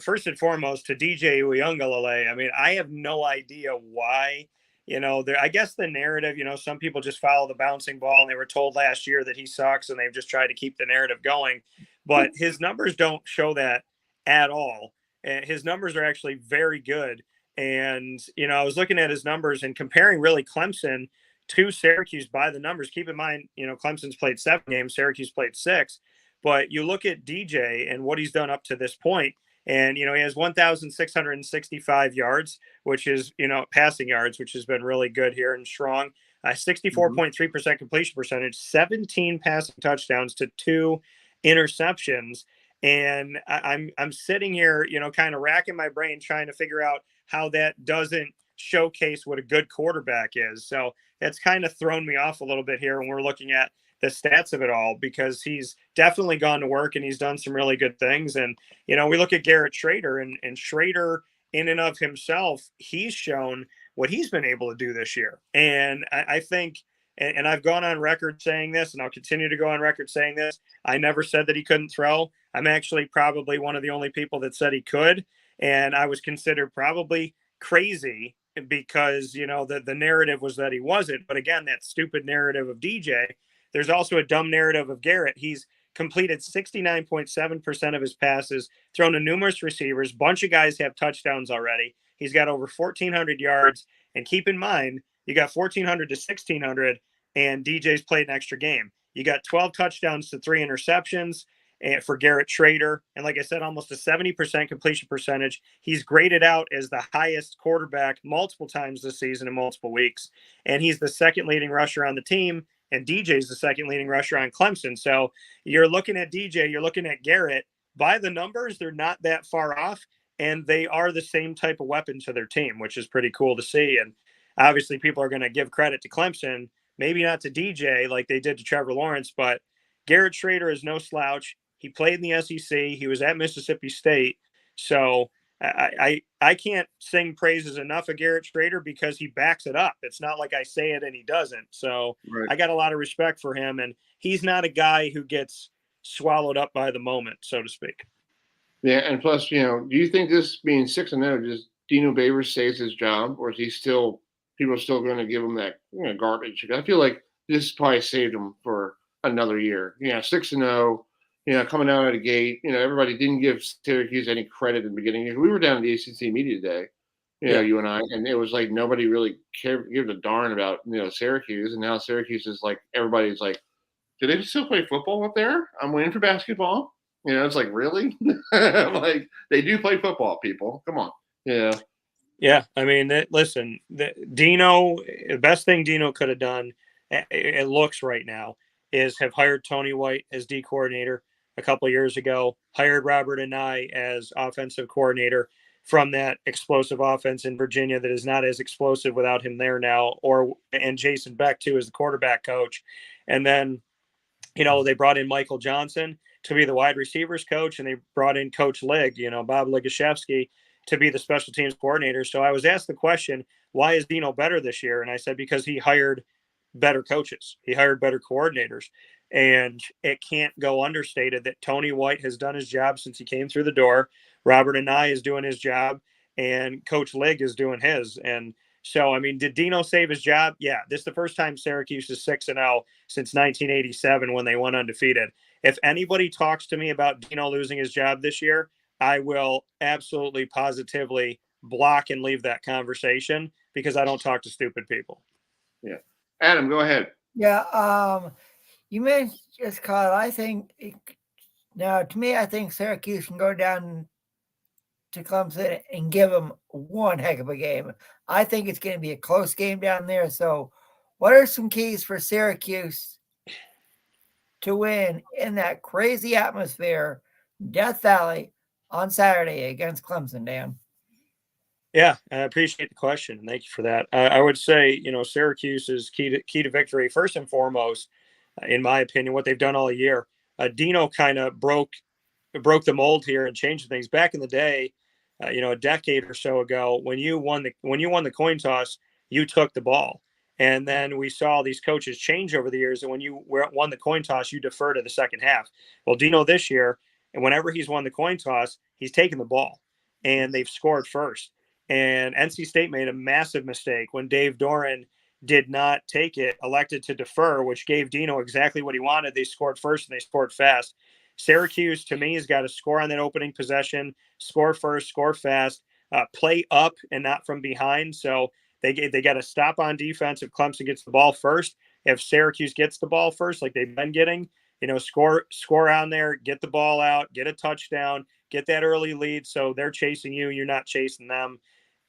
first and foremost, to DJ Uyunglele, I mean, I have no idea why, I guess the narrative, some people just follow the bouncing ball and they were told last year that he sucks and they've just tried to keep the narrative going. But his numbers don't show that at all. And his numbers are actually very good. And, I was looking at his numbers and comparing really Clemson to Syracuse by the numbers. Keep in mind, Clemson's played 7 games, Syracuse played 6. But you look at DJ and what he's done up to this point, and, he has 1,665 yards, which is, passing yards, which has been really good here and strong. 64.3% completion percentage, 17 passing touchdowns to 2 interceptions. And I'm sitting here, kind of racking my brain trying to figure out how that doesn't showcase what a good quarterback is. So that's kind of thrown me off a little bit here when we're looking at the stats of it all, because he's definitely gone to work and he's done some really good things. And, we look at Garrett Schrader and Schrader in and of himself, he's shown what he's been able to do this year. And I think, and I've gone on record saying this, and I'll continue to go on record saying this, I never said that he couldn't throw. I'm actually probably one of the only people that said he could. And I was considered probably crazy because, the narrative was that he wasn't. But again, that stupid narrative of DJ. There's also a dumb narrative of Garrett. He's completed 69.7% of his passes, thrown to numerous receivers. Bunch of guys have touchdowns already. He's got over 1,400 yards. And keep in mind, you got 1,400 to 1,600, and DJ's played an extra game. You got 12 touchdowns to 3 interceptions for Garrett Schrader. And like I said, almost a 70% completion percentage. He's graded out as the highest quarterback multiple times this season in multiple weeks. And he's the second leading rusher on the team. And DJ's the second leading rusher on Clemson. So you're looking at DJ, you're looking at Garrett. By the numbers, they're not that far off. And they are the same type of weapon to their team, which is pretty cool to see. And obviously people are going to give credit to Clemson, maybe not to DJ like they did to Trevor Lawrence, but Garrett Schrader is no slouch. He played in the SEC. He was at Mississippi State. So I can't sing praises enough of Garrett Schrader because he backs it up. It's not like I say it and he doesn't. So I got a lot of respect for him. And he's not a guy who gets swallowed up by the moment, so to speak. Yeah, and plus, do you think this being 6-0, does Dino Babers saves his job, or is he still people are still going to give him that garbage? I feel like this probably saved him for another year. 6-0. Coming out of the gate, everybody didn't give Syracuse any credit in the beginning. We were down at the ACC Media Day, you and I, and it was like nobody really gave a darn about, Syracuse. And now Syracuse is like, everybody's like, do they still play football up there? I'm waiting for basketball. It's like, really? Like, they do play football, people. Come on. Yeah. Yeah. I mean, Dino, the best thing Dino could have done, it looks right now, have hired Tony White as D coordinator a couple of years ago, hired Robert Anae as offensive coordinator from that explosive offense in Virginia that is not as explosive without him there now, and Jason Beck too as the quarterback coach. And then, they brought in Michael Johnson to be the wide receivers coach, and they brought in Coach Lig, Bob Ligashevsky, to be the special teams coordinator. So I was asked the question, why is Dino better this year? And I said, because he hired better coaches. He hired better coordinators. And it can't go understated that Tony White has done his job since he came through the door. Robert Anae is doing his job, and Coach Lig is doing his. And so, did Dino save his job? Yeah. This is the first time Syracuse is 6-0 since 1987 when they went undefeated. If anybody talks to me about Dino losing his job this year, I will absolutely positively block and leave that conversation because I don't talk to stupid people. Yeah. Adam, go ahead. Yeah. You mentioned Scott. I think I think Syracuse can go down to Clemson and give them one heck of a game. I think it's going to be a close game down there. So what are some keys for Syracuse to win in that crazy atmosphere, Death Valley, on Saturday against Clemson, Dan? Yeah, I appreciate the question. Thank you for that. I would say, Syracuse's key to victory, first and foremost, in my opinion, what they've done all year. Dino kind of broke the mold here and changed things. Back in the day, a decade or so ago, when you won the coin toss, you took the ball. And then we saw these coaches change over the years. And when you won the coin toss, you defer to the second half. Well, Dino this year, and whenever he's won the coin toss, he's taken the ball, and they've scored first. And NC State made a massive mistake when Dave Doran did not take it, elected to defer, which gave Dino exactly what he wanted. They scored first, and they scored fast. Syracuse, to me, has got to score on that opening possession, score first, score fast, play up and not from behind. So they got to stop on defense if Clemson gets the ball first. If Syracuse gets the ball first, like they've been getting, score on there, get the ball out, get a touchdown, get that early lead. So they're chasing you, you're not chasing them.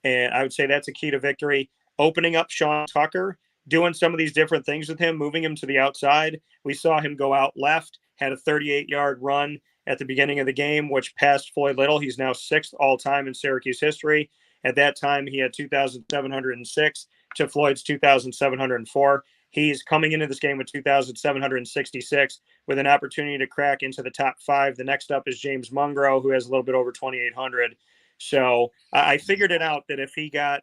And I would say that's a key to victory. Opening up Sean Tucker, doing some of these different things with him, moving him to the outside. We saw him go out left, had a 38-yard run at the beginning of the game, which passed Floyd Little. He's now 6th all-time in Syracuse history. At that time, he had 2,706 to Floyd's 2,704. He's coming into this game with 2,766 with an opportunity to crack into the top 5. The next up is James Mungro, who has a little bit over 2,800. So I figured it out that if he got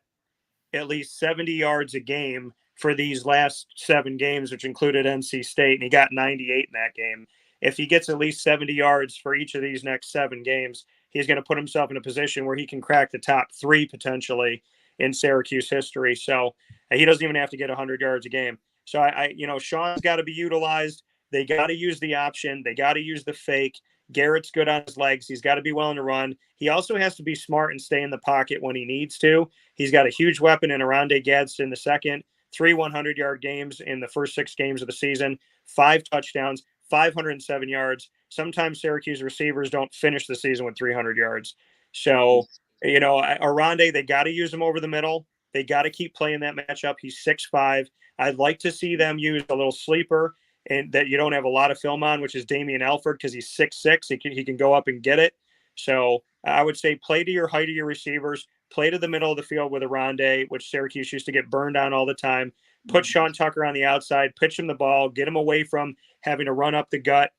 at least 70 yards a game for these last 7 games, which included NC State, and he got 98 in that game. If he gets at least 70 yards for each of these next 7 games, he's going to put himself in a position where he can crack the top 3 potentially in Syracuse history. So he doesn't even have to get 100 yards a game. So Sean's got to be utilized. They got to use the option. They got to use the fake. Garrett's good on his legs. He's got to be willing to run. He also has to be smart and stay in the pocket when he needs to. He's got a huge weapon in Arande Gadsden II, 3 100-yard games in the first 6 games of the season, 5 touchdowns, 507 yards. Sometimes Syracuse receivers don't finish the season with 300 yards. So, Arande, they got to use him over the middle. They got to keep playing that matchup. He's 6'5". I'd like to see them use a little sleeper and that you don't have a lot of film on, which is Damian Alford, because he's 6'6". He can go up and get it. So I would say play to your height of your receivers, play to the middle of the field with Arande, which Syracuse used to get burned on all the time. Put Sean Tucker on the outside, pitch him the ball, get him away from having to run up the gut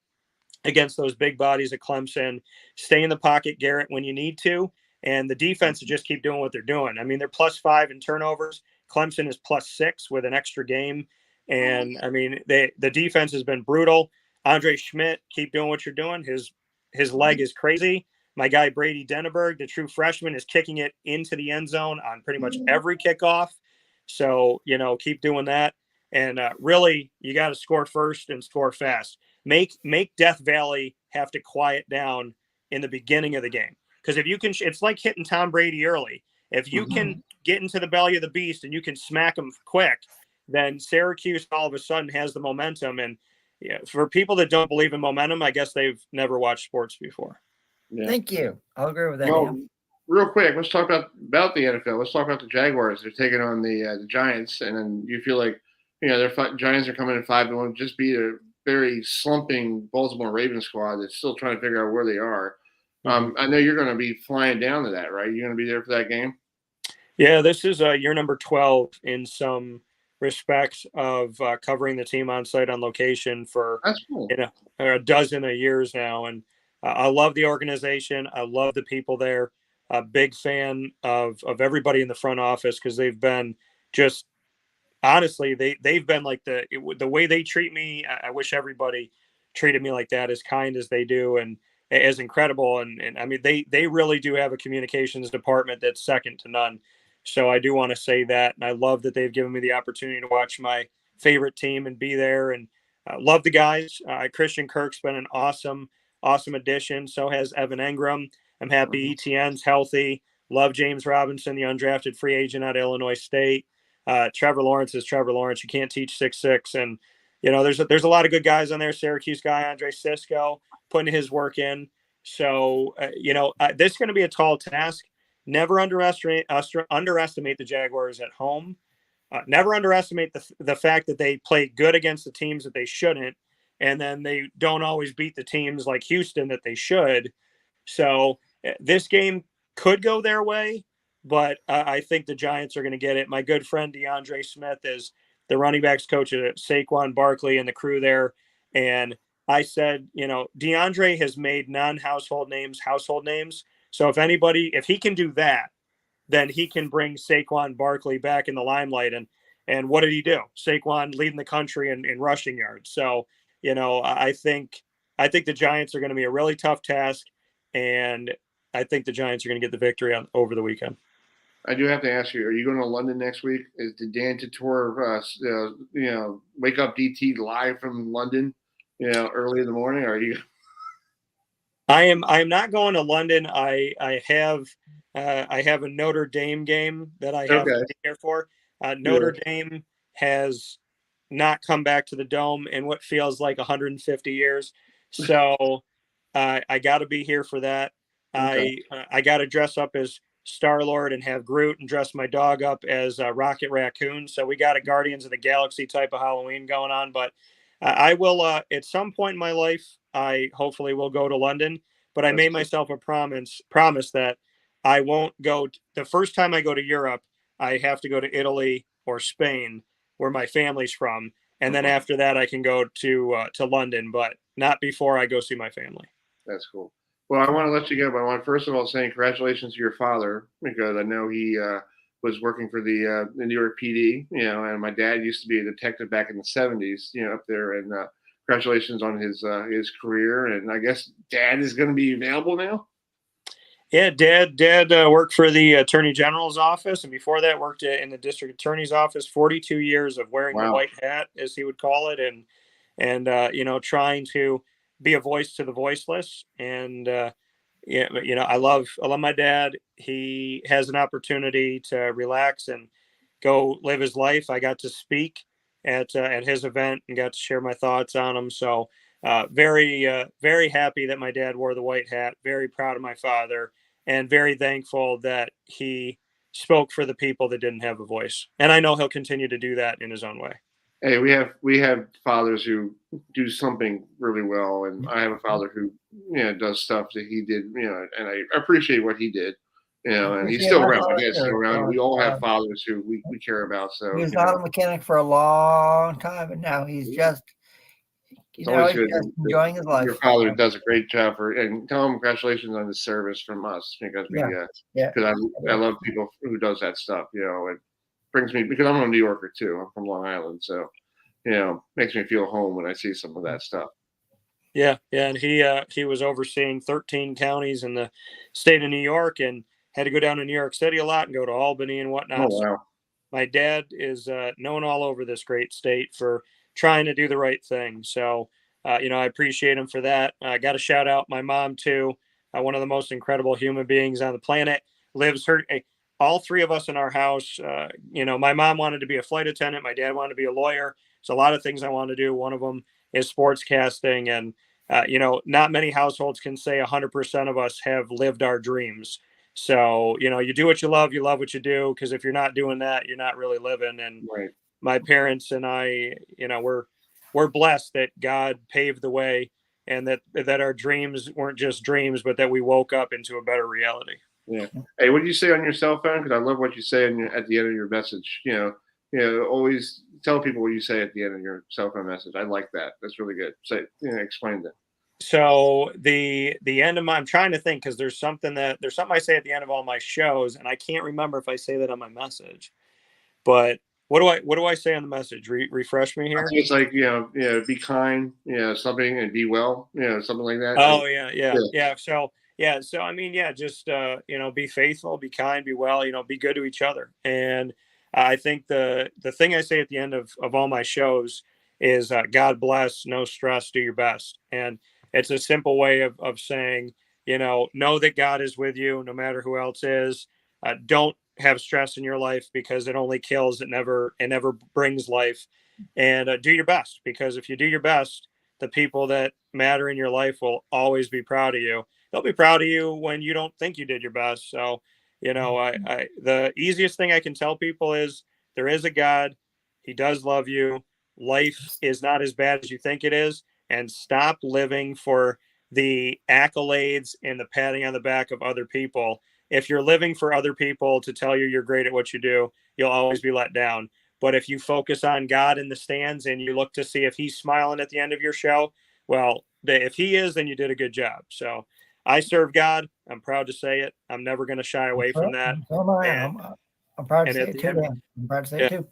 against those big bodies of Clemson. Stay in the pocket, Garrett, when you need to. And the defense will just keep doing what they're doing. They're +5 in turnovers. Clemson is +6 with an extra game. And the defense has been brutal. Andre Schmidt, keep doing what you're doing. His leg is crazy. My guy Brady Denneberg, the true freshman, is kicking it into the end zone on pretty much every kickoff. So, keep doing that. And really, you got to score first and score fast. Make Death Valley have to quiet down in the beginning of the game. Because if you can, it's like hitting Tom Brady early. If you can get into the belly of the beast and you can smack him quick, then Syracuse all of a sudden has the momentum. And for people that don't believe in momentum, I guess they've never watched sports before. Yeah. Thank you. I'll agree with that. Well, real quick, let's talk about the NFL. Let's talk about the Jaguars. They're taking on the Giants, and then you feel like Giants are coming in 5-1, just beat a very slumping Baltimore Ravens squad that's still trying to figure out where they are. I know you're going to be flying down to that, right? You're going to be there for that game? Yeah, this is year number 12 in some respects of covering the team on site on location for That's cool. a dozen of years now. And I love the organization. I love the people there. A big fan of everybody in the front office because they've been just honestly, they've been like the way they treat me. I wish everybody treated me like that, as kind as they do and as incredible. And I mean, they really do have a communications department that's second to none. So I do want to say that. And I love that they've given me the opportunity to watch my favorite team and be there, and love the guys. Christian Kirk's been an awesome addition. So has Evan Engram. I'm happy ETN's healthy. Love James Robinson, the undrafted free agent out of Illinois State. Trevor Lawrence is Trevor Lawrence. You can't teach 6'6", and there's a lot of good guys on there. Syracuse guy Andre Cisco putting his work in. So this is going to be a tall task. Never underestimate the Jaguars at home. Never underestimate the fact that they play good against the teams that they shouldn't, and then they don't always beat the teams like Houston that they should. So this game could go their way, but I think the Giants are going to get it. My good friend DeAndre Smith is the running backs coach at Saquon Barkley and the crew there. And I said, DeAndre has made non-household names household names. So if he can do that, then he can bring Saquon Barkley back in the limelight. And what did he do? Saquon leading the country in rushing yards. So, I think the Giants are going to be a really tough task, and I think the Giants are going to get the victory over the weekend. I do have to ask you, are you going to London next week? Did Dan Tortora, wake up DT live from London, early in the morning? Or are you? I am not going to London. I have a Notre Dame game that I have to be here for. Notre Dame has not come back to the Dome in what feels like 150 years. So I got to be here for that. I got to dress up as Star-Lord and have Groot and dress my dog up as Rocket Raccoon. So we got a Guardians of the Galaxy type of Halloween going on. But I will, at some point in my life, I hopefully will go to London. But I made myself a promise that I won't go. The first time I go to Europe, I have to go to Italy or Spain, where my family's from. And then after that, I can go to London, but not before I go see my family. That's cool. Well, I want to let you go, but I want to first of all say congratulations to your father, because I know he was working for the New York PD, and my dad used to be a detective back in the 70s, up there, and congratulations on his career. And I guess Dad is going to be available now. Yeah, Dad worked for the Attorney General's office, and before that worked in the District Attorney's office. 42 years of wearing the white hat, as he would call it, and trying to be a voice to the voiceless. And I love my dad. He has an opportunity to relax and go live his life. I got to speak at his event and got to share my thoughts on him. So very happy that my dad wore the white hat. Very proud of my father, and very thankful that he spoke for the people that didn't have a voice. And I know he'll continue to do that in his own way. Hey, we have fathers who do something really well, and I have a father who does stuff that he did, and I appreciate what he did, and he's still around. My dad's still around. We all have fathers who we care about. So he was not a mechanic for a long time, and now he's just enjoying his life. Your father does a great job and tell him congratulations on his service from us, because I love people who does that stuff. It brings me, because I'm a New Yorker too. I'm from Long Island, so makes me feel home when I see some of that stuff. Yeah, and he was overseeing 13 counties in the state of New York, and had to go down to New York City a lot and go to Albany and whatnot. Oh, wow. So my dad is known all over this great state for trying to do the right thing. So, I appreciate him for that. I got to shout out my mom too. One of the most incredible human beings on the planet. All three of us in our house. My mom wanted to be a flight attendant. My dad wanted to be a lawyer. There's a lot of things I want to do. One of them is sportscasting. And, not many households can say 100% of us have lived our dreams. So, you do what you love what you do. Because if you're not doing that, you're not really living. And my parents and I, we're blessed that God paved the way, and that our dreams weren't just dreams, but that we woke up into a better reality. Yeah. Hey, what do you say on your cell phone? Because I love what you say at the end of your message. Always tell people what you say at the end of your cell phone message. I like that. That's really good. Say, explain that. So the end of I'm trying to think, because there's something I say at the end of all my shows, and I can't remember if I say that on my message. But what do I say on the message? Refresh me here. I think it's like be kind, something, and be well, something like that. Oh yeah. So I mean, just be faithful, be kind, be well, be good to each other. And I think the thing I say at the end of all my shows is God bless, no stress, do your best. And it's a simple way of saying, know that God is with you no matter who else is. Don't have stress in your life, because it only kills, it never brings life. And do your best, because if you do your best, the people that matter in your life will always be proud of you. They'll be proud of you when you don't think you did your best. So, the easiest thing I can tell people is there is a God. He does love you. Life is not as bad as you think it is. And stop living for the accolades and the patting on the back of other people. If you're living for other people to tell you you're great at what you do, you'll always be let down. But if you focus on God in the stands and you look to see if he's smiling at the end of your show, well, if he is, then you did a good job. So I serve God. I'm proud to say it. I'm never going to shy away from that. I'm proud to say it too. I'm proud to say it too.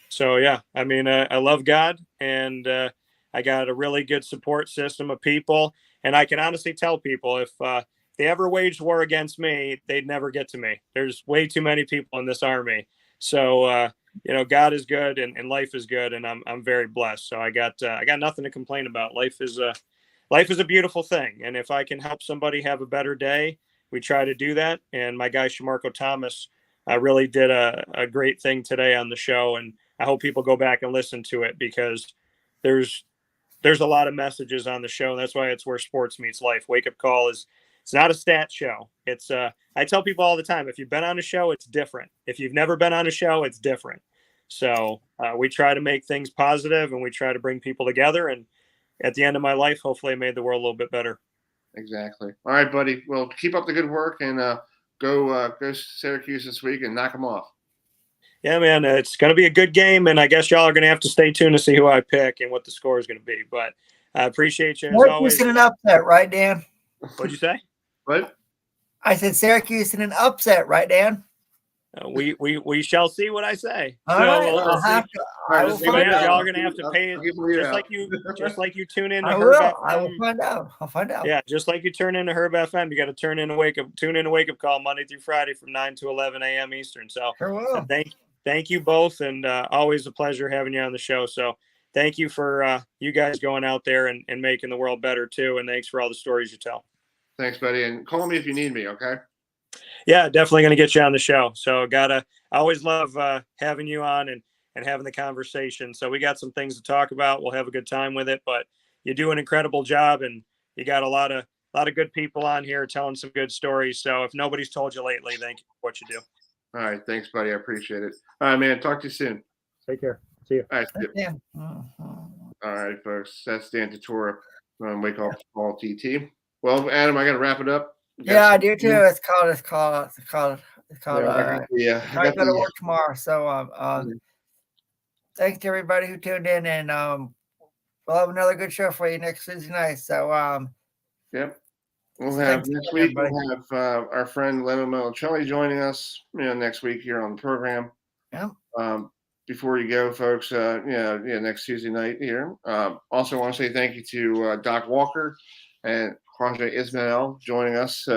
So yeah, I mean, I love God, and I got a really good support system of people. And I can honestly tell people, if they ever waged war against me, they'd never get to me. There's way too many people in this army. So God is good, and life is good, and I'm very blessed. So I got nothing to complain about. Life is a beautiful thing, and if I can help somebody have a better day, we try to do that. And my guy Shamarko Thomas really did a great thing today on the show, and I hope people go back and listen to it, because there's a lot of messages on the show, and that's why it's where sports meets life. Wake Up Call it's not a stat show. It's I tell people all the time, if you've been on a show, it's different. If you've never been on a show, it's different. So we try to make things positive, and we try to bring people together. And at the end of my life, hopefully I made the world a little bit better. Exactly. All right, buddy. Well, keep up the good work, and go Syracuse this week and knock them off. Yeah, man, it's going to be a good game, and I guess y'all are going to have to stay tuned to see who I pick and what the score is going to be. But I appreciate you as always. Syracuse in an upset, right, Dan? What'd you say? What? I said Syracuse in an upset, right, Dan? We shall see what I say. All right, y'all are going to have to pay just like you tune in to Herb FM. I will find out. I'll find out. Yeah, just like you turn into Herb FM, you got to tune in a wake up call Monday through Friday from 9 to 11 a.m. Eastern. So thank you both, and always a pleasure having you on the show. So thank you for you guys going out there and making the world better too, and thanks for all the stories you tell. Thanks, buddy, and call me if you need me, okay? Yeah, definitely going to get you on the show. So I always love having you on and having the conversation. So we got some things to talk about. We'll have a good time with it, but you do an incredible job, and you got a lot of good people on here telling some good stories. So if nobody's told you lately, thank you for what you do. All right. Thanks, buddy. I appreciate it. All right, man. Talk to you soon. Take care. See you. All right. Yeah. All right, folks. That's Dan Tortora from Wake Up Call TT. Well, Adam, I got to wrap it up. Yeah, I do too. It's called. Yeah. I got to work tomorrow. So thanks to everybody who tuned in, and we'll have another good show for you next Tuesday night. So yep. We'll have next week. We'll have our friend Leno Melicelli joining us, next week here on the program. Yeah. Before you go, folks, next Tuesday night here. Also, want to say thank you to Doc Walker and Qadry Ismail joining us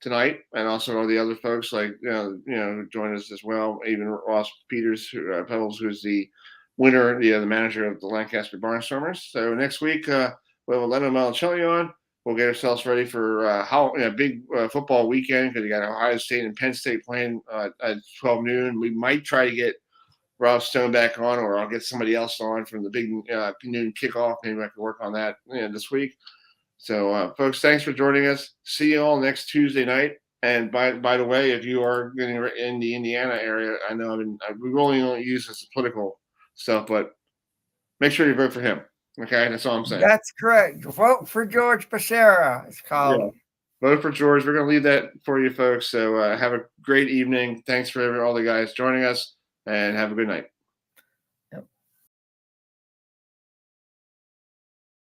tonight, and also all the other folks like who joined us as well. Even Ross Peters, Pebbles, who's the winner, the manager of the Lancaster Barnstormers. So next week we'll have Leno Melicelli on. We'll get ourselves ready for big football weekend, because you got Ohio State and Penn State playing at 12 noon. We might try to get Rob Stone back on, or I'll get somebody else on from the big noon kickoff. Maybe I can work on that this week. So, folks, thanks for joining us. See you all next Tuesday night. And by the way, if you are getting in the Indiana area, I know we really don't use this as political stuff, but make sure you vote for him. Okay, that's all I'm saying. That's correct. Vote for George Becerra. It's called. Yeah. Vote for George. We're going to leave that for you folks. So have a great evening. Thanks for all the guys joining us, and have a good night.